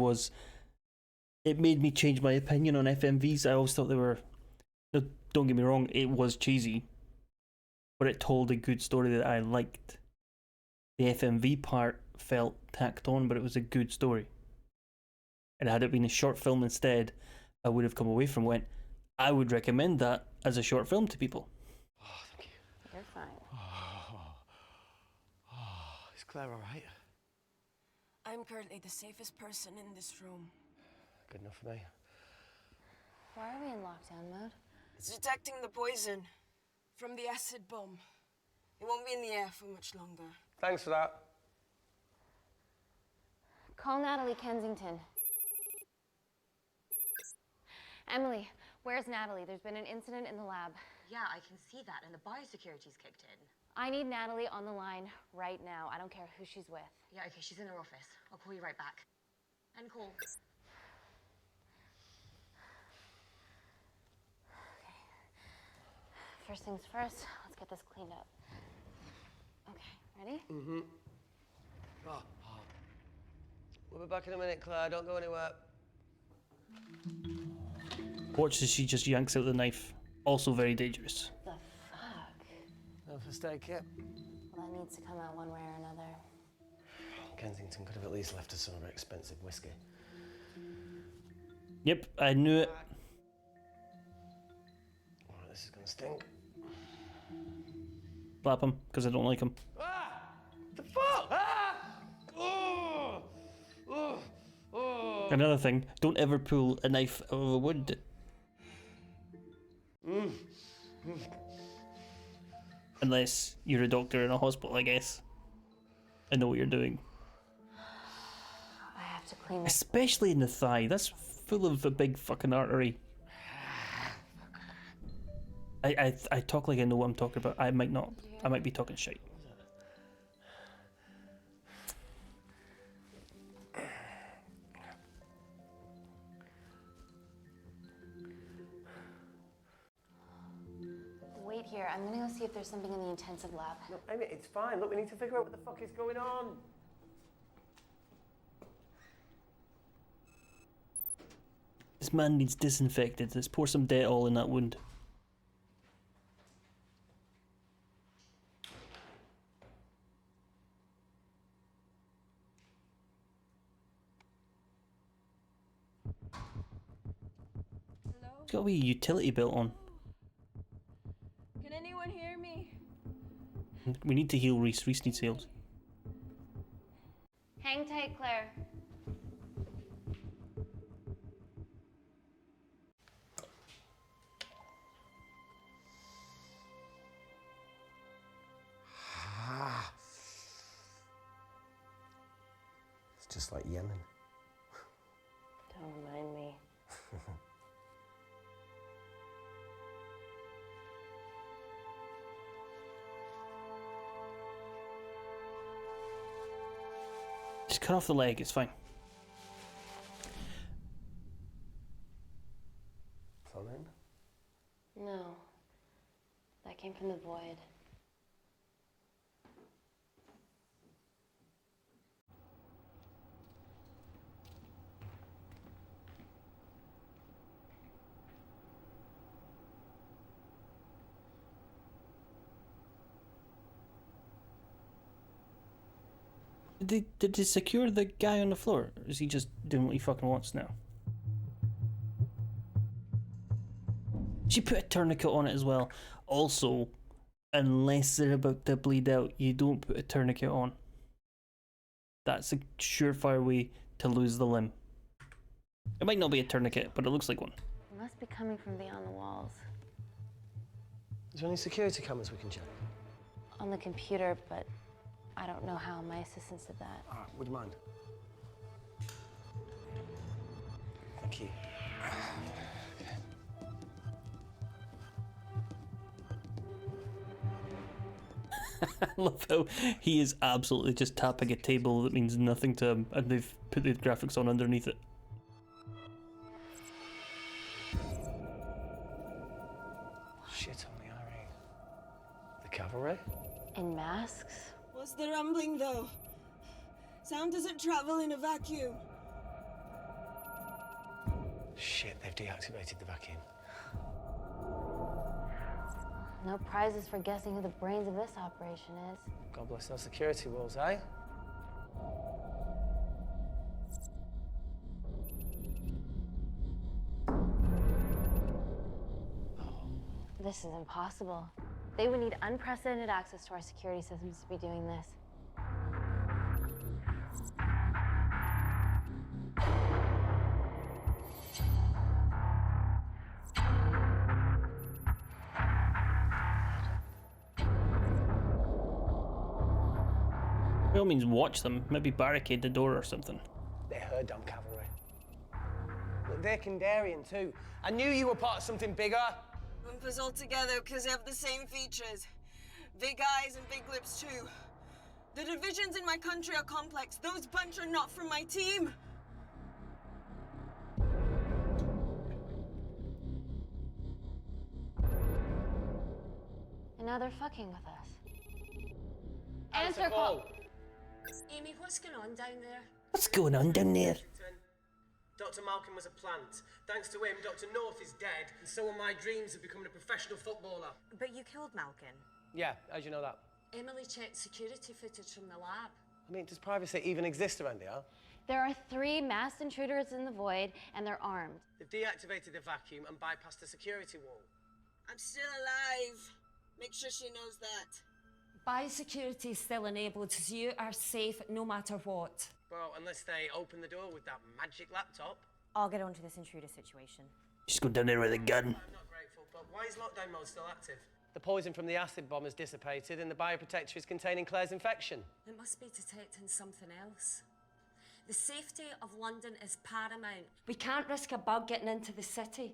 it made me change my opinion on FMVs. I always thought they were, don't get me wrong, it was cheesy, but it told a good story that I liked. The FMV part felt tacked on, but it was a good story. and had it been a short film instead, I would have come away from went, I would recommend that as a short film to people. You're fine. Is Claire all right? I'm currently the safest person in this room. Good enough for me. Why are we in lockdown mode? It's detecting the poison from the acid bomb. It won't be in the air for much longer. Thanks for that. Call Natalie Kensington. Emily, where's Natalie? There's been an incident in the lab. Yeah, I can see that, and the biosecurity's kicked in. I need Natalie on the line right now. I don't care who she's with. Yeah, okay, she's in her office. I'll call you right back. End call. Okay. First things first, let's get this cleaned up. Okay, ready? Mm-hmm. We'll be back in a minute, Claire. Don't go anywhere. Watch as she just yanks out the knife. Also very dangerous. The fuck? No first aid kit. Well, that needs to come out one way or another. Kensington could have at least left us some of her expensive whiskey. Yep, I knew it. Alright, this is gonna stink. Slap him, because I don't like him. The fuck? Oh! Oh! Oh! Another thing, don't ever pull a knife out of a wound. Unless you're a doctor in a hospital, I guess. I know what you're doing. I have to clean this. Especially in the thigh, that's full of a big fucking artery. I talk like I know what I'm talking about. I might not. I might be talking shit. Wait here. I'm gonna go see if there's something in the intensive lab. No, Amy, it's fine. Look, we need to figure out what the fuck is going on. This man needs disinfected. Let's pour some Dettol in that wound. It's got a wee utility belt on. Can anyone hear me? We need to heal Reese. Reese needs healed. Hang tight, Claire. It's just like Yemen. Don't remind me. Just cut off the leg, it's fine. Something? No. That came from the void. Did they secure the guy on the floor? Or is he just doing what he fucking wants now? She put a tourniquet on it as well. Also, unless they're about to bleed out, you don't put a tourniquet on. That's a surefire way to lose the limb. It might not be a tourniquet, but it looks like one. It must be coming from beyond the walls. Is there any security cameras we can check? On the computer, but I don't know how. My assistants did that. Would you mind? Thank you. I love how he is absolutely just tapping a table that means nothing to him, and they've put the graphics on underneath it. Shit on the IRA. The cavalry? In masks? What's the rumbling, though? Sound doesn't travel in a vacuum. Shit, they've deactivated the vacuum. No prizes for guessing who the brains of this operation is. God bless those security walls, eh? This is impossible. They would need unprecedented access to our security systems to be doing this. By all means, watch them. Maybe barricade the door or something. They're her damn cavalry. Look, they're Kandarian too. I knew you were part of something bigger. Lump us all together because they have the same features. Big eyes and big lips too. The divisions in my country are complex. Those bunch are not from my team. And now they're fucking with us. Answer call. Amy, what's going on down there? What's going on down there? Dr. Malcolm was a plant. Thanks to him, Dr. North is dead, and so are my dreams of becoming a professional footballer. But you killed Malkin. Yeah, how'd you know that? Emily checked security footage from the lab. I mean, does privacy even exist around here? There are 3 masked intruders in the void, and they're armed. They've deactivated the vacuum and bypassed the security wall. I'm still alive. Make sure she knows that. Biosecurity is still enabled, so you are safe no matter what. Well, unless they open the door with that magic laptop. I'll get onto this intruder situation. Just go down there with a gun. I'm not grateful, but why is lockdown mode still active? The poison from the acid bomb has dissipated and the bioprotector is containing Claire's infection. It must be detecting something else. The safety of London is paramount. We can't risk a bug getting into the city.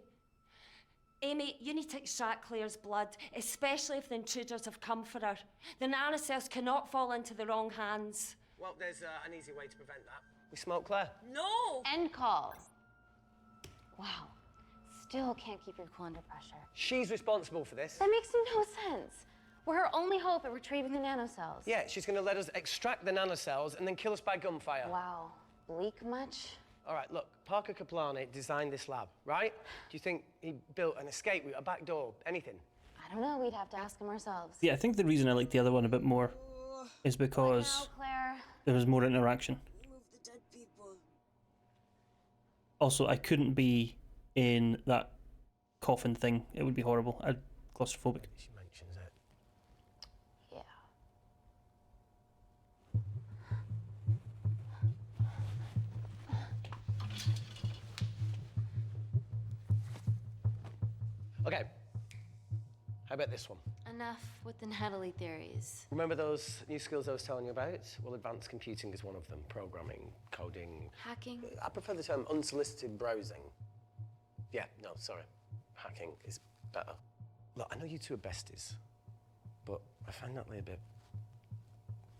Amy, you need to extract Claire's blood, especially if the intruders have come for her. The nanocells cannot fall into the wrong hands. Well, there's an easy way to prevent that. We smoke Claire. No! End call. Wow. Still can't keep your cool under pressure. She's responsible for this. That makes no sense. We're her only hope at retrieving the nanocells. Yeah, she's going to let us extract the nanocells and then kill us by gunfire. Wow. Bleak much? All right, look, Parker Kaplani designed this lab, right? Do you think he built an escape route, a back door, anything? I don't know. We'd have to ask him ourselves. Yeah, I think the reason I like the other one a bit more is because Now, Claire. there was more interaction. Move the dead people. Also, I couldn't be in that coffin thing. It would be horrible. I'm claustrophobic. She mentions it. Yeah. Okay. How about this one? Enough with the Natalie theories. Remember those new skills I was telling you about? Well, advanced computing is one of them. Programming, coding. Hacking? I prefer the term unsolicited browsing. Yeah, no, sorry. Hacking is better. Look, I know you two are besties, but I find Natalie a bit...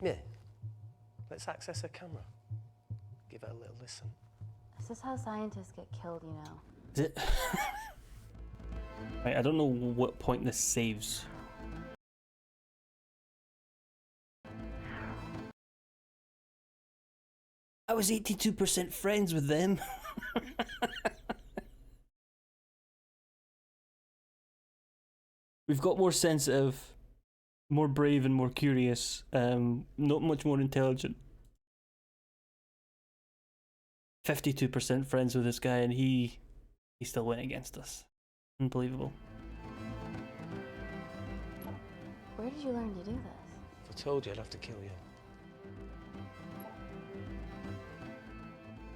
meh. Let's access her camera. Give her a little listen. This is how scientists get killed, you know. Is it? Right, I don't know what point this saves. I was 82% friends with them. We've got more sensitive, more brave and more curious, not much more intelligent. 52% friends with this guy and he still went against us. Unbelievable. Where did you learn to do this? If I told you, I'd have to kill you.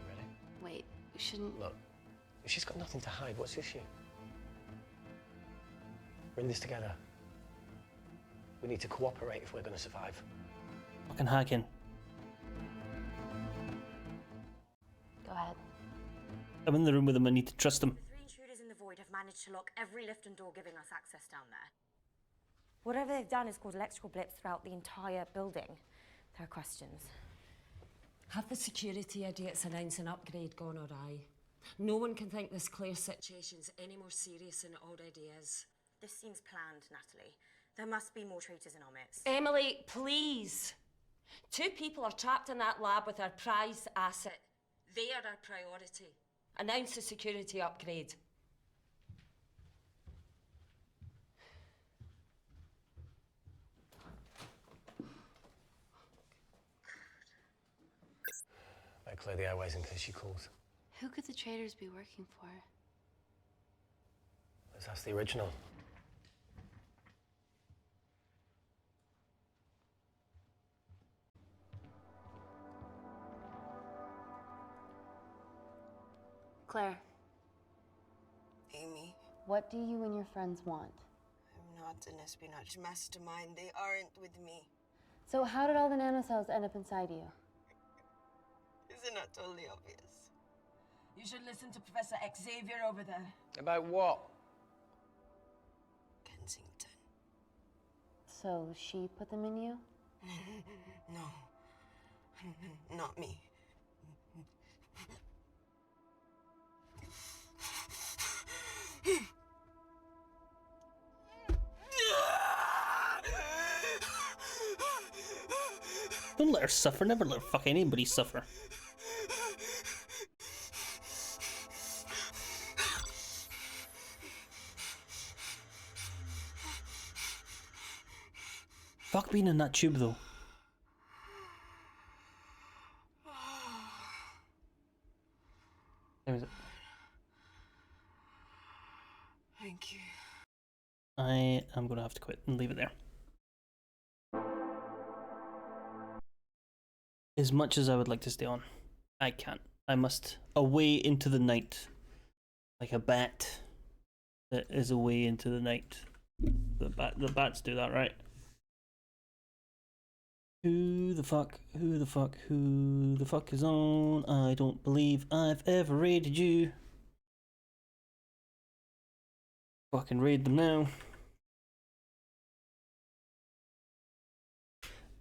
Ready? Wait, we shouldn't... Look, if she's got nothing to hide, what's the issue? We're in this together. We need to cooperate if we're going to survive. Fucking hacking. Go ahead. I'm in the room with him, I need to trust him. The 3 intruders in the void have managed to lock every lift and door giving us access down there. Whatever they've done has caused electrical blips throughout the entire building. There are questions. Have the security idiots announce an upgrade gone awry? No one can think this Claire situation's any more serious than it already is. This seems planned, Natalie. There must be more traitors in our midst. Emily, please. 2 people are trapped in that lab with our prized asset. They are our priority. Announce the security upgrade. Better clear the airways in case she calls. Who could the traitors be working for? Let's ask the original. Claire, Amy, what do you and your friends want? I'm not an espionage mastermind. They aren't with me. So how did all the nanocells end up inside you? Is it not totally obvious? You should listen to Professor Xavier over there. About what? Kensington. So she put them in you? No. Not me. Don't let her suffer. Never let fuck anybody suffer. Fuck being in that tube though. There is it. Thank you. I am gonna have to quit and leave it there. As much as I would like to stay on, I can't. I must away into the night, like a bat that is away into the night. The bats do that, right? Who the fuck is on? I don't believe I've ever raided you. Fucking raid them now.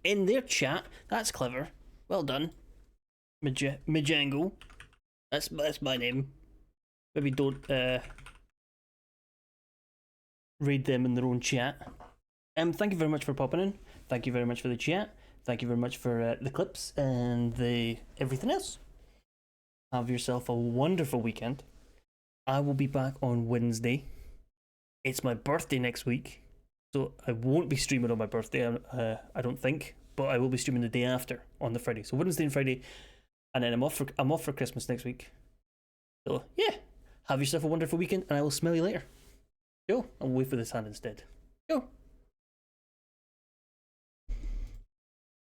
In their chat, that's clever. Well done. Mijangle. That's my name. Maybe don't raid them in their own chat. Thank you very much for popping in. Thank you very much for the chat. Thank you very much for the clips and the everything else. Have yourself a wonderful weekend. I will be back on Wednesday. It's my birthday next week, so I won't be streaming on my birthday. I don't think, but I will be streaming the day after on the Friday. So Wednesday and Friday, and then I'm off for Christmas next week. So yeah, have yourself a wonderful weekend, and I will smell you later. Go. I'll wait for this hand instead. Go.